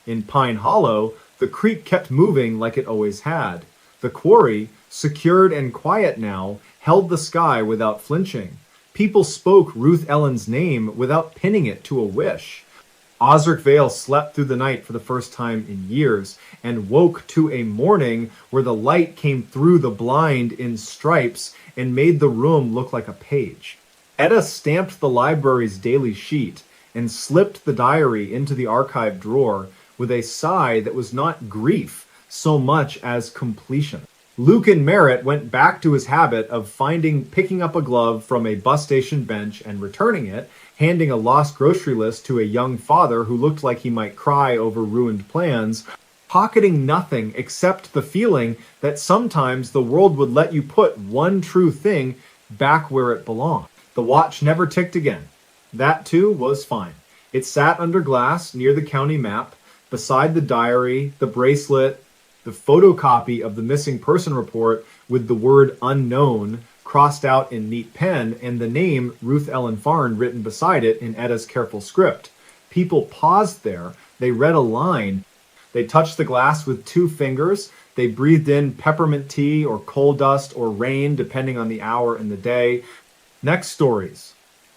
In Pine Hollow, the creek kept moving like it always had. The quarry, secured and quiet now, held the sky without flinching. People spoke Ruth Ellen's name without pinning it to a wish. Osric Vale slept through the night for the first time in years, and woke to a morning where the light came through the blind in stripes and made the room look like a page. Etta stamped the library's daily sheet and slipped the diary into the archive drawer with a sigh that was not grief so much as completion. Lucan Merritt went back to his habit of picking up a glove from a bus station bench and returning it, handing a lost grocery list to a young father who looked like he might cry over ruined plans, pocketing nothing except the feeling that sometimes the world would let you put one true thing back where it belonged. The watch never ticked again. That, too, was fine. It sat under glass near the county map, beside the diary, the bracelet, the photocopy of the missing person report with the word unknown crossed out in neat pen and the name Ruth Ellen Farn written beside it in Etta's careful script. People paused there. They read a line. They touched the glass with 2 fingers. They breathed in peppermint tea or coal dust or rain, depending on the hour and the day. Next stories.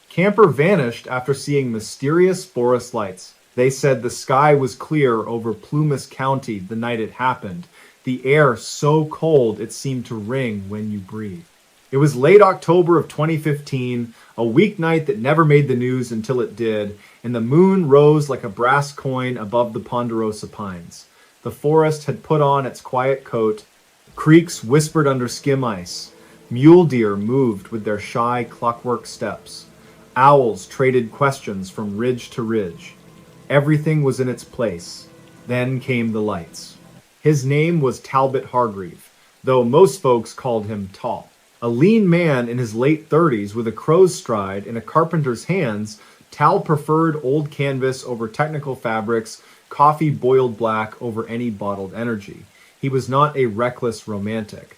Camper vanished after seeing mysterious forest lights. They said the sky was clear over Plumas County the night it happened, the air so cold it seemed to ring when you breathed. It was late October of 2015, a weeknight that never made the news until it did, and the moon rose like a brass coin above the ponderosa pines. The forest had put on its quiet coat. Creeks whispered under skim ice. Mule deer moved with their shy clockwork steps. Owls traded questions from ridge to ridge. Everything was in its place. Then came the lights. His name was Talbot Hargreave, though most folks called him Tall. A lean man in his late 30s with a crow's stride and a carpenter's hands, Tal preferred old canvas over technical fabrics, coffee boiled black over any bottled energy. He was not a reckless romantic.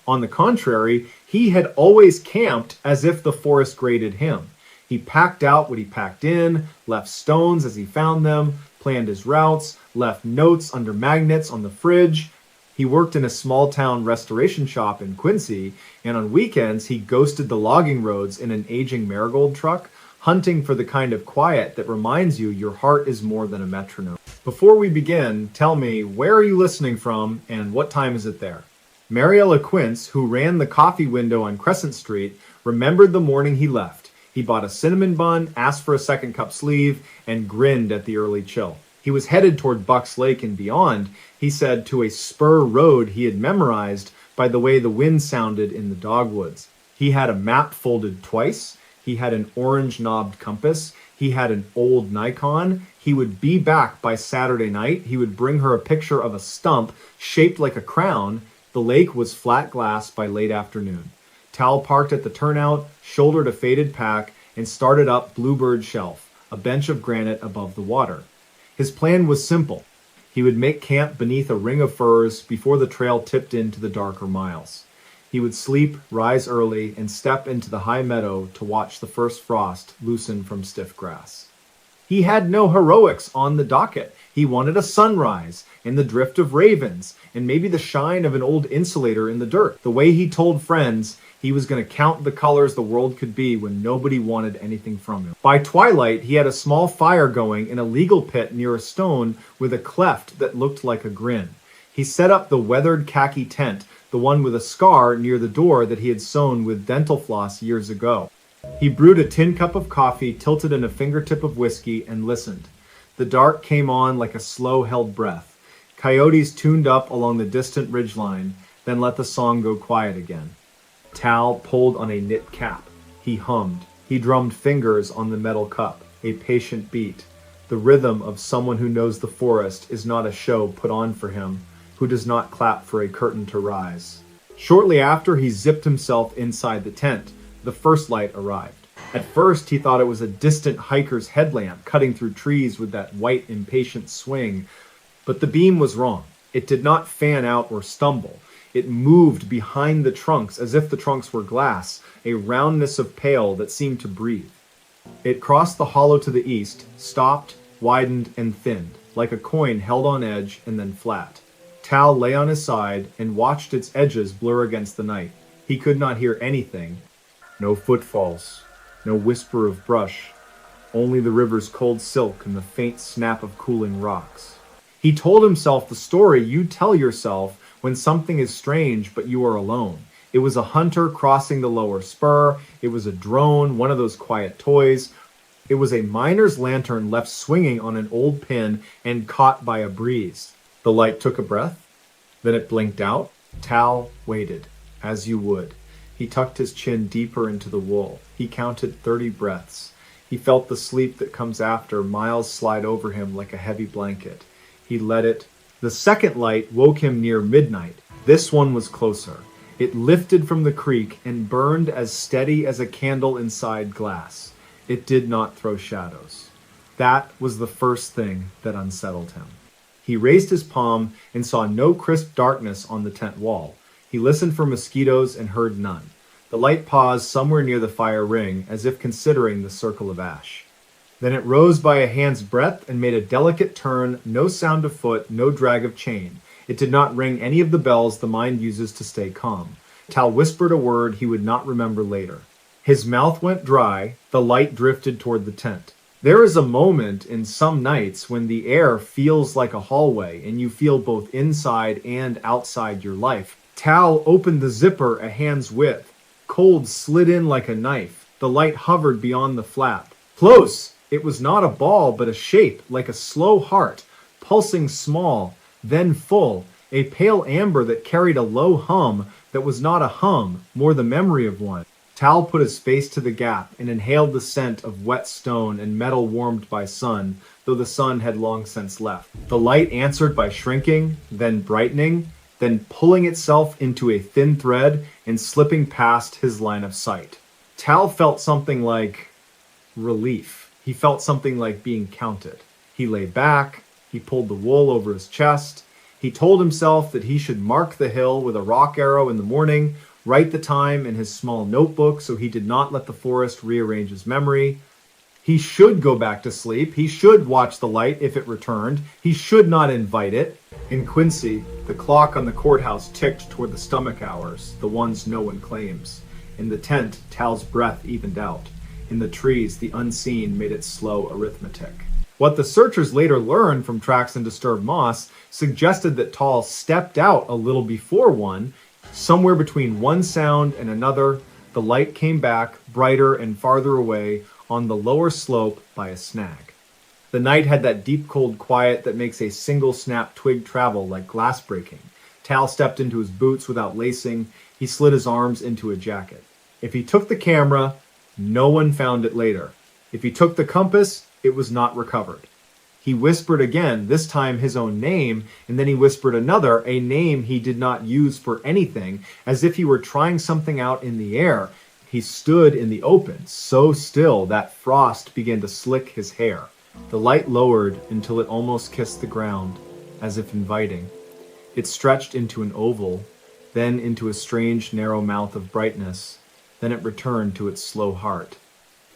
On the contrary, he had always camped as if the forest graded him. He packed out what he packed in, left stones as he found them, planned his routes, left notes under magnets on the fridge. He worked in a small-town restoration shop in Quincy, and on weekends he ghosted the logging roads in an aging marigold truck, hunting for the kind of quiet that reminds you your heart is more than a metronome. Before we begin, tell me, where are you listening from and what time is it there? Mariella Quince, who ran the coffee window on Crescent Street, remembered the morning he left. He bought a cinnamon bun, asked for a second cup sleeve, and grinned at the early chill. He was headed toward Bucks Lake and beyond, he said, to a spur road he had memorized by the way the wind sounded in the dogwoods. He had a map folded twice. He had an orange-knobbed compass. He had an old Nikon. He would be back by Saturday night. He would bring her a picture of a stump shaped like a crown. The lake was flat glass by late afternoon. Tal parked at the turnout, shouldered a faded pack, and started up Bluebird Shelf, a bench of granite above the water. His plan was simple. He would make camp beneath a ring of firs before the trail tipped into the darker miles. He would sleep, rise early, and step into the high meadow to watch the first frost loosen from stiff grass. He had no heroics on the docket. He wanted a sunrise, and the drift of ravens, and maybe the shine of an old insulator in the dirt. The way he told friends, he was going to count the colors the world could be when nobody wanted anything from him. By twilight, he had a small fire going in a legal pit near a stone with a cleft that looked like a grin. He set up the weathered khaki tent, the one with a scar near the door that he had sewn with dental floss years ago. He brewed a tin cup of coffee, tilted in a fingertip of whiskey, and listened. The dark came on like a slow-held breath. Coyotes tuned up along the distant ridgeline, then let the song go quiet again. Tal pulled on a knit cap. He hummed. He drummed fingers on the metal cup, a patient beat. The rhythm of someone who knows the forest is not a show put on for him, who does not clap for a curtain to rise. Shortly after, he zipped himself inside the tent. The first light arrived. At first, he thought it was a distant hiker's headlamp cutting through trees with that white, impatient swing, but the beam was wrong. It did not fan out or stumble. It moved behind the trunks as if the trunks were glass, a roundness of pale that seemed to breathe. It crossed the hollow to the east, stopped, widened, and thinned, like a coin held on edge and then flat. Tal lay on his side and watched its edges blur against the night. He could not hear anything. No footfalls, no whisper of brush, only the river's cold silk and the faint snap of cooling rocks. He told himself the story you tell yourself when something is strange but you are alone. It was a hunter crossing the lower spur. It was a drone, one of those quiet toys. It was a miner's lantern left swinging on an old pin and caught by a breeze. The light took a breath. Then it blinked out. Tal waited, as you would. He tucked his chin deeper into the wool. He counted 30 breaths. He felt the sleep that comes after miles slide over him like a heavy blanket. He let it. The second light woke him near midnight. This one was closer. It lifted from the creek and burned as steady as a candle inside glass. It did not throw shadows. That was the first thing that unsettled him. He raised his palm and saw no crisp darkness on the tent wall. He listened for mosquitoes and heard none. The light paused somewhere near the fire ring, as if considering the circle of ash. Then it rose by a hand's breadth and made a delicate turn, no sound of foot, no drag of chain. It did not ring any of the bells the mind uses to stay calm. Tal whispered a word he would not remember later. His mouth went dry, the light drifted toward the tent. There is a moment in some nights when the air feels like a hallway and you feel both inside and outside your life. Tal opened the zipper a hand's width. Cold slid in like a knife. The light hovered beyond the flap. Close! It was not a ball, but a shape, like a slow heart, pulsing small, then full, a pale amber that carried a low hum that was not a hum, more the memory of one. Tal put his face to the gap and inhaled the scent of wet stone and metal warmed by sun, though the sun had long since left. The light answered by shrinking, then brightening, then pulling itself into a thin thread and slipping past his line of sight. Tal felt something like relief. He felt something like being counted. He lay back. He pulled the wool over his chest. He told himself that he should mark the hill with a rock arrow in the morning, write the time in his small notebook so he did not let the forest rearrange his memory. He should go back to sleep. He should watch the light if it returned. He should not invite it. In Quincy, the clock on the courthouse ticked toward the stomach hours, the ones no one claims. In the tent, Tal's breath evened out. In the trees, the unseen made its slow arithmetic. What the searchers later learned from tracks in disturbed moss suggested that Tal stepped out a little before one. Somewhere between one sound and another, the light came back, brighter and farther away, on the lower slope by a snag. The night had that deep cold quiet that makes a single snap twig travel like glass breaking. Tal stepped into his boots without lacing. He slid his arms into a jacket. If he took the camera, no one found it later. If he took the compass, it was not recovered. He whispered again, this time his own name, and then he whispered another, a name he did not use for anything, as if he were trying something out in the air. He stood in the open, so still that frost began to slick his hair. The light lowered until it almost kissed the ground, as if inviting. It stretched into an oval, then into a strange narrow mouth of brightness. Then it returned to its slow heart.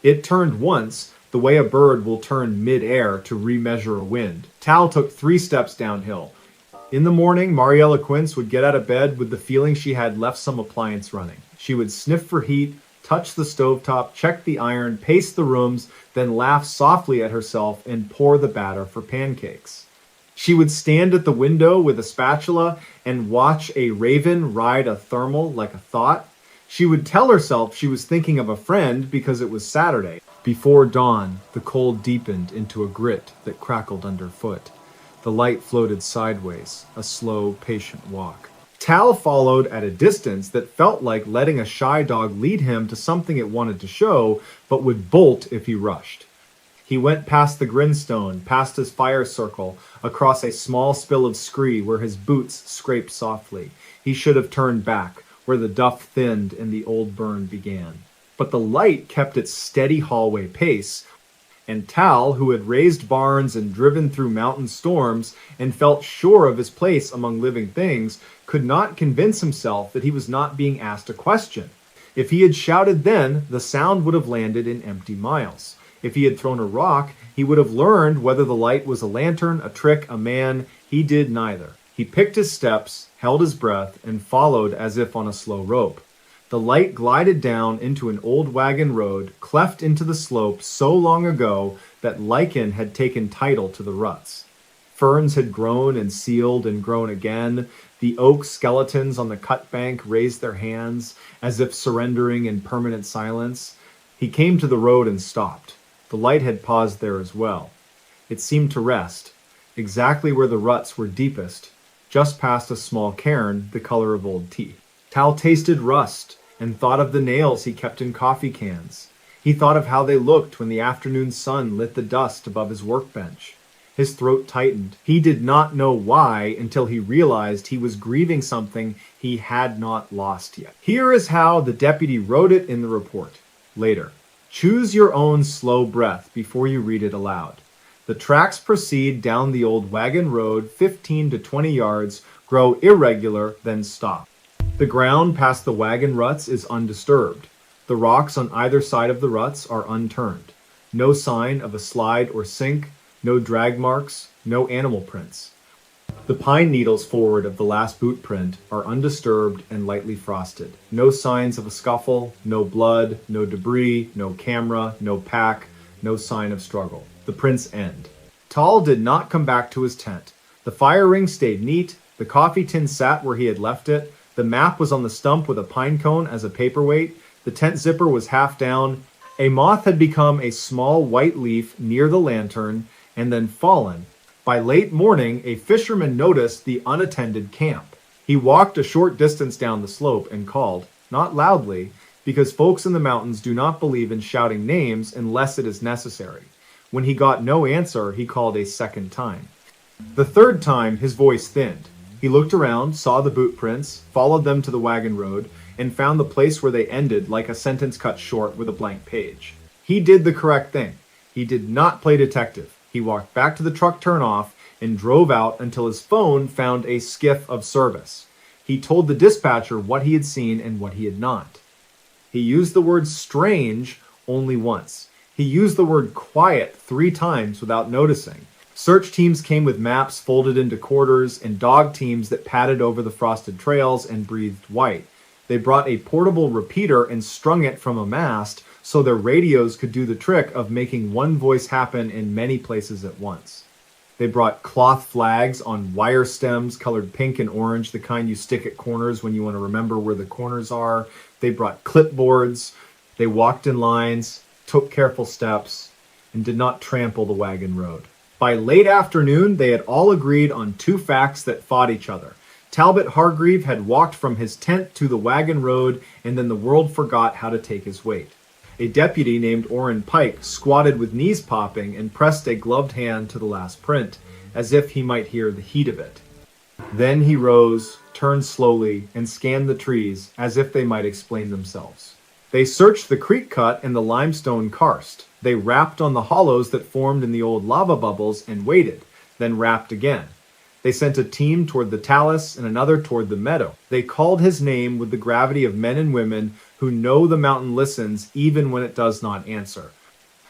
It turned once, the way a bird will turn mid-air to remeasure a wind. Tal took 3 steps downhill. In the morning, Mariella Quince would get out of bed with the feeling she had left some appliance running. She would sniff for heat, touch the stovetop, check the iron, pace the rooms, then laugh softly at herself and pour the batter for pancakes. She would stand at the window with a spatula and watch a raven ride a thermal like a thought. She would tell herself she was thinking of a friend because it was Saturday. Before dawn, the cold deepened into a grit that crackled underfoot. The light floated sideways, a slow, patient walk. Tal followed at a distance that felt like letting a shy dog lead him to something it wanted to show, but would bolt if he rushed. He went past the grinstone, past his fire circle, across a small spill of scree where his boots scraped softly. He should have turned back, where the duff thinned and the old burn began. But the light kept its steady hallway pace, and Tal, who had raised barns and driven through mountain storms and felt sure of his place among living things, could not convince himself that he was not being asked a question. If he had shouted then, the sound would have landed in empty miles. If he had thrown a rock, he would have learned whether the light was a lantern, a trick, a man. He did neither. He picked his steps, held his breath, and followed as if on a slow rope. The light glided down into an old wagon road, cleft into the slope so long ago that lichen had taken title to the ruts. Ferns had grown and sealed and grown again. The oak skeletons on the cut bank raised their hands, as if surrendering in permanent silence. He came to the road and stopped. The light had paused there as well. It seemed to rest, exactly where the ruts were deepest, just past a small cairn the color of old tea. Tal tasted rust and thought of the nails he kept in coffee cans. He thought of how they looked when the afternoon sun lit the dust above his workbench. His throat tightened. He did not know why until he realized he was grieving something he had not lost yet. Here is how the deputy wrote it in the report. Later. Choose your own slow breath before you read it aloud. The tracks proceed down the old wagon road 15 to 20 yards, grow irregular, then stop. The ground past the wagon ruts is undisturbed. The rocks on either side of the ruts are unturned. No sign of a slide or sink, no drag marks, no animal prints. The pine needles forward of the last boot print are undisturbed and lightly frosted. No signs of a scuffle, no blood, no debris, no camera, no pack, no sign of struggle. The prints end. Tal did not come back to his tent. The fire ring stayed neat, the coffee tin sat where he had left it, the map was on the stump with a pine cone as a paperweight, the tent zipper was half down, a moth had become a small white leaf near the lantern and then fallen. By late morning, a fisherman noticed the unattended camp. He walked a short distance down the slope and called, not loudly, because folks in the mountains do not believe in shouting names unless it is necessary. When he got no answer, he called a second time. The third time, his voice thinned. He looked around, saw the boot prints, followed them to the wagon road, and found the place where they ended like a sentence cut short with a blank page. He did the correct thing. He did not play detective. He walked back to the truck turnoff and drove out until his phone found a skiff of service. He told the dispatcher what he had seen and what he had not. He used the word strange only once. He used the word quiet 3 times without noticing. Search teams came with maps folded into quarters and dog teams that padded over the frosted trails and breathed white. They brought a portable repeater and strung it from a mast so their radios could do the trick of making one voice happen in many places at once. They brought cloth flags on wire stems colored pink and orange, the kind you stick at corners when you want to remember where the corners are. They brought clipboards. They walked in lines, took careful steps, and did not trample the wagon road. By late afternoon, they had all agreed on 2 facts that fought each other. Talbot Hargreave had walked from his tent to the wagon road, and then the world forgot how to take his weight. A deputy named Orrin Pike squatted with knees popping and pressed a gloved hand to the last print, as if he might hear the heat of it. Then he rose, turned slowly, and scanned the trees as if they might explain themselves. They searched the creek cut and the limestone karst. They rapped on the hollows that formed in the old lava bubbles and waited, then rapped again. They sent a team toward the talus and another toward the meadow. They called his name with the gravity of men and women who know the mountain listens even when it does not answer.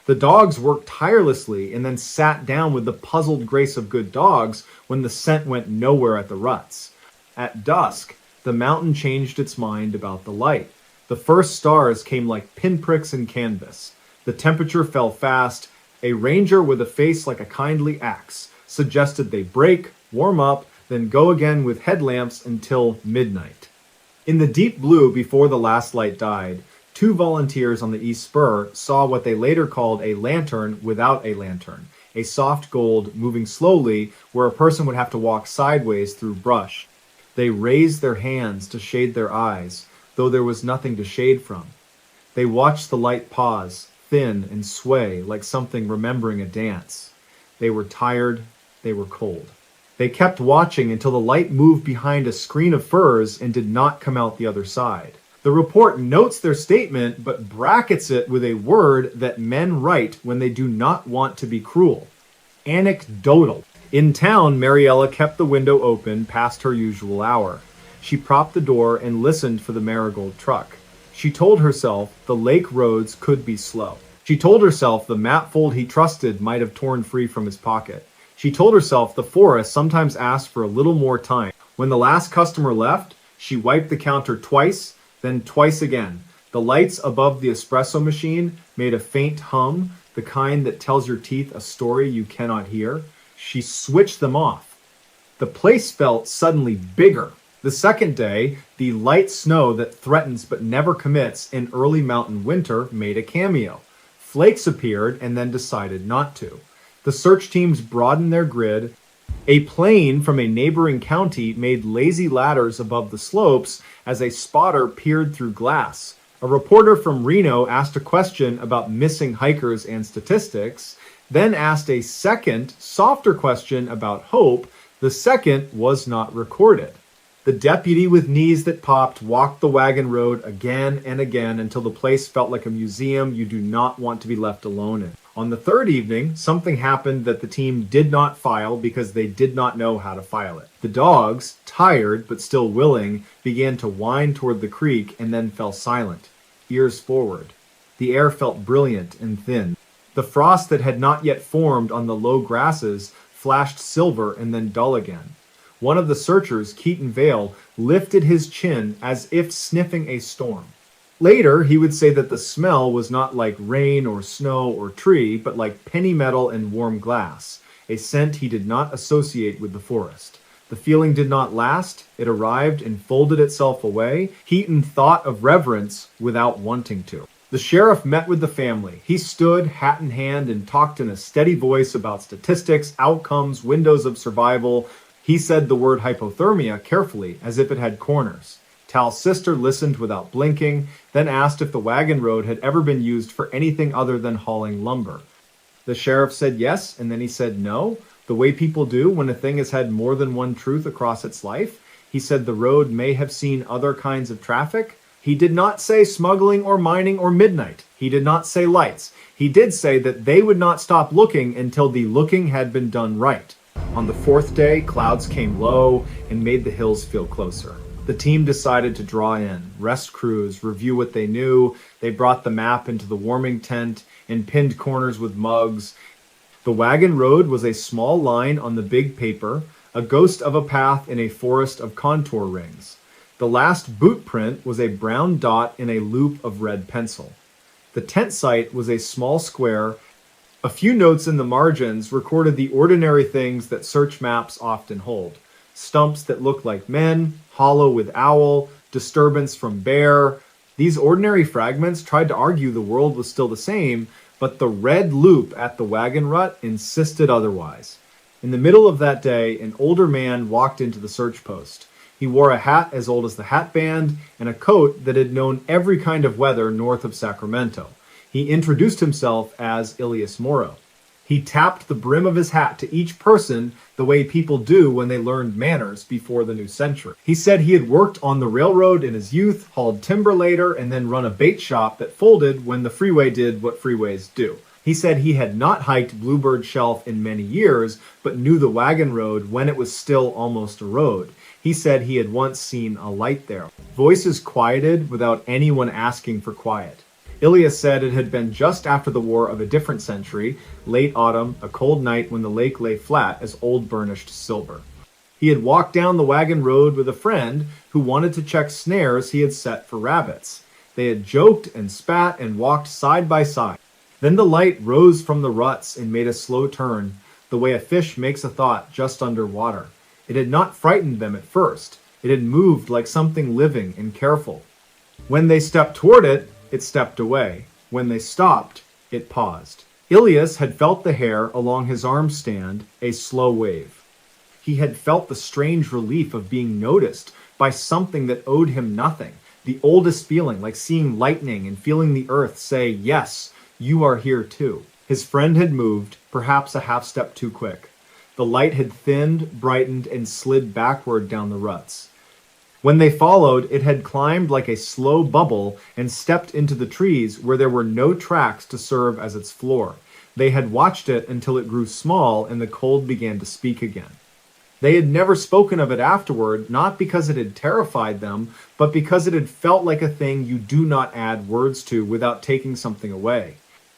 The dogs worked tirelessly and then sat down with the puzzled grace of good dogs when the scent went nowhere at the ruts. At dusk, the mountain changed its mind about the light. The first stars came like pinpricks in canvas. The temperature fell fast. A ranger with a face like a kindly axe suggested they break, warm up, then go again with headlamps until midnight. In the deep blue before the last light died, 2 volunteers on the East Spur saw what they later called a lantern without a lantern, a soft gold moving slowly where a person would have to walk sideways through brush. They raised their hands to shade their eyes, though there was nothing to shade from. They watched the light pause, thin and sway like something remembering a dance. They were tired, they were cold. They kept watching until the light moved behind a screen of firs and did not come out the other side. The report notes their statement but brackets it with a word that men write when they do not want to be cruel. Anecdotal. In town, Mariella kept the window open past her usual hour. She propped the door and listened for the Marigold truck. She told herself the lake roads could be slow. She told herself the map fold he trusted might have torn free from his pocket. She told herself the forest sometimes asked for a little more time. When the last customer left, she wiped the counter twice, then twice again. The lights above the espresso machine made a faint hum, the kind that tells your teeth a story you cannot hear. She switched them off. The place felt suddenly bigger. The second day, the light snow that threatens but never commits in early mountain winter made a cameo. Flakes appeared and then decided not to. The search teams broadened their grid. A plane from a neighboring county made lazy ladders above the slopes as a spotter peered through glass. A reporter from Reno asked a question about missing hikers and statistics, then asked a second, softer question about hope. The second was not recorded. The deputy with knees that popped walked the wagon road again and again until the place felt like a museum you do not want to be left alone in. On the third evening, something happened that the team did not file because they did not know how to file it. The dogs, tired but still willing, began to whine toward the creek and then fell silent, ears forward. The air felt brilliant and thin. The frost that had not yet formed on the low grasses flashed silver and then dull again. One of the searchers, Keaton Vale, lifted his chin as if sniffing a storm. Later, he would say that the smell was not like rain or snow or tree, but like penny metal and warm glass, a scent he did not associate with the forest. The feeling did not last. It arrived and folded itself away. Keaton thought of reverence without wanting to. The sheriff met with the family. He stood, hat in hand, and talked in a steady voice about statistics, outcomes, windows of survival. He said the word hypothermia carefully, as if it had corners. Tal's sister listened without blinking, then asked if the wagon road had ever been used for anything other than hauling lumber. The sheriff said yes, and then he said no, the way people do when a thing has had more than one truth across its life. He said the road may have seen other kinds of traffic. He did not say smuggling or mining or midnight. He did not say lights. He did say that they would not stop looking until the looking had been done right. On the fourth day, clouds came low and made the hills feel closer. The team decided to draw in, rest crews, review what they knew. They brought the map into the warming tent and pinned corners with mugs. The wagon road was a small line on the big paper, a ghost of a path in a forest of contour rings. The last boot print was a brown dot in a loop of red pencil. The tent site was a small square. A few notes in the margins recorded the ordinary things that search maps often hold. Stumps that looked like men, hollow with owl, disturbance from bear. These ordinary fragments tried to argue the world was still the same, but the red loop at the wagon rut insisted otherwise. In the middle of that day, an older man walked into the search post. He wore a hat as old as the hat band and a coat that had known every kind of weather north of Sacramento. He introduced himself as Ilias Moro. He tapped the brim of his hat to each person the way people do when they learned manners before the new century. He said he had worked on the railroad in his youth, hauled timber later, and then run a bait shop that folded when the freeway did what freeways do. He said he had not hiked Bluebird Shelf in many years, but knew the wagon road when it was still almost a road. He said he had once seen a light there. Voices quieted without anyone asking for quiet. Ilias said it had been just after the war of a different century, late autumn, a cold night when the lake lay flat as old burnished silver. He had walked down the wagon road with a friend who wanted to check snares he had set for rabbits. They had joked and spat and walked side by side. Then the light rose from the ruts and made a slow turn, the way a fish makes a thought just under water. It had not frightened them at first. It had moved like something living and careful. When they stepped toward it, it stepped away. When they stopped, it paused. Ilias had felt the hair along his arm stand a slow wave. He had felt the strange relief of being noticed by something that owed him nothing, the oldest feeling, like seeing lightning and feeling the earth say, "Yes, you are here too." His friend had moved, perhaps a half step too quick. The light had thinned, brightened, and slid backward down the ruts. When they followed, it had climbed like a slow bubble and stepped into the trees where there were no tracks to serve as its floor. They had watched it until it grew small and the cold began to speak again. They had never spoken of it afterward, not because it had terrified them, but because it had felt like a thing you do not add words to without taking something away.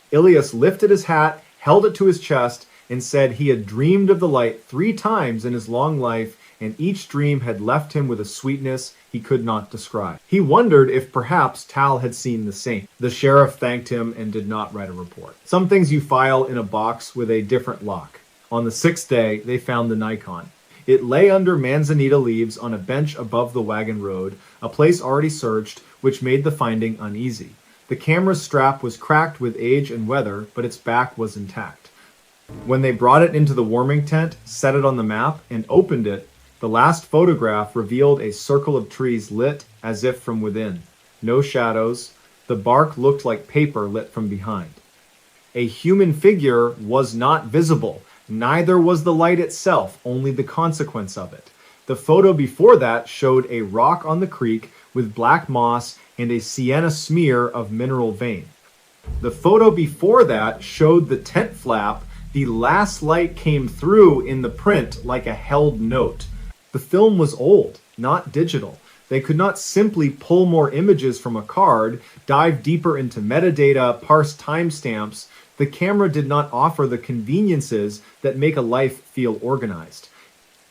Ilias lifted his hat, held it to his chest, and said he had dreamed of the light 3 times in his long life, and each dream had left him with a sweetness he could not describe. He wondered if perhaps Tal had seen the same. The sheriff thanked him and did not write a report. Some things you file in a box with a different lock. On the 6th day, they found the Nikon. It lay under manzanita leaves on a bench above the wagon road, a place already searched, which made the finding uneasy. The camera's strap was cracked with age and weather, but its back was intact. When they brought it into the warming tent, set it on the map, and opened it, the last photograph revealed a circle of trees lit as if from within. No shadows. The bark looked like paper lit from behind. A human figure was not visible. Neither was the light itself, only the consequence of it. The photo before that showed a rock on the creek with black moss and a sienna smear of mineral vein. The photo before that showed the tent flap. The last light came through in the print like a held note. The film was old, not digital. They could not simply pull more images from a card, dive deeper into metadata, parse timestamps. The camera did not offer the conveniences that make a life feel organized.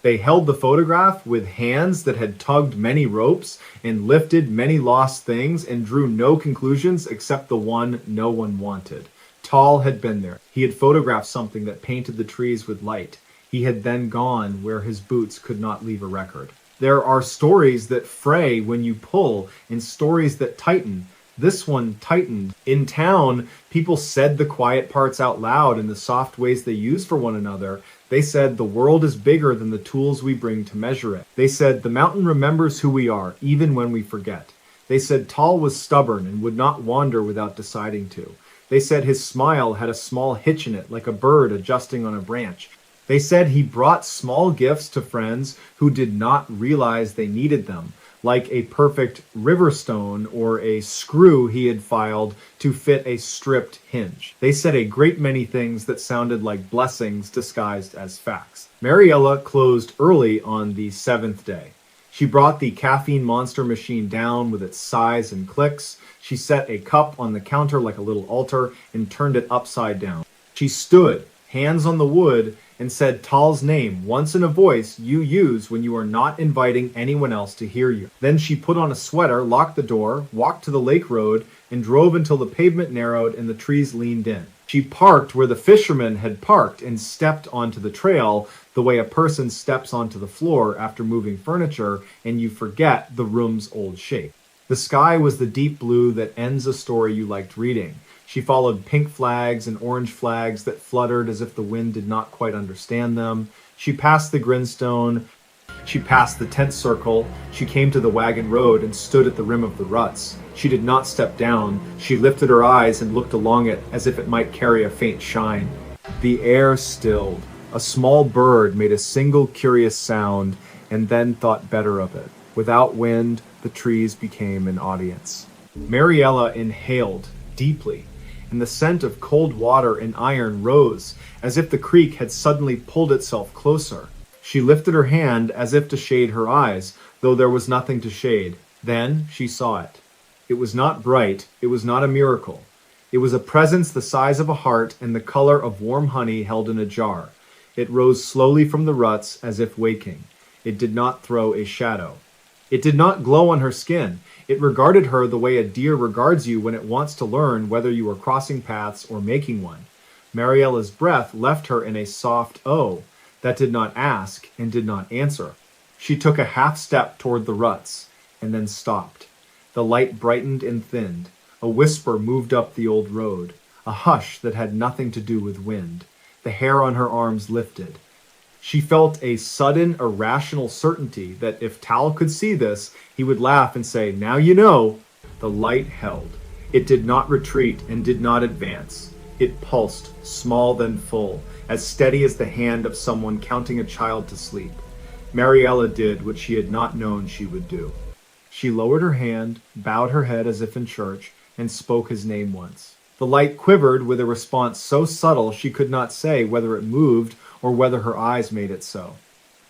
They held the photograph with hands that had tugged many ropes and lifted many lost things and drew no conclusions except the one no one wanted. Tal had been there. He had photographed something that painted the trees with light. He had then gone where his boots could not leave a record. There are stories that fray when you pull and stories that tighten. This one tightened. In town, people said the quiet parts out loud in the soft ways they use for one another. They said the world is bigger than the tools we bring to measure it. They said the mountain remembers who we are, even when we forget. They said Tal was stubborn and would not wander without deciding to. They said his smile had a small hitch in it, like a bird adjusting on a branch. They said he brought small gifts to friends who did not realize they needed them, like a perfect river stone or a screw he had filed to fit a stripped hinge. They said a great many things that sounded like blessings disguised as facts. Mariella closed early on the 7th day. She brought the caffeine monster machine down with its sighs and clicks. She set a cup on the counter like a little altar and turned it upside down. She stood, hands on the wood, and said Tal's name once in a voice you use when you are not inviting anyone else to hear you. Then she put on a sweater, locked the door, walked to the lake road, and drove until the pavement narrowed and the trees leaned in. She parked where the fishermen had parked and stepped onto the trail the way a person steps onto the floor after moving furniture and you forget the room's old shape. The sky was the deep blue that ends a story you liked reading. She followed pink flags and orange flags that fluttered as if the wind did not quite understand them. She passed the grindstone. She passed the tent circle. She came to the wagon road and stood at the rim of the ruts. She did not step down. She lifted her eyes and looked along it as if it might carry a faint shine. The air stilled. A small bird made a single curious sound and then thought better of it. Without wind, the trees became an audience. Mariella inhaled deeply, and the scent of cold water and iron rose as if the creek had suddenly pulled itself closer. She lifted her hand as if to shade her eyes, though there was nothing to shade. Then she saw it. It was not bright, it was not a miracle. It was a presence the size of a heart and the color of warm honey held in a jar. It rose slowly from the ruts as if waking. It did not throw a shadow. It did not glow on her skin. It regarded her the way a deer regards you when it wants to learn whether you are crossing paths or making one. Mariella's breath left her in a soft "oh" that did not ask and did not answer. She took a half step toward the ruts and then stopped. The light brightened and thinned. A whisper moved up the old road, a hush that had nothing to do with wind. The hair on her arms lifted. She felt a sudden, irrational certainty that if Tal could see this, he would laugh and say, "Now you know." The light held. It did not retreat and did not advance. It pulsed, small then full, as steady as the hand of someone counting a child to sleep. Mariella did what she had not known she would do. She lowered her hand, bowed her head as if in church, and spoke his name once. The light quivered with a response so subtle she could not say whether it moved or whether her eyes made it so.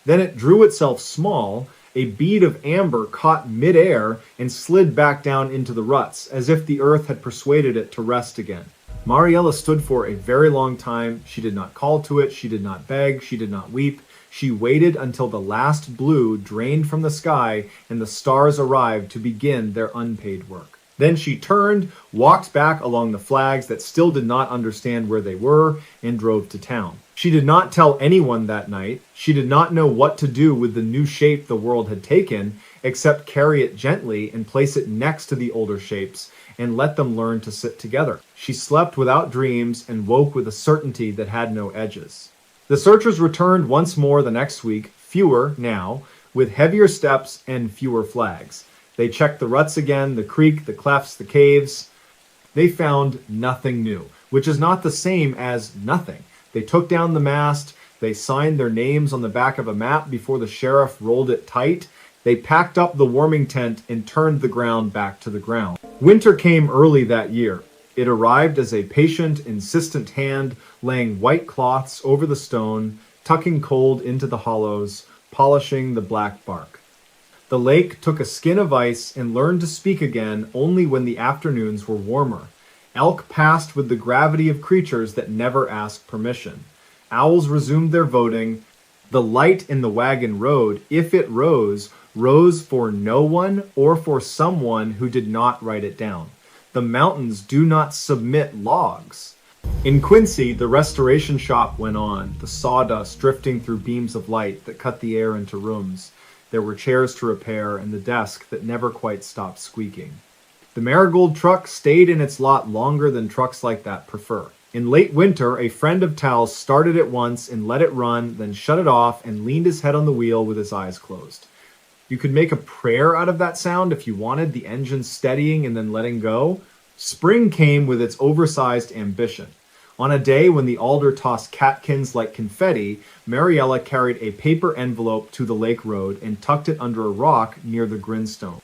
Then it drew itself small, a bead of amber caught mid-air and slid back down into the ruts, as if the earth had persuaded it to rest again. Mariella stood for a very long time. She did not call to it, she did not beg, she did not weep. She waited until the last blue drained from the sky and the stars arrived to begin their unpaid work. Then she turned, walked back along the flags that still did not understand where they were, and drove to town. She did not tell anyone that night. She did not know what to do with the new shape the world had taken, except carry it gently and place it next to the older shapes and let them learn to sit together. She slept without dreams and woke with a certainty that had no edges. The searchers returned once more the next week, fewer now, with heavier steps and fewer flags. They checked the ruts again, the creek, the clefts, the caves. They found nothing new, which is not the same as nothing. They took down the mast. They signed their names on the back of a map before the sheriff rolled it tight. They packed up the warming tent and turned the ground back to the ground. Winter came early that year. It arrived as a patient, insistent hand, laying white cloths over the stone, tucking cold into the hollows, polishing the black bark. The lake took a skin of ice and learned to speak again only when the afternoons were warmer. Elk passed with the gravity of creatures that never ask permission. Owls resumed their voting. The light in the wagon road, if it rose, rose for no one or for someone who did not write it down. The mountains do not submit logs. In Quincy, the restoration shop went on, the sawdust drifting through beams of light that cut the air into rooms. There were chairs to repair and the desk that never quite stopped squeaking. The Marigold truck stayed in its lot longer than trucks like that prefer. In late winter, a friend of Tal's started it once and let it run, then shut it off and leaned his head on the wheel with his eyes closed. You could make a prayer out of that sound if you wanted, the engine steadying and then letting go. Spring came with its oversized ambition. On a day when the alder tossed catkins like confetti, Mariella carried a paper envelope to the lake road and tucked it under a rock near the grindstone.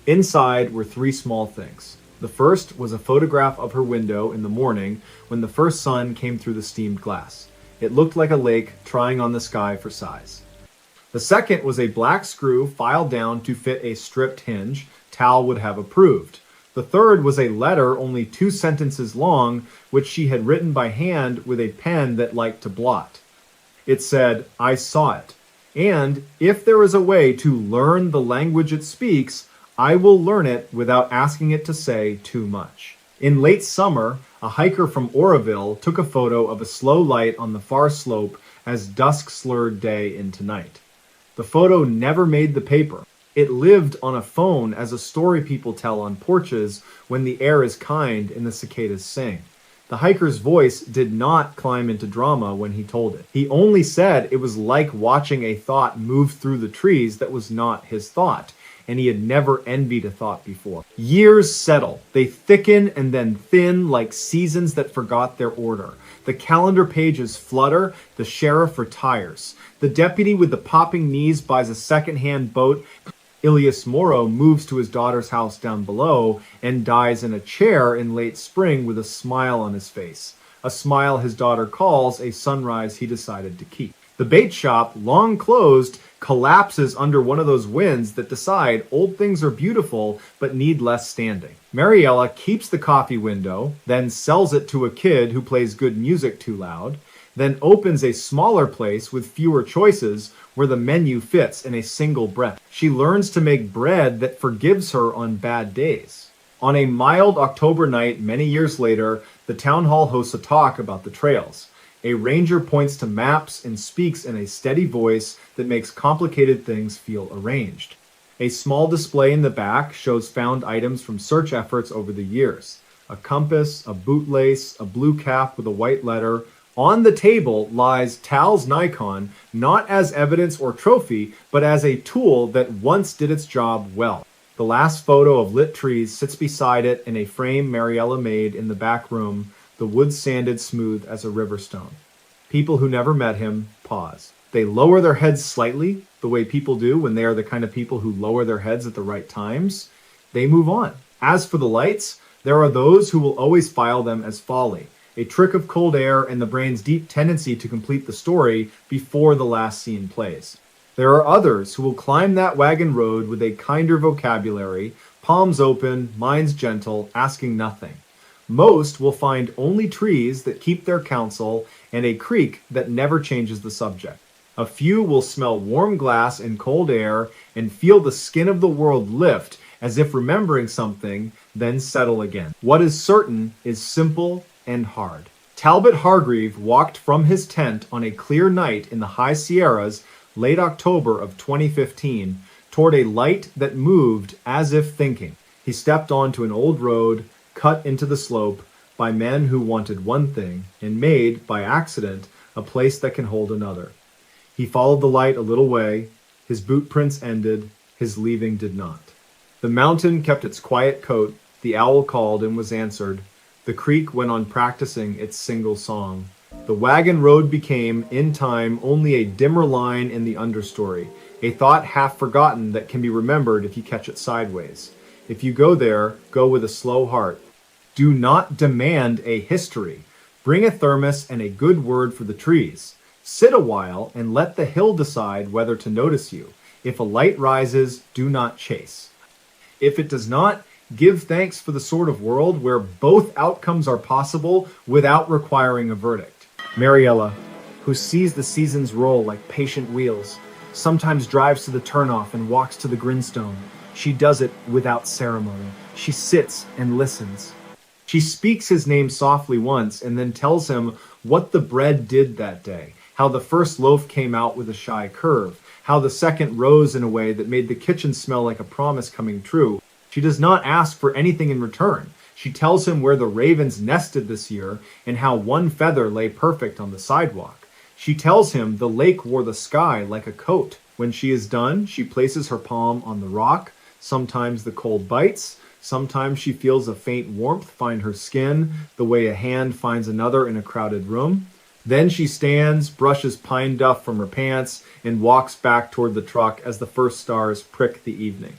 Inside were three small things. The first was a photograph of her window in the morning when the first sun came through the steamed glass. It looked like a lake trying on the sky for size. The second was a black screw filed down to fit a stripped hinge Tal would have approved. The third was a letter only 2 sentences long, which she had written by hand with a pen that liked to blot. It said, "I saw it. And if there is a way to learn the language it speaks, I will learn it without asking it to say too much." In late summer, a hiker from Oroville took a photo of a slow light on the far slope as dusk slurred day into night. The photo never made the paper. It lived on a phone as a story people tell on porches when the air is kind and the cicadas sing. The hiker's voice did not climb into drama when he told it. He only said it was like watching a thought move through the trees that was not his thought, and he had never envied a thought before. Years settle. They thicken and then thin like seasons that forgot their order. The calendar pages flutter. The sheriff retires. The deputy with the popping knees buys a second-hand boat. Ilias Moro moves to his daughter's house down below and dies in a chair in late spring with a smile on his face. A smile his daughter calls a sunrise he decided to keep. The bait shop, long closed, collapses under one of those winds that decide old things are beautiful but need less standing. Mariella keeps the coffee window, then sells it to a kid who plays good music too loud, then opens a smaller place with fewer choices where the menu fits in a single breath. She learns to make bread that forgives her on bad days. On a mild October night many years later, the town hall hosts a talk about the trails. A ranger points to maps and speaks in a steady voice that makes complicated things feel arranged. A small display in the back shows found items from search efforts over the years. A compass, a bootlace, a blue cap with a white letter. On the table lies Tal's Nikon, not as evidence or trophy, but as a tool that once did its job well. The last photo of lit trees sits beside it in a frame Mariella made in the back room, the wood sanded smooth as a river stone. People who never met him pause. They lower their heads slightly, the way people do when they are the kind of people who lower their heads at the right times. They move on. As for the lights, there are those who will always file them as folly, a trick of cold air and the brain's deep tendency to complete the story before the last scene plays. There are others who will climb that wagon road with a kinder vocabulary, palms open, minds gentle, asking nothing. Most will find only trees that keep their counsel and a creek that never changes the subject. A few will smell warm glass and cold air and feel the skin of the world lift as if remembering something, then settle again. What is certain is simple and hard. Talbot Hargreave walked from his tent on a clear night in the high Sierras, late October of 2015, toward a light that moved as if thinking. He stepped onto an old road, cut into the slope by men who wanted one thing and made, by accident, a place that can hold another. He followed the light a little way. His boot prints ended. His leaving did not. The mountain kept its quiet coat. The owl called and was answered. The creek went on practicing its single song. The wagon road became, in time, only a dimmer line in the understory, a thought half forgotten that can be remembered if you catch it sideways. If you go there, go with a slow heart. Do not demand a history. Bring a thermos and a good word for the trees. Sit a while and let the hill decide whether to notice you. If a light rises, do not chase. If it does not, give thanks for the sort of world where both outcomes are possible without requiring a verdict. Mariella, who sees the seasons roll like patient wheels, sometimes drives to the turnoff and walks to the grindstone. She does it without ceremony. She sits and listens. She speaks his name softly once and then tells him what the bread did that day, how the first loaf came out with a shy curve, how the second rose in a way that made the kitchen smell like a promise coming true. She does not ask for anything in return. She tells him where the ravens nested this year and how one feather lay perfect on the sidewalk. She tells him the lake wore the sky like a coat. When she is done, she places her palm on the rock. Sometimes the cold bites. Sometimes she feels a faint warmth find her skin, the way a hand finds another in a crowded room. Then she stands, brushes pine duff from her pants, and walks back toward the truck as the first stars prick the evening.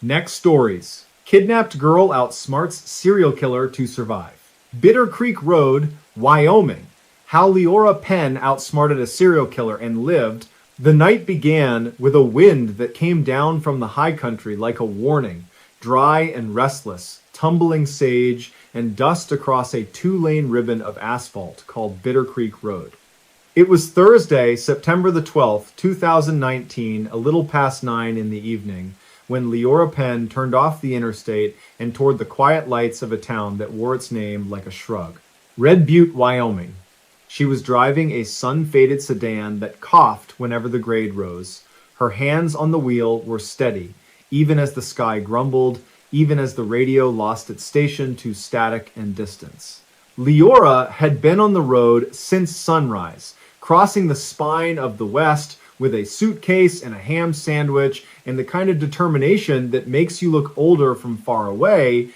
Next stories. Kidnapped girl outsmarts serial killer to survive. Bitter Creek Road, Wyoming. How Leora Penn outsmarted a serial killer and lived, The night began with a wind that came down from the high country like a warning, dry and restless, tumbling sage and dust across a two-lane ribbon of asphalt called Bitter Creek Road. It was Thursday, September the 12th, 2019, a little past 9 in the evening, when Leora Penn turned off the interstate and toward the quiet lights of a town that wore its name like a shrug. Red Butte, Wyoming. She was driving a sun-faded sedan that coughed whenever the grade rose. Her hands on the wheel were steady, even as the sky grumbled, even as the radio lost its station to static and distance. Leora had been on the road since sunrise, crossing the spine of the West with a suitcase and a ham sandwich and the kind of determination that makes you look older from far away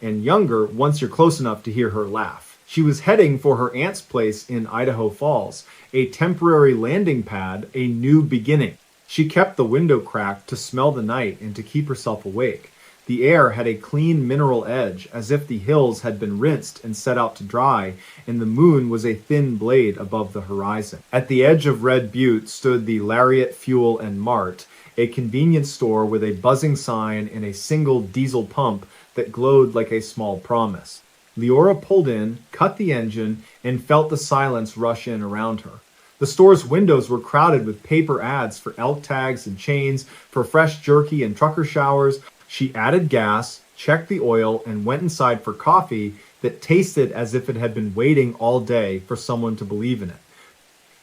and younger once you're close enough to hear her laugh. She was heading for her aunt's place in Idaho Falls, a temporary landing pad, a new beginning. She kept the window cracked to smell the night and to keep herself awake. The air had a clean mineral edge, as if the hills had been rinsed and set out to dry, and the moon was a thin blade above the horizon. At the edge of Red Butte stood the Lariat Fuel and Mart, a convenience store with a buzzing sign and a single diesel pump that glowed like a small promise. Leora pulled in, cut the engine, and felt the silence rush in around her. The store's windows were crowded with paper ads for elk tags and chains, for fresh jerky and trucker showers. She added gas, checked the oil, and went inside for coffee that tasted as if it had been waiting all day for someone to believe in it.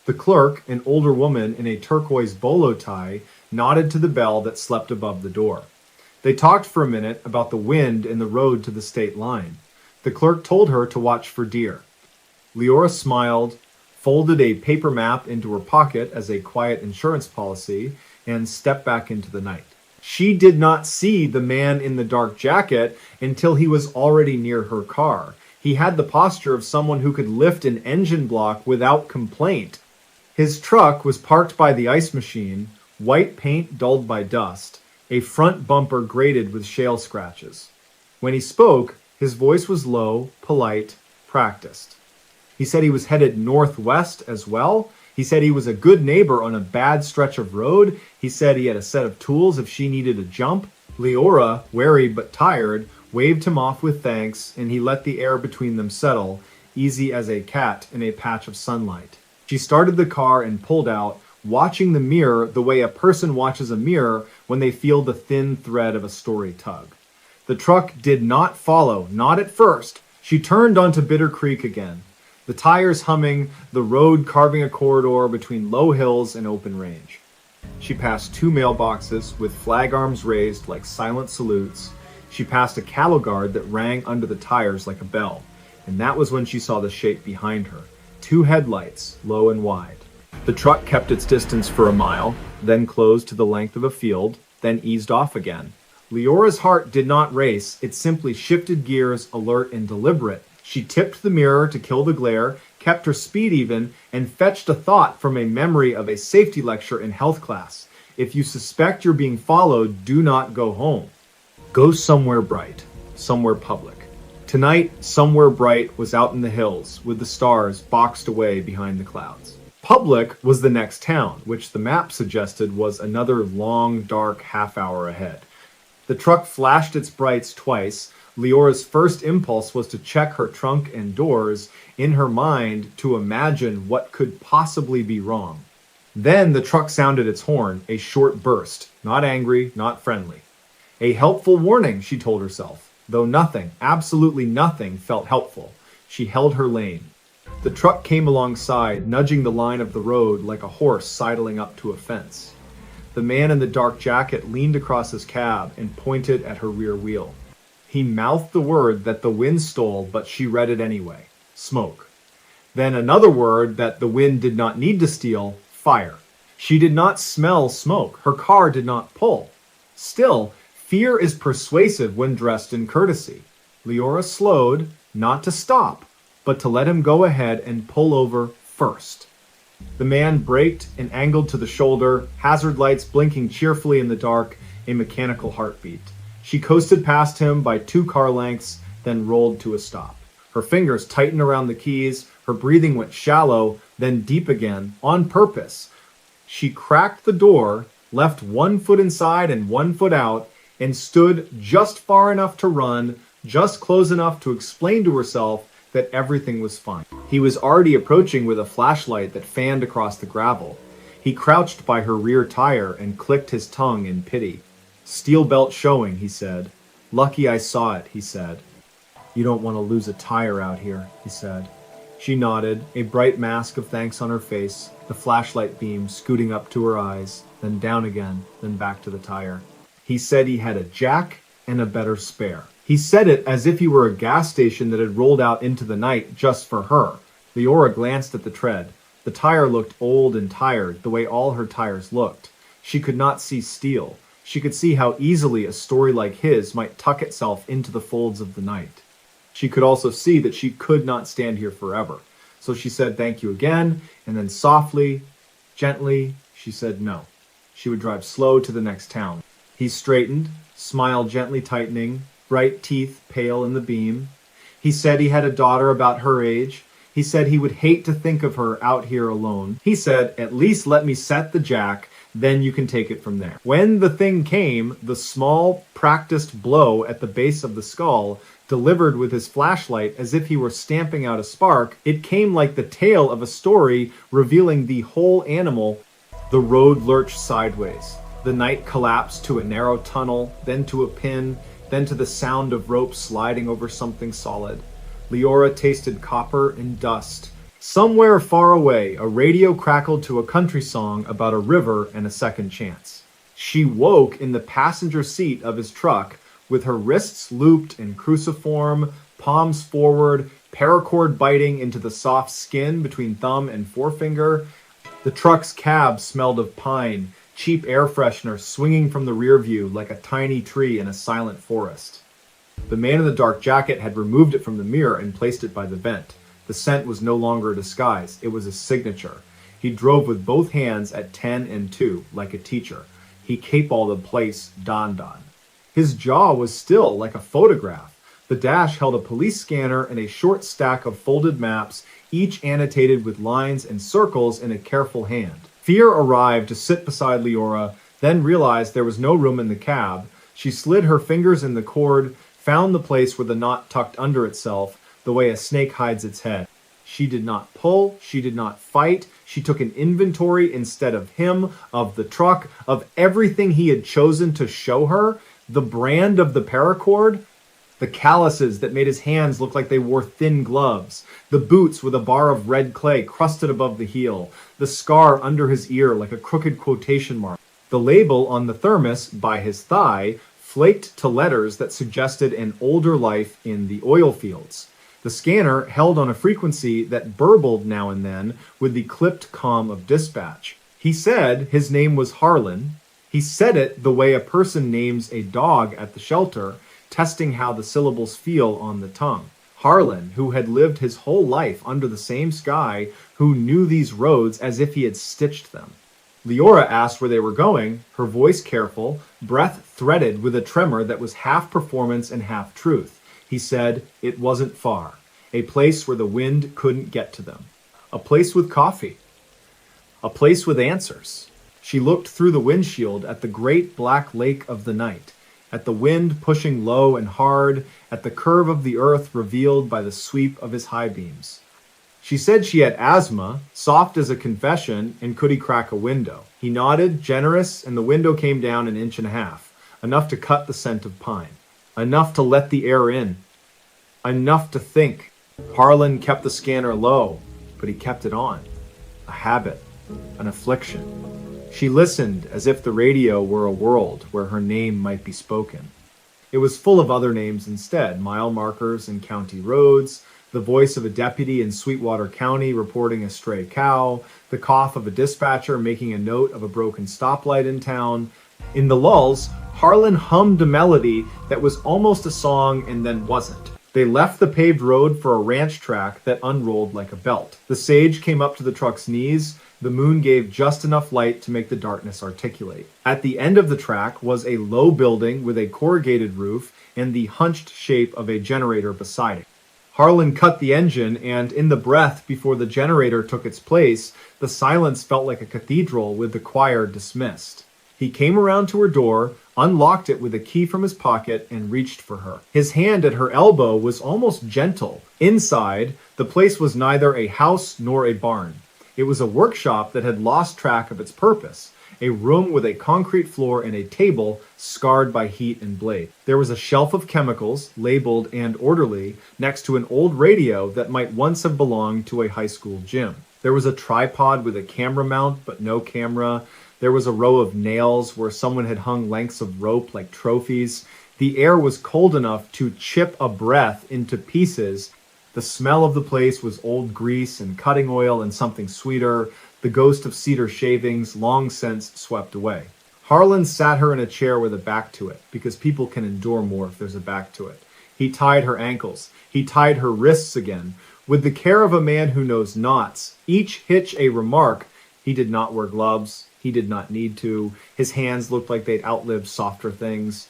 The clerk, an older woman in a turquoise bolo tie, nodded to the bell that slept above the door. They talked for a minute about the wind and the road to the state line. The clerk told her to watch for deer. Leora smiled, folded a paper map into her pocket as a quiet insurance policy, and stepped back into the night. She did not see the man in the dark jacket until he was already near her car. He had the posture of someone who could lift an engine block without complaint. His truck was parked by the ice machine, white paint dulled by dust, a front bumper grated with shale scratches. When he spoke, his voice was low, polite, practiced. He said he was headed northwest as well. He said he was a good neighbor on a bad stretch of road. He said he had a set of tools if she needed a jump. Leora, wary but tired, waved him off with thanks, and he let the air between them settle, easy as a cat in a patch of sunlight. She started the car and pulled out, watching the mirror the way a person watches a mirror when they feel the thin thread of a story tug. The truck did not follow, not at first. She turned onto Bitter Creek again, the tires humming, the road carving a corridor between low hills and open range. She passed two mailboxes with flag arms raised like silent salutes. She passed a cattle guard that rang under the tires like a bell, and that was when she saw the shape behind her. Two headlights, low and wide. The truck kept its distance for a mile, then closed to the length of a field, then eased off again. Leora's heart did not race, it simply shifted gears, alert and deliberate. She tipped the mirror to kill the glare, kept her speed even, and fetched a thought from a memory of a safety lecture in health class. If you suspect you're being followed, do not go home. Go somewhere bright, somewhere public. Tonight, somewhere bright was out in the hills, with the stars boxed away behind the clouds. Public was the next town, which the map suggested was another long, dark half-hour ahead. The truck flashed its brights twice. Leora's first impulse was to check her trunk and doors, in her mind to imagine what could possibly be wrong. Then the truck sounded its horn, a short burst, not angry, not friendly. A helpful warning, she told herself, though nothing, absolutely nothing, felt helpful. She held her lane. The truck came alongside, nudging the line of the road like a horse sidling up to a fence. The man in the dark jacket leaned across his cab and pointed at her rear wheel. He mouthed the word that the wind stole, but she read it anyway. Smoke. Then another word that the wind did not need to steal. Fire. She did not smell smoke. Her car did not pull. Still, fear is persuasive when dressed in courtesy. Leora slowed, not to stop, but to let him go ahead and pull over first. The man braked and angled to the shoulder, hazard lights blinking cheerfully in the dark, a mechanical heartbeat. She coasted past him by 2 car lengths, then rolled to a stop. Her fingers tightened around the keys, her breathing went shallow, then deep again, on purpose. She cracked the door, left one foot inside and one foot out, and stood just far enough to run, just close enough to explain to herself that everything was fine. He was already approaching with a flashlight that fanned across the gravel. He crouched by her rear tire and clicked his tongue in pity. "Steel belt showing," he said. "Lucky I saw it," he said. "You don't want to lose a tire out here," he said. She nodded, a bright mask of thanks on her face, the flashlight beam scooting up to her eyes, then down again, then back to the tire. He said he had a jack and a better spare. He said it as if he were a gas station that had rolled out into the night just for her. Leora glanced at the tread. The tire looked old and tired, the way all her tires looked. She could not see steel. She could see how easily a story like his might tuck itself into the folds of the night. She could also see that she could not stand here forever. So she said thank you again, and then softly, gently, she said no. She would drive slow to the next town. He straightened, smile gently tightening, bright teeth pale in the beam. He said he had a daughter about her age. He said he would hate to think of her out here alone. He said, "At least let me set the jack, then you can take it from there." When the thing came, the small, practiced blow at the base of the skull, delivered with his flashlight as if he were stamping out a spark, it came like the tale of a story revealing the whole animal. The road lurched sideways. The night collapsed to a narrow tunnel, then to a pin, then to the sound of ropes sliding over something solid. Leora tasted copper and dust. Somewhere far away, a radio crackled to a country song about a river and a second chance. She woke in the passenger seat of his truck, with her wrists looped in cruciform, palms forward, paracord biting into the soft skin between thumb and forefinger. The truck's cab smelled of pine, cheap air freshener swinging from the rear view like a tiny tree in a silent forest. The man in the dark jacket had removed it from the mirror and placed it by the vent. The scent was no longer a disguise, it was a signature. He drove with both hands at 10 and 2, like a teacher. He capeballed the place Don Don. His jaw was still like a photograph. The dash held a police scanner and a short stack of folded maps, each annotated with lines and circles in a careful hand. Fear arrived to sit beside Leora, then realized there was no room in the cab. She slid her fingers in the cord, found the place where the knot tucked under itself, the way a snake hides its head. She did not pull, she did not fight, she took an inventory instead of him, of the truck, of everything he had chosen to show her, the brand of the paracord, the calluses that made his hands look like they wore thin gloves, the boots with a bar of red clay crusted above the heel, the scar under his ear like a crooked quotation mark, the label on the thermos by his thigh flaked to letters that suggested an older life in the oil fields. The scanner held on a frequency that burbled now and then with the clipped calm of dispatch. He said his name was Harlan. He said it the way a person names a dog at the shelter, testing how the syllables feel on the tongue. Harlan, who had lived his whole life under the same sky, who knew these roads as if he had stitched them. Leora asked where they were going, her voice careful, breath threaded with a tremor that was half performance and half truth. He said it wasn't far, a place where the wind couldn't get to them, a place with coffee, a place with answers. She looked through the windshield at the great black lake of the night, at the wind pushing low and hard, at the curve of the earth revealed by the sweep of his high beams. She said she had asthma, soft as a confession, and could he crack a window? He nodded, generous, and the window came down 1.5 inches, enough to cut the scent of pine, enough to let the air in, enough to think. Harlan kept the scanner low, but he kept it on. A habit, an affliction. She listened as if the radio were a world where her name might be spoken. It was full of other names instead, mile markers and county roads, the voice of a deputy in Sweetwater County reporting a stray cow, the cough of a dispatcher making a note of a broken stoplight in town. In the lulls, Harlan hummed a melody that was almost a song and then wasn't. They left the paved road for a ranch track that unrolled like a belt. The sage came up to the truck's knees. The moon gave just enough light to make the darkness articulate. At the end of the track was a low building with a corrugated roof and the hunched shape of a generator beside it. Harlan cut the engine, and in the breath before the generator took its place, the silence felt like a cathedral with the choir dismissed. He came around to her door, unlocked it with a key from his pocket, and reached for her. His hand at her elbow was almost gentle. Inside, the place was neither a house nor a barn. It was a workshop that had lost track of its purpose, a room with a concrete floor and a table scarred by heat and blade. There was a shelf of chemicals, labeled and orderly, next to an old radio that might once have belonged to a high school gym. There was a tripod with a camera mount, but no camera. There was a row of nails where someone had hung lengths of rope like trophies. The air was cold enough to chip a breath into pieces. The smell of the place was old grease and cutting oil and something sweeter, the ghost of cedar shavings long since swept away. Harlan sat her in a chair with a back to it, because people can endure more if there's a back to it. He tied her ankles. He tied her wrists again. With the care of a man who knows knots, each hitch a remark. He did not wear gloves. He did not need to. His hands looked like they'd outlived softer things.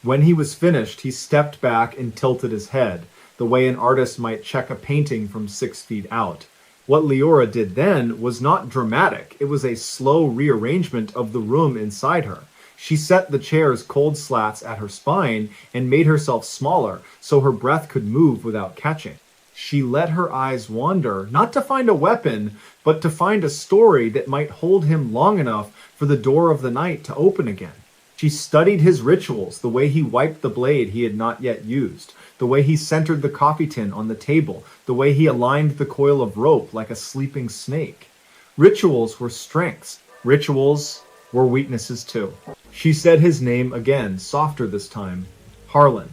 When he was finished, he stepped back and tilted his head, the way an artist might check a painting from 6 feet out. What Leora did then was not dramatic. It was a slow rearrangement of the room inside her. She set the chair's cold slats at her spine and made herself smaller so her breath could move without catching. She let her eyes wander, not to find a weapon, but to find a story that might hold him long enough for the door of the night to open again. She studied his rituals, the way he wiped the blade he had not yet used, the way he centered the coffee tin on the table, the way he aligned the coil of rope like a sleeping snake. Rituals were strengths. Rituals were weaknesses too. She said his name again, softer this time. Harlan.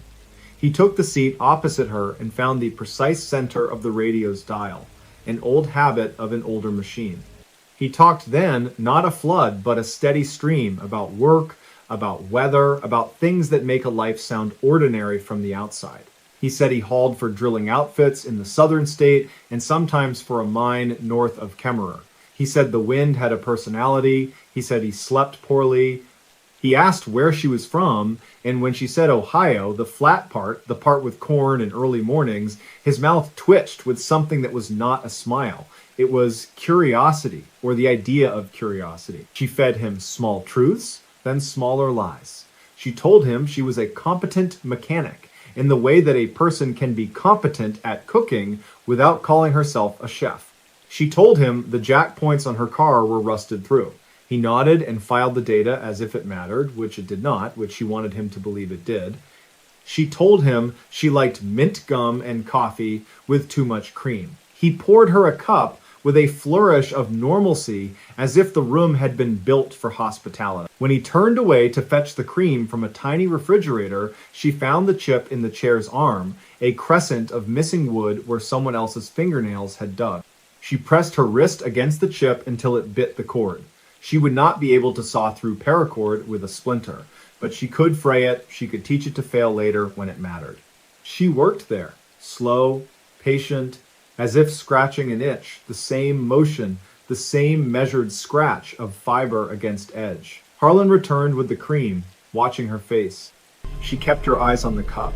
He took the seat opposite her and found the precise center of the radio's dial, an old habit of an older machine. He talked then, not a flood, but a steady stream about work, about weather, about things that make a life sound ordinary from the outside. He said he hauled for drilling outfits in the southern state and sometimes for a mine north of Kemmerer. He said the wind had a personality. He said he slept poorly. He asked where she was from, and when she said Ohio, the flat part, the part with corn and early mornings, his mouth twitched with something that was not a smile. It was curiosity, or the idea of curiosity. She fed him small truths, then smaller lies. She told him she was a competent mechanic, in the way that a person can be competent at cooking without calling herself a chef. She told him the jack points on her car were rusted through. He nodded and filed the data as if it mattered, which it did not, which she wanted him to believe it did. She told him she liked mint gum and coffee with too much cream. He poured her a cup with a flourish of normalcy as if the room had been built for hospitality. When he turned away to fetch the cream from a tiny refrigerator, she found the chip in the chair's arm, a crescent of missing wood where someone else's fingernails had dug. She pressed her wrist against the chip until it bit the cord. She would not be able to saw through paracord with a splinter, but she could fray it, she could teach it to fail later when it mattered. She worked there, slow, patient, as if scratching an itch, the same motion, the same measured scratch of fiber against edge. Harlan returned with the cream, watching her face. She kept her eyes on the cup.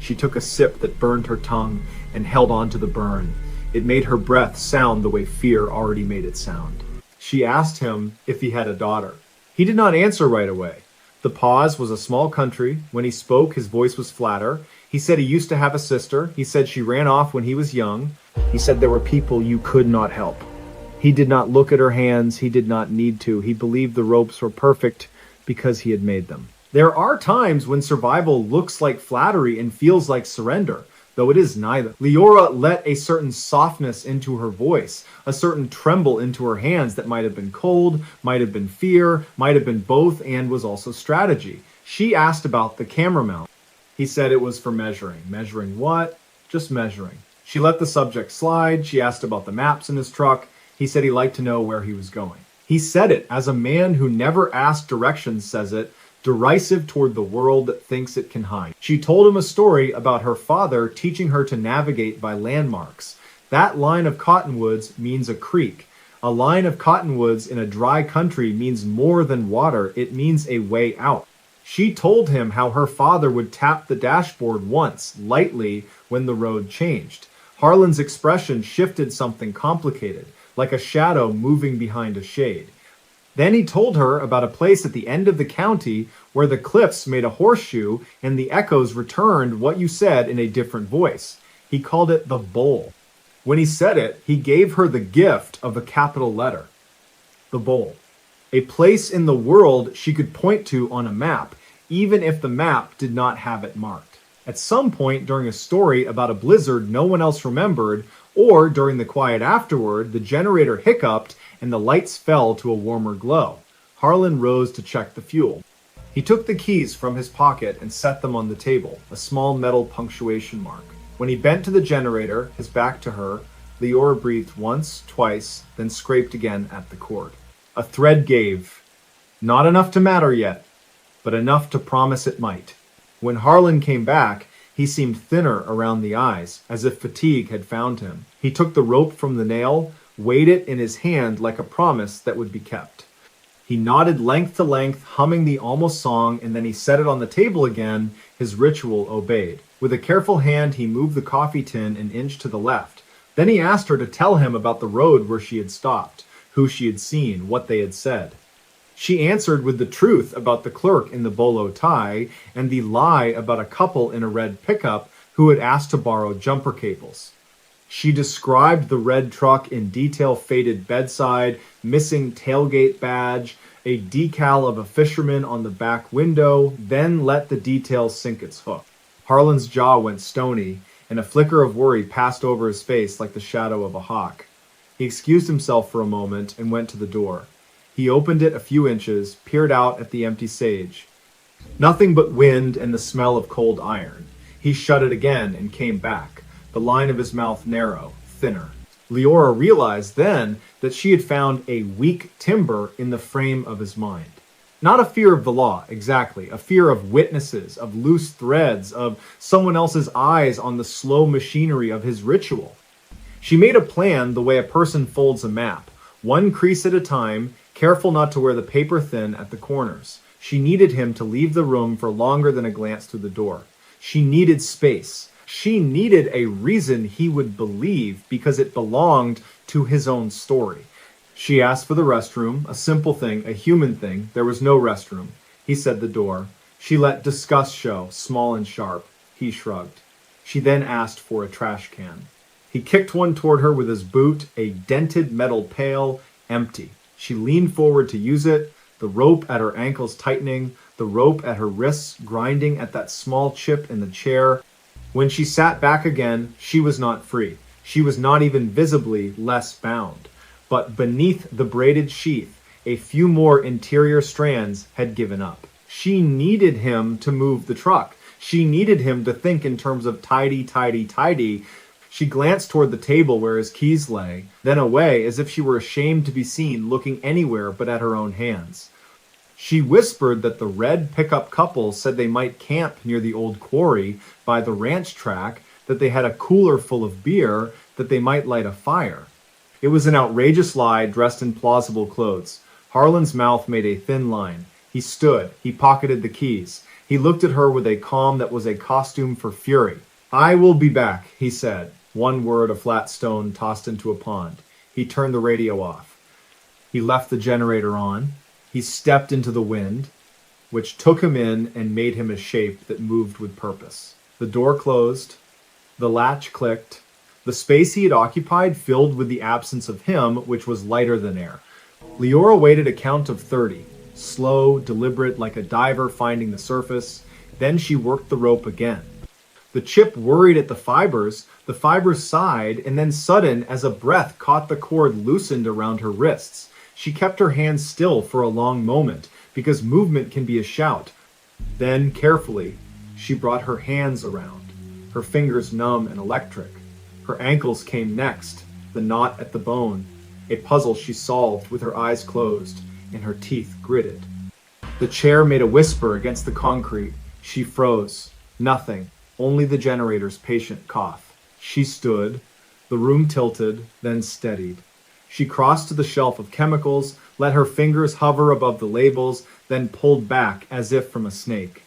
She took a sip that burned her tongue and held on to the burn. It made her breath sound the way fear already made it sound. She asked him if he had a daughter. He did not answer right away. The pause was a small country. When he spoke, his voice was flatter. He said he used to have a sister. He said she ran off when he was young. He said there were people you could not help. He did not look at her hands. He did not need to. He believed the ropes were perfect because he had made them. There are times when survival looks like flattery and feels like surrender, though it is neither. Leora let a certain softness into her voice, a certain tremble into her hands that might have been cold, might have been fear, might have been both, and was also strategy. She asked about the camera mount. He said it was for measuring. Measuring what? Just measuring. She let the subject slide. She asked about the maps in his truck. He said he liked to know where he was going. He said it as a man who never asked directions says it, derisive toward the world that thinks it can hide. She told him a story about her father teaching her to navigate by landmarks. That line of cottonwoods means a creek. A line of cottonwoods in a dry country means more than water. It means a way out. She told him how her father would tap the dashboard once, lightly, when the road changed. Harlan's expression shifted something complicated, like a shadow moving behind a shade. Then he told her about a place at the end of the county where the cliffs made a horseshoe and the echoes returned what you said in a different voice. He called it the bowl. When he said it, he gave her the gift of a capital letter. The bowl. A place in the world she could point to on a map, even if the map did not have it marked. At some point during a story about a blizzard no one else remembered, or during the quiet afterward, the generator hiccuped and the lights fell to a warmer glow. Harlan rose to check the fuel. He took the keys from his pocket and set them on the table, a small metal punctuation mark. When he bent to the generator, his back to her, Leora breathed once, twice, then scraped again at the cord. A thread gave. Not enough to matter yet, but enough to promise it might. When Harlan came back, he seemed thinner around the eyes, as if fatigue had found him. He took the rope from the nail, weighed it in his hand like a promise that would be kept. He nodded length to length, humming the almost song, and then he set it on the table again, his ritual obeyed. With a careful hand, he moved the coffee tin an inch to the left. Then he asked her to tell him about the road where she had stopped, who she had seen, what they had said. She answered with the truth about the clerk in the bolo tie and the lie about a couple in a red pickup who had asked to borrow jumper cables. She described the red truck in detail, faded bedside, missing tailgate badge, a decal of a fisherman on the back window, then let the details sink its hook. Harlan's jaw went stony, and a flicker of worry passed over his face like the shadow of a hawk. He excused himself for a moment and went to the door. He opened it a few inches, peered out at the empty sage. Nothing but wind and the smell of cold iron. He shut it again and came back, the line of his mouth narrow, thinner. Leora realized then that she had found a weak timber in the frame of his mind. Not a fear of the law, exactly. A fear of witnesses, of loose threads, of someone else's eyes on the slow machinery of his ritual. She made a plan the way a person folds a map, one crease at a time, careful not to wear the paper thin at the corners. She needed him to leave the room for longer than a glance through the door. She needed space. She needed a reason he would believe because it belonged to his own story. She asked for the restroom, a simple thing, a human thing. There was no restroom. He said the door. She let disgust show, small and sharp. He shrugged. She then asked for a trash can. He kicked one toward her with his boot, a dented metal pail, empty. She leaned forward to use it, the rope at her ankles tightening, the rope at her wrists grinding at that small chip in the chair. When she sat back again, she was not free. She was not even visibly less bound. But beneath the braided sheath, a few more interior strands had given up. She needed him to move the truck. She needed him to think in terms of tidy, tidy, tidy. She glanced toward the table where his keys lay, then away as if she were ashamed to be seen looking anywhere but at her own hands. She whispered that the red pickup couple said they might camp near the old quarry by the ranch track, that they had a cooler full of beer, that they might light a fire. It was an outrageous lie dressed in plausible clothes. Harlan's mouth made a thin line. He stood. He pocketed the keys. He looked at her with a calm that was a costume for fury. "I will be back," he said. One word, a flat stone tossed into a pond. He turned the radio off. He left the generator on. He stepped into the wind, which took him in and made him a shape that moved with purpose. The door closed. The latch clicked. The space he had occupied filled with the absence of him, which was lighter than air. Leora waited a count of 30, slow, deliberate, like a diver finding the surface. Then she worked the rope again. The chip worried at the fibers sighed, and then sudden as a breath caught the cord loosened around her wrists. She kept her hands still for a long moment, because movement can be a shout. Then, carefully, she brought her hands around, her fingers numb and electric. Her ankles came next, the knot at the bone, a puzzle she solved with her eyes closed and her teeth gritted. The chair made a whisper against the concrete. She froze. Nothing, only the generator's patient cough. She stood. The room tilted, then steadied. She crossed to the shelf of chemicals, let her fingers hover above the labels, then pulled back as if from a snake.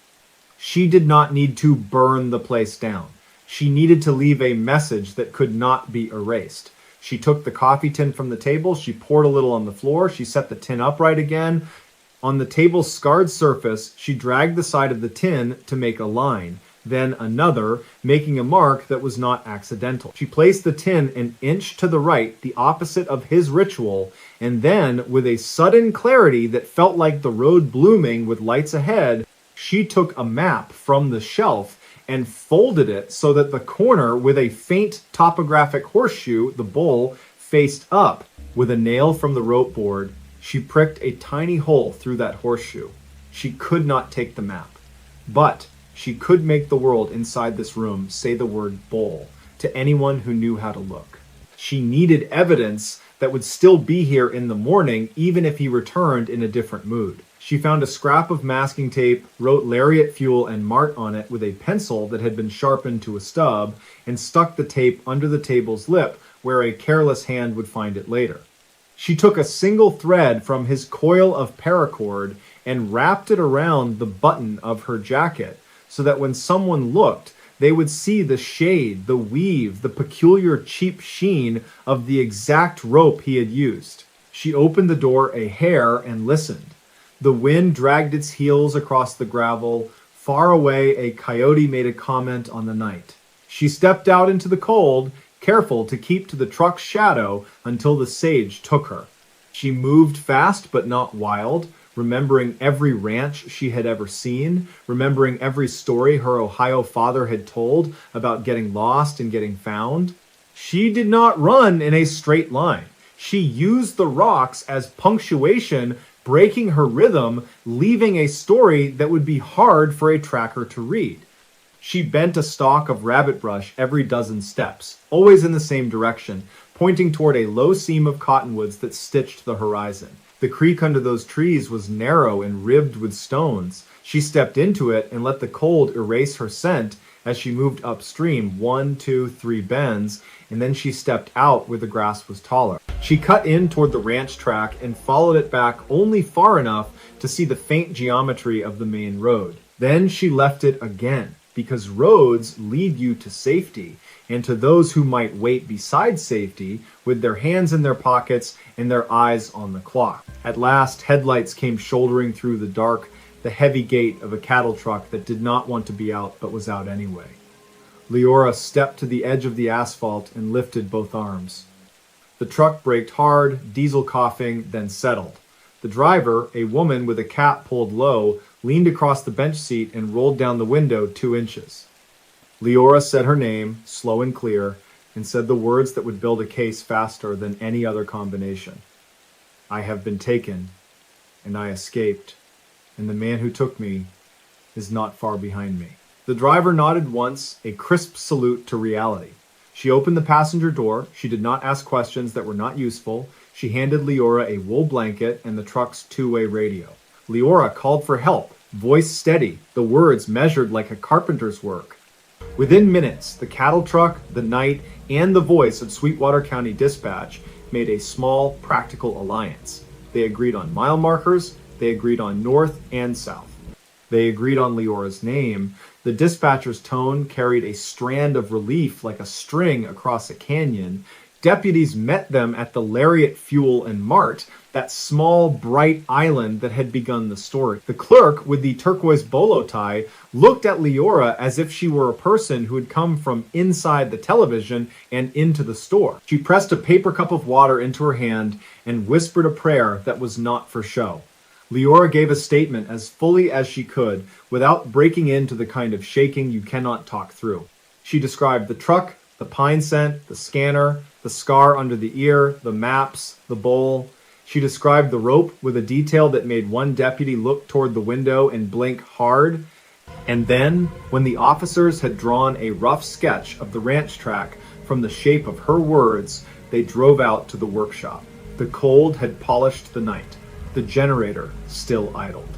She did not need to burn the place down. She needed to leave a message that could not be erased. She took the coffee tin from the table, she poured a little on the floor, she set the tin upright again. On the table's scarred surface, she dragged the side of the tin to make a line, then another, making a mark that was not accidental. She placed the tin an inch to the right, the opposite of his ritual, and then, with a sudden clarity that felt like the road blooming with lights ahead, she took a map from the shelf and folded it so that the corner with a faint topographic horseshoe, the bowl, faced up. With a nail from the rope board, she pricked a tiny hole through that horseshoe. She could not take the map, but she could make the world inside this room say the word bowl to anyone who knew how to look. She needed evidence that would still be here in the morning, even if he returned in a different mood. She found a scrap of masking tape, wrote Lariat Fuel and Mart on it with a pencil that had been sharpened to a stub, and stuck the tape under the table's lip where a careless hand would find it later. She took a single thread from his coil of paracord and wrapped it around the button of her jacket so that when someone looked, they would see the shade, the weave, the peculiar cheap sheen of the exact rope he had used. She opened the door a hair and listened. The wind dragged its heels across the gravel. Far away, a coyote made a comment on the night. She stepped out into the cold, careful to keep to the truck's shadow until the sage took her. She moved fast but not wild, remembering every ranch she had ever seen, remembering every story her Ohio father had told about getting lost and getting found. She did not run in a straight line. She used the rocks as punctuation, breaking her rhythm, leaving a story that would be hard for a tracker to read. She bent a stalk of rabbit brush every dozen steps, always in the same direction, pointing toward a low seam of cottonwoods that stitched the horizon. The creek under those trees was narrow and ribbed with stones. She stepped into it and let the cold erase her scent as she moved upstream 1, 2, 3 bends, and then she stepped out where the grass was taller. She cut in toward the ranch track and followed it back only far enough to see the faint geometry of the main road. Then she left it again, because roads lead you to safety, and to those who might wait beside safety with their hands in their pockets and their eyes on the clock. At last, headlights came shouldering through the dark, the heavy gate of a cattle truck that did not want to be out but was out anyway. Leora stepped to the edge of the asphalt and lifted both arms. The truck braked hard, diesel coughing, then settled. The driver, a woman with a cap pulled low, leaned across the bench seat and rolled down the window 2 inches. Leora said her name, slow and clear, and said the words that would build a case faster than any other combination. I have been taken, and I escaped, and the man who took me is not far behind me. The driver nodded once, a crisp salute to reality. She opened the passenger door. She did not ask questions that were not useful. She handed Leora a wool blanket and the truck's 2-way radio. Leora called for help, voice steady, the words measured like a carpenter's work. Within minutes, the cattle truck, the night, and the voice of Sweetwater County Dispatch made a small, practical alliance. They agreed on mile markers. They agreed on north and south. They agreed on Leora's name. The dispatcher's tone carried a strand of relief like a string across a canyon. Deputies met them at the Lariat Fuel and Mart, that small, bright island that had begun the story. The clerk with the turquoise bolo tie looked at Leora as if she were a person who had come from inside the television and into the store. She pressed a paper cup of water into her hand and whispered a prayer that was not for show. Leora gave a statement as fully as she could, without breaking into the kind of shaking you cannot talk through. She described the truck, the pine scent, the scanner, the scar under the ear, the maps, the bowl. She described the rope with a detail that made one deputy look toward the window and blink hard. And then, when the officers had drawn a rough sketch of the ranch track from the shape of her words, they drove out to the workshop. The cold had polished the night. The generator still idled.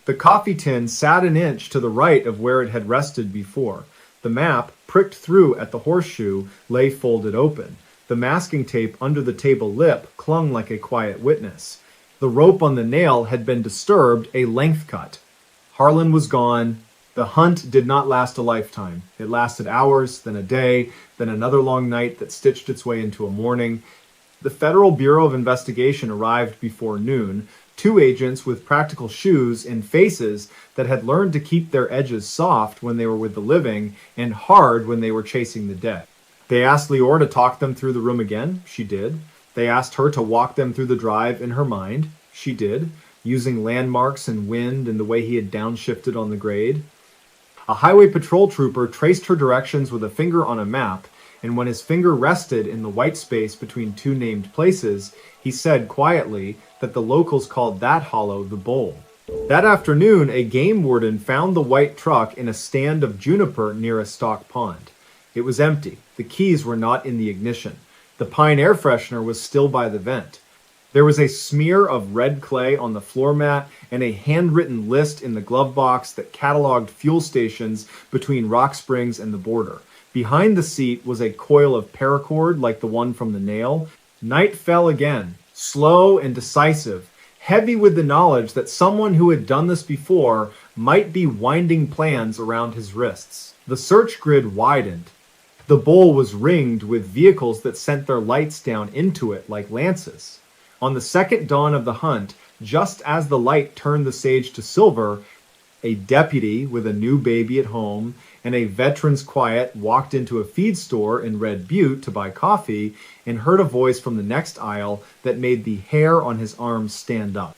The coffee tin sat an inch to the right of where it had rested before. The map, pricked through at the horseshoe, lay folded open. The masking tape under the table lip clung like a quiet witness. The rope on the nail had been disturbed, a length cut. Harlan was gone. The hunt did not last a lifetime. It lasted hours, then a day, then another long night that stitched its way into a morning. The Federal Bureau of Investigation arrived before noon, two agents with practical shoes and faces that had learned to keep their edges soft when they were with the living and hard when they were chasing the dead. They asked Leora to talk them through the room again. She did. They asked her to walk them through the drive in her mind. She did, using landmarks and wind and the way he had downshifted on the grade. A highway patrol trooper traced her directions with a finger on a map, and when his finger rested in the white space between two named places, he said quietly that the locals called that hollow the Bowl. That afternoon, a game warden found the white truck in a stand of juniper near a stock pond. It was empty. The keys were not in the ignition. The pine air freshener was still by the vent. There was a smear of red clay on the floor mat and a handwritten list in the glove box that cataloged fuel stations between Rock Springs and the border. Behind the seat was a coil of paracord like the one from the nail. Night fell again, slow and decisive, heavy with the knowledge that someone who had done this before might be winding plans around his wrists. The search grid widened. The bowl was ringed with vehicles that sent their lights down into it like lances. On the second dawn of the hunt, just as the light turned the sage to silver, a deputy with a new baby at home and a veteran's quiet walked into a feed store in Red Butte to buy coffee and heard a voice from the next aisle that made the hair on his arms stand up.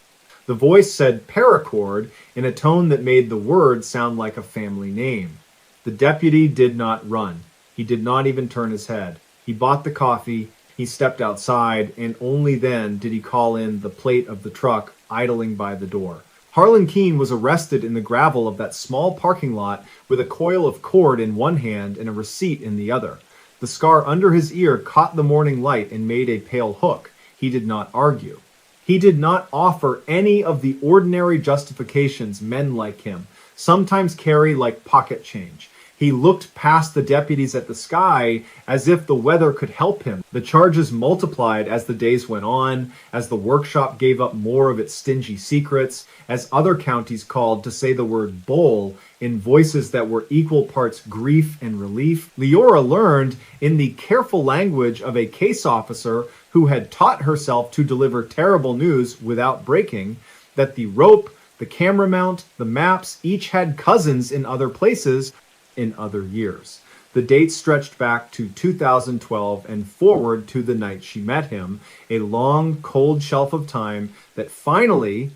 The voice said paracord in a tone that made the word sound like a family name. The deputy did not run. He did not even turn his head. He bought the coffee. He stepped outside, and only then did he call in the plate of the truck idling by the door. Harlan Keene was arrested in the gravel of that small parking lot with a coil of cord in one hand and a receipt in the other. The scar under his ear caught the morning light and made a pale hook. He did not argue. He did not offer any of the ordinary justifications men like him sometimes carry like pocket change. He looked past the deputies at the sky as if the weather could help him. The charges multiplied as the days went on, as the workshop gave up more of its stingy secrets, as other counties called to say the word bowl in voices that were equal parts grief and relief. Leora learned in the careful language of a case officer who had taught herself to deliver terrible news without breaking that the rope, the camera mount, the maps each had cousins in other places in other years. The dates stretched back to 2012 and forward to the night she met him, a long, cold shelf of time that finally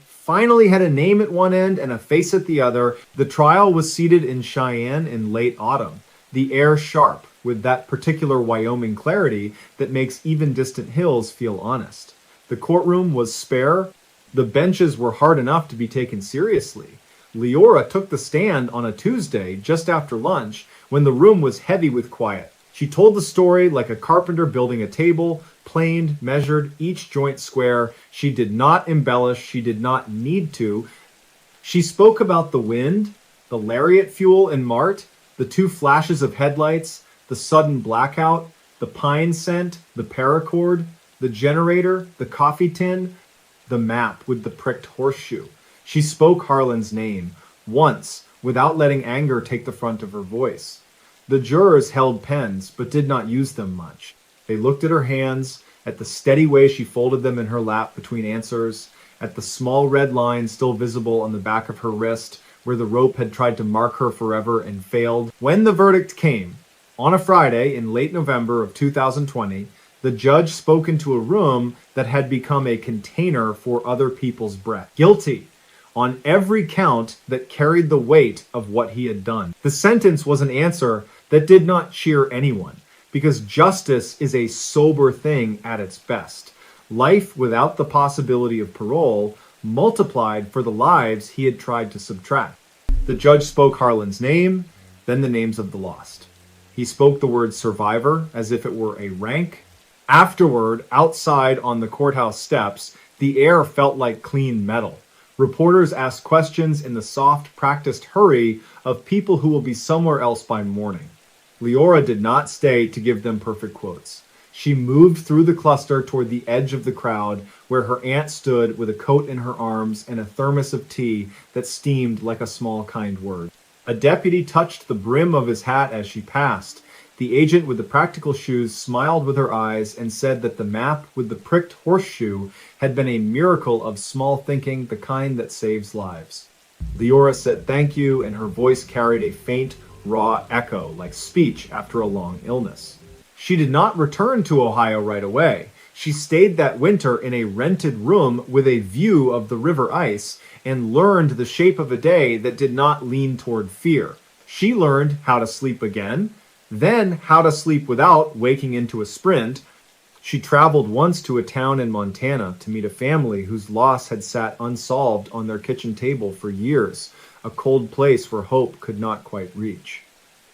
had a name at one end and a face at the other. The trial was seated in Cheyenne in late autumn, the air sharp, with that particular Wyoming clarity that makes even distant hills feel honest. The courtroom was spare. The benches were hard enough to be taken seriously. Leora took the stand on a Tuesday just after lunch when the room was heavy with quiet. She told the story like a carpenter building a table, planed, measured each joint square. She did not embellish. She did not need to. She spoke about the wind, the lariat fuel in Mart, the two flashes of headlights, the sudden blackout, the pine scent, the paracord, the generator, the coffee tin, the map with the pricked horseshoe. She spoke Harlan's name, once, without letting anger take the front of her voice. The jurors held pens, but did not use them much. They looked at her hands, at the steady way she folded them in her lap between answers, at the small red line still visible on the back of her wrist, where the rope had tried to mark her forever and failed. When the verdict came, on a Friday in late November of 2020, the judge spoke into a room that had become a container for other people's breath. Guilty on every count that carried the weight of what he had done. The sentence was an answer that did not cheer anyone, because justice is a sober thing at its best. Life without the possibility of parole multiplied for the lives he had tried to subtract. The judge spoke Harlan's name, then the names of the lost. He spoke the word survivor as if it were a rank. Afterward, outside on the courthouse steps, the air felt like clean metal. Reporters asked questions in the soft, practiced hurry of people who will be somewhere else by morning. Leora did not stay to give them perfect quotes. She moved through the cluster toward the edge of the crowd, where her aunt stood with a coat in her arms and a thermos of tea that steamed like a small kind word. A deputy touched the brim of his hat as she passed. The agent with the practical shoes smiled with her eyes and said that the map with the pricked horseshoe had been a miracle of small thinking, the kind that saves lives. Leora said thank you, and her voice carried a faint, raw echo like speech after a long illness. She did not return to Ohio right away. She stayed that winter in a rented room with a view of the river ice and learned the shape of a day that did not lean toward fear. She learned how to sleep again, then how to sleep without waking into a sprint. She traveled once to a town in Montana to meet a family whose loss had sat unsolved on their kitchen table for years, a cold place where hope could not quite reach.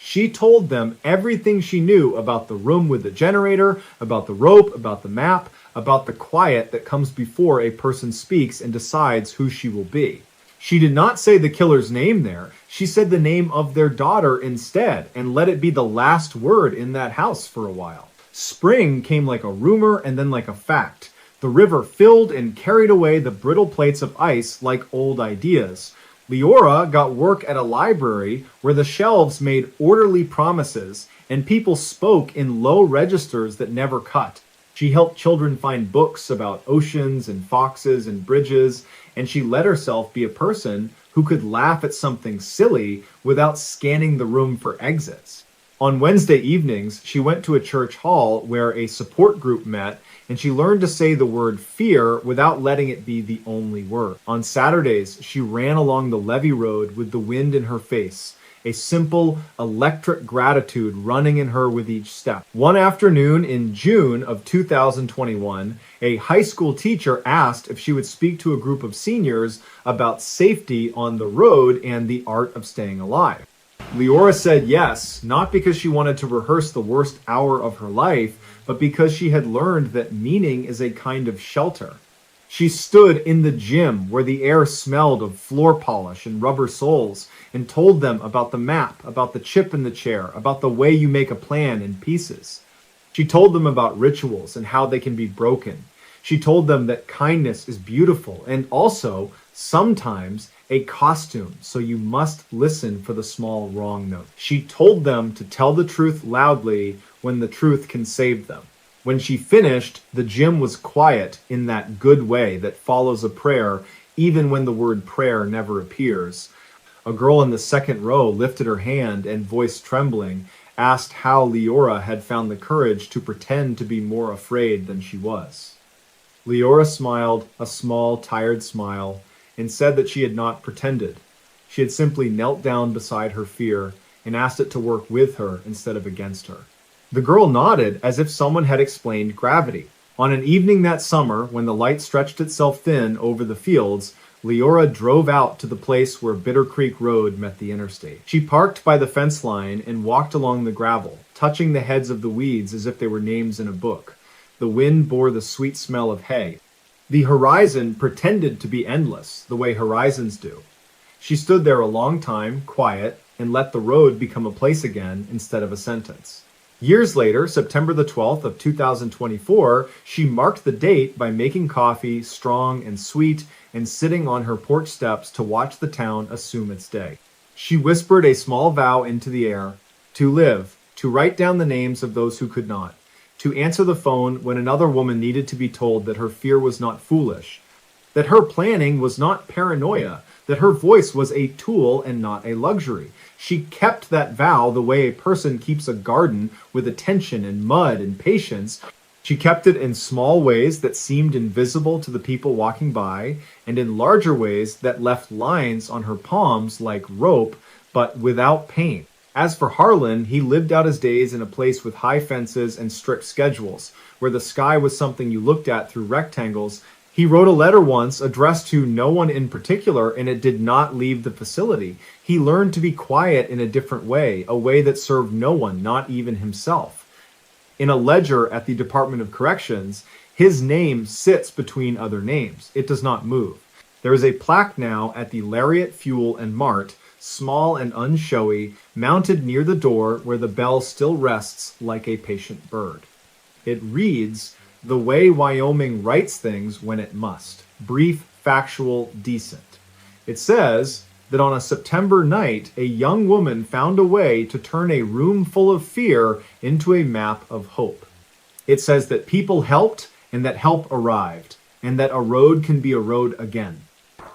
She told them everything she knew about the room with the generator, about the rope, about the map, about the quiet that comes before a person speaks and decides who she will be. She did not say the killer's name there. She said the name of their daughter instead, and let it be the last word in that house for a while. Spring came like a rumor and then like a fact. The river filled and carried away the brittle plates of ice like old ideas. Leora got work at a library where the shelves made orderly promises and people spoke in low registers that never cut. She helped children find books about oceans and foxes and bridges, and she let herself be a person who could laugh at something silly without scanning the room for exits. On Wednesday evenings, she went to a church hall where a support group met, and she learned to say the word fear without letting it be the only word. On Saturdays, she ran along the levee road with the wind in her face, a simple, electric gratitude running in her with each step. One afternoon in June of 2021, a high school teacher asked if she would speak to a group of seniors about safety on the road and the art of staying alive. Leora said yes, not because she wanted to rehearse the worst hour of her life, but because she had learned that meaning is a kind of shelter. She stood in the gym where the air smelled of floor polish and rubber soles and told them about the map, about the chip in the chair, about the way you make a plan in pieces. She told them about rituals and how they can be broken. She told them that kindness is beautiful and also, sometimes, a costume, so you must listen for the small wrong note. She told them to tell the truth loudly when the truth can save them. When she finished, the gym was quiet in that good way that follows a prayer, even when the word prayer never appears. A girl in the second row lifted her hand and, voice trembling, asked how Leora had found the courage to pretend to be more afraid than she was. Leora smiled, a small, tired smile, and said that she had not pretended. She had simply knelt down beside her fear and asked it to work with her instead of against her. The girl nodded as if someone had explained gravity. On an evening that summer, when the light stretched itself thin over the fields, Leora drove out to the place where Bitter Creek Road met the interstate. She parked by the fence line and walked along the gravel, touching the heads of the weeds as if they were names in a book. The wind bore the sweet smell of hay. The horizon pretended to be endless, the way horizons do. She stood there a long time, quiet, and let the road become a place again instead of a sentence. Years later, September the 12th of 2024, she marked the date by making coffee, strong and sweet, and sitting on her porch steps to watch the town assume its day. She whispered a small vow into the air: to live, to write down the names of those who could not, to answer the phone when another woman needed to be told that her fear was not foolish, that her planning was not paranoia, that her voice was a tool and not a luxury. She kept that vow the way a person keeps a garden with attention and mud and patience. She kept it in small ways that seemed invisible to the people walking by, and in larger ways that left lines on her palms like rope, but without pain. As for Harlan, he lived out his days in a place with high fences and strict schedules, where the sky was something you looked at through rectangles. He wrote a letter once addressed to no one in particular, and it did not leave the facility. He learned to be quiet in a different way, a way that served no one, not even himself. In a ledger at the Department of Corrections, his name sits between other names. It does not move. There is a plaque now at the Lariat Fuel and Mart, small and unshowy, mounted near the door where the bell still rests like a patient bird. It reads, "The way Wyoming writes things when it must. Brief, factual, decent." It says that on a September night, a young woman found a way to turn a room full of fear into a map of hope. It says that people helped and that help arrived, and that a road can be a road again.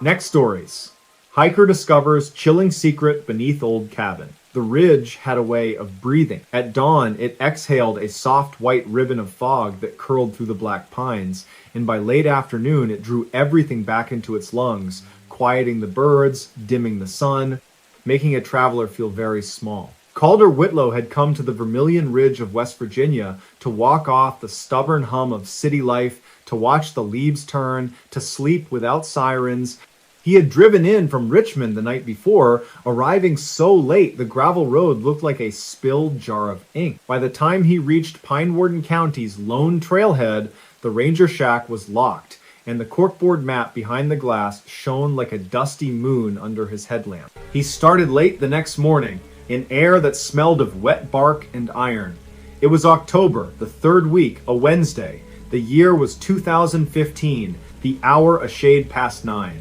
Next stories. Hiker discovers chilling secret beneath old cabin. The ridge had a way of breathing. At dawn, it exhaled a soft white ribbon of fog that curled through the black pines, and by late afternoon, it drew everything back into its lungs, quieting the birds, dimming the sun, making a traveler feel very small. Calder Whitlow had come to the Vermilion Ridge of West Virginia to walk off the stubborn hum of city life, to watch the leaves turn, to sleep without sirens. He had driven in from Richmond the night before, arriving so late the gravel road looked like a spilled jar of ink. By the time he reached Pine Warden County's lone trailhead, the ranger shack was locked, and the corkboard map behind the glass shone like a dusty moon under his headlamp. He started late the next morning, in air that smelled of wet bark and iron. It was October, the third week, a Wednesday. The year was 2015, the hour a shade past 9.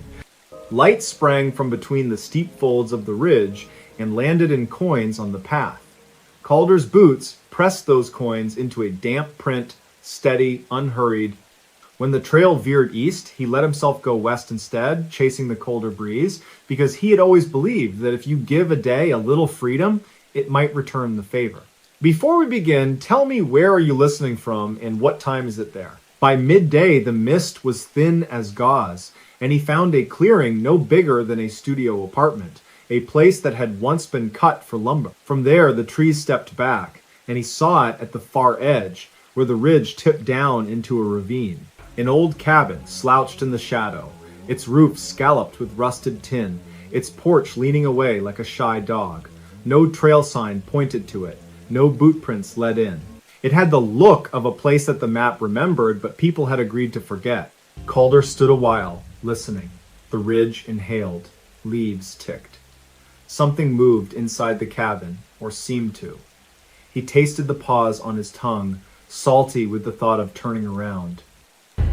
Light sprang from between the steep folds of the ridge and landed in coins on the path. Calder's boots pressed those coins into a damp print, steady, unhurried. When the trail veered east, he let himself go west instead, chasing the colder breeze, because he had always believed that if you give a day a little freedom, it might return the favor. Before we begin, tell me, where are you listening from and what time is it there? By midday, the mist was thin as gauze, and he found a clearing no bigger than a studio apartment, a place that had once been cut for lumber. From there, the trees stepped back, and he saw it at the far edge, where the ridge tipped down into a ravine. An old cabin slouched in the shadow, its roof scalloped with rusted tin, its porch leaning away like a shy dog. No trail sign pointed to it, no boot prints led in. It had the look of a place that the map remembered, but people had agreed to forget. Calder stood a while, listening. The ridge inhaled, leaves ticked. Something moved inside the cabin, or seemed to. He tasted the pause on his tongue, salty with the thought of turning around.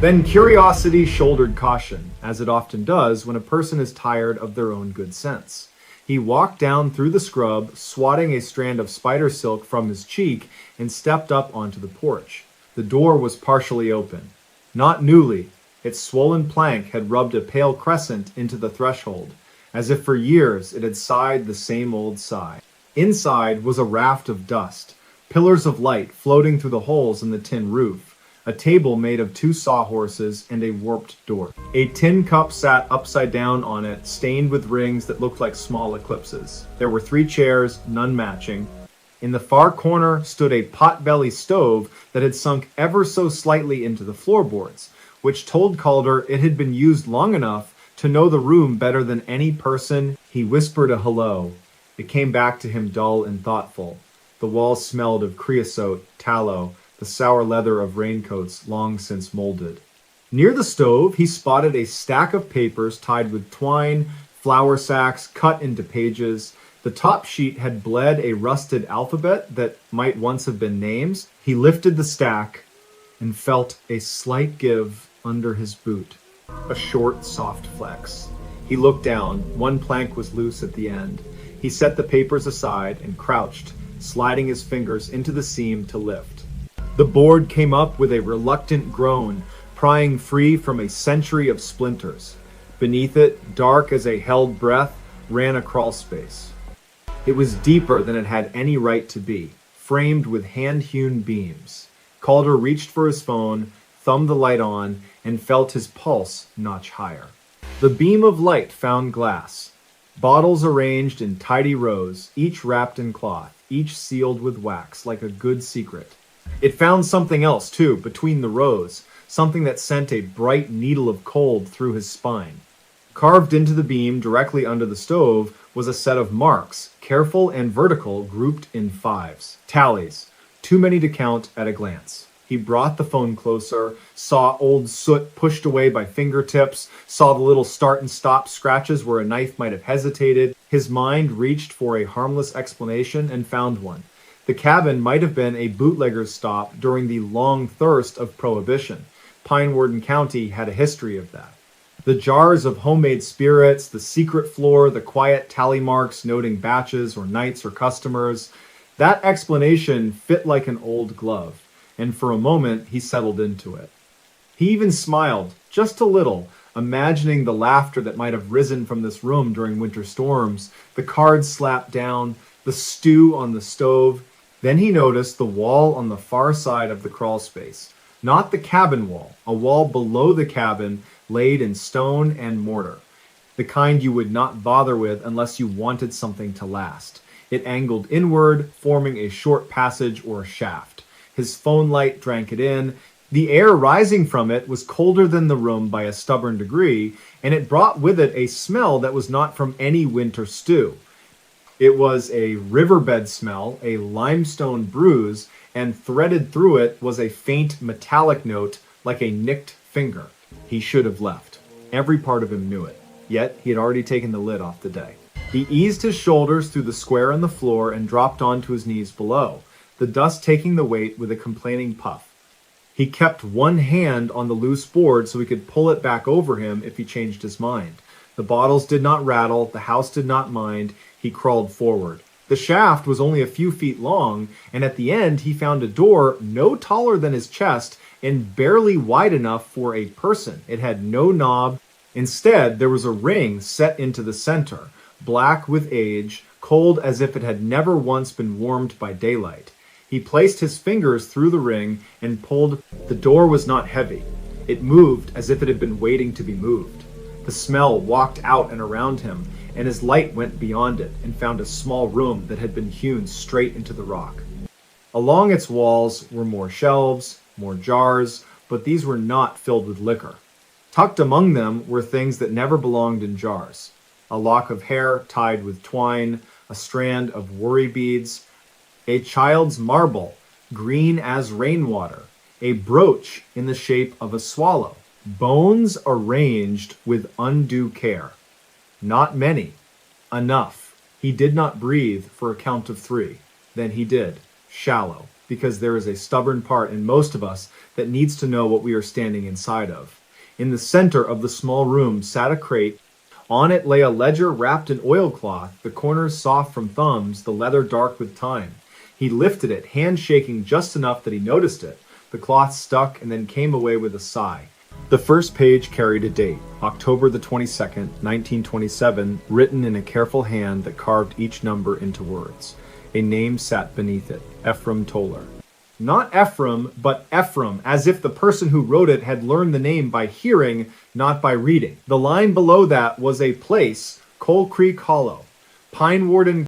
Then curiosity shouldered caution, as it often does when a person is tired of their own good sense. He walked down through the scrub, swatting a strand of spider silk from his cheek, and stepped up onto the porch. The door was partially open. Not newly, its swollen plank had rubbed a pale crescent into the threshold, as if for years it had sighed the same old sigh. Inside was a raft of dust, pillars of light floating through the holes in the tin roof, a table made of 2 sawhorses, and a warped door. A tin cup sat upside down on it, stained with rings that looked like small eclipses. There were 3 chairs, none matching. In the far corner stood a pot-belly stove that had sunk ever so slightly into the floorboards, which told Calder it had been used long enough to know the room better than any person. He whispered a hello. It came back to him dull and thoughtful. The walls smelled of creosote, tallow, the sour leather of raincoats long since molded. Near the stove, he spotted a stack of papers tied with twine, flour sacks cut into pages. The top sheet had bled a rusted alphabet that might once have been names. He lifted the stack and felt a slight give under his boot, a short, soft flex. He looked down. One plank was loose at the end. He set the papers aside and crouched, sliding his fingers into the seam to lift. The board came up with a reluctant groan, prying free from a century of splinters. Beneath it, dark as a held breath, ran a crawlspace. It was deeper than it had any right to be, framed with hand-hewn beams. Calder reached for his phone, thumbed the light on, and felt his pulse notch higher. The beam of light found glass. Bottles arranged in tidy rows, each wrapped in cloth, each sealed with wax, like a good secret. It found something else, too, between the rows, something that sent a bright needle of cold through his spine. Carved into the beam directly under the stove was a set of marks, careful and vertical, grouped in 5s. Tallies, too many to count at a glance. He brought the phone closer, saw old soot pushed away by fingertips, saw the little start and stop scratches where a knife might have hesitated. His mind reached for a harmless explanation and found one. The cabin might have been a bootlegger's stop during the long thirst of Prohibition. Pine Warden County had a history of that. The jars of homemade spirits, the secret floor, the quiet tally marks noting batches or nights or customers, that explanation fit like an old glove, and for a moment he settled into it. He even smiled, just a little, imagining the laughter that might have risen from this room during winter storms, the cards slapped down, the stew on the stove. Then he noticed the wall on the far side of the crawl space. Not the cabin wall, a wall below the cabin laid in stone and mortar. The kind you would not bother with unless you wanted something to last. It angled inward, forming a short passage or shaft. His phone light drank it in. The air rising from it was colder than the room by a stubborn degree, and it brought with it a smell that was not from any winter stew. It was a riverbed smell, a limestone bruise, and threaded through it was a faint metallic note like a nicked finger. He should have left. Every part of him knew it. Yet he had already taken the lid off the day. He eased his shoulders through the square on the floor and dropped onto his knees below, the dust taking the weight with a complaining puff. He kept one hand on the loose board so he could pull it back over him if he changed his mind. The bottles did not rattle, the house did not mind. He crawled forward. The shaft was only a few feet long, and at the end he found a door no taller than his chest and barely wide enough for a person. It had no knob. Instead, there was a ring set into the center, black with age, cold as if it had never once been warmed by daylight. He placed his fingers through the ring and pulled. The door was not heavy. It moved as if it had been waiting to be moved. The smell walked out and around him, and his light went beyond it and found a small room that had been hewn straight into the rock. Along its walls were more shelves, more jars, but these were not filled with liquor. Tucked among them were things that never belonged in jars. A lock of hair tied with twine, a strand of worry beads, a child's marble, green as rainwater, a brooch in the shape of a swallow, bones arranged with undue care. Not many. Enough. He did not breathe for a count of 3. Then he did. Shallow. Because there is a stubborn part in most of us that needs to know what we are standing inside of. In the center of the small room sat a crate. On it lay a ledger wrapped in oilcloth, the corners soft from thumbs, the leather dark with time. He lifted it, hand shaking just enough that he noticed it. The cloth stuck and then came away with a sigh. The first page carried a date, October the 22nd, 1927, written in a careful hand that carved each number into words. A name sat beneath it, Ephraim Toller. Not Ephraim, but Ephraim, as if the person who wrote it had learned the name by hearing, not by reading. The line below that was a place, Coal Creek Hollow. Pine Warden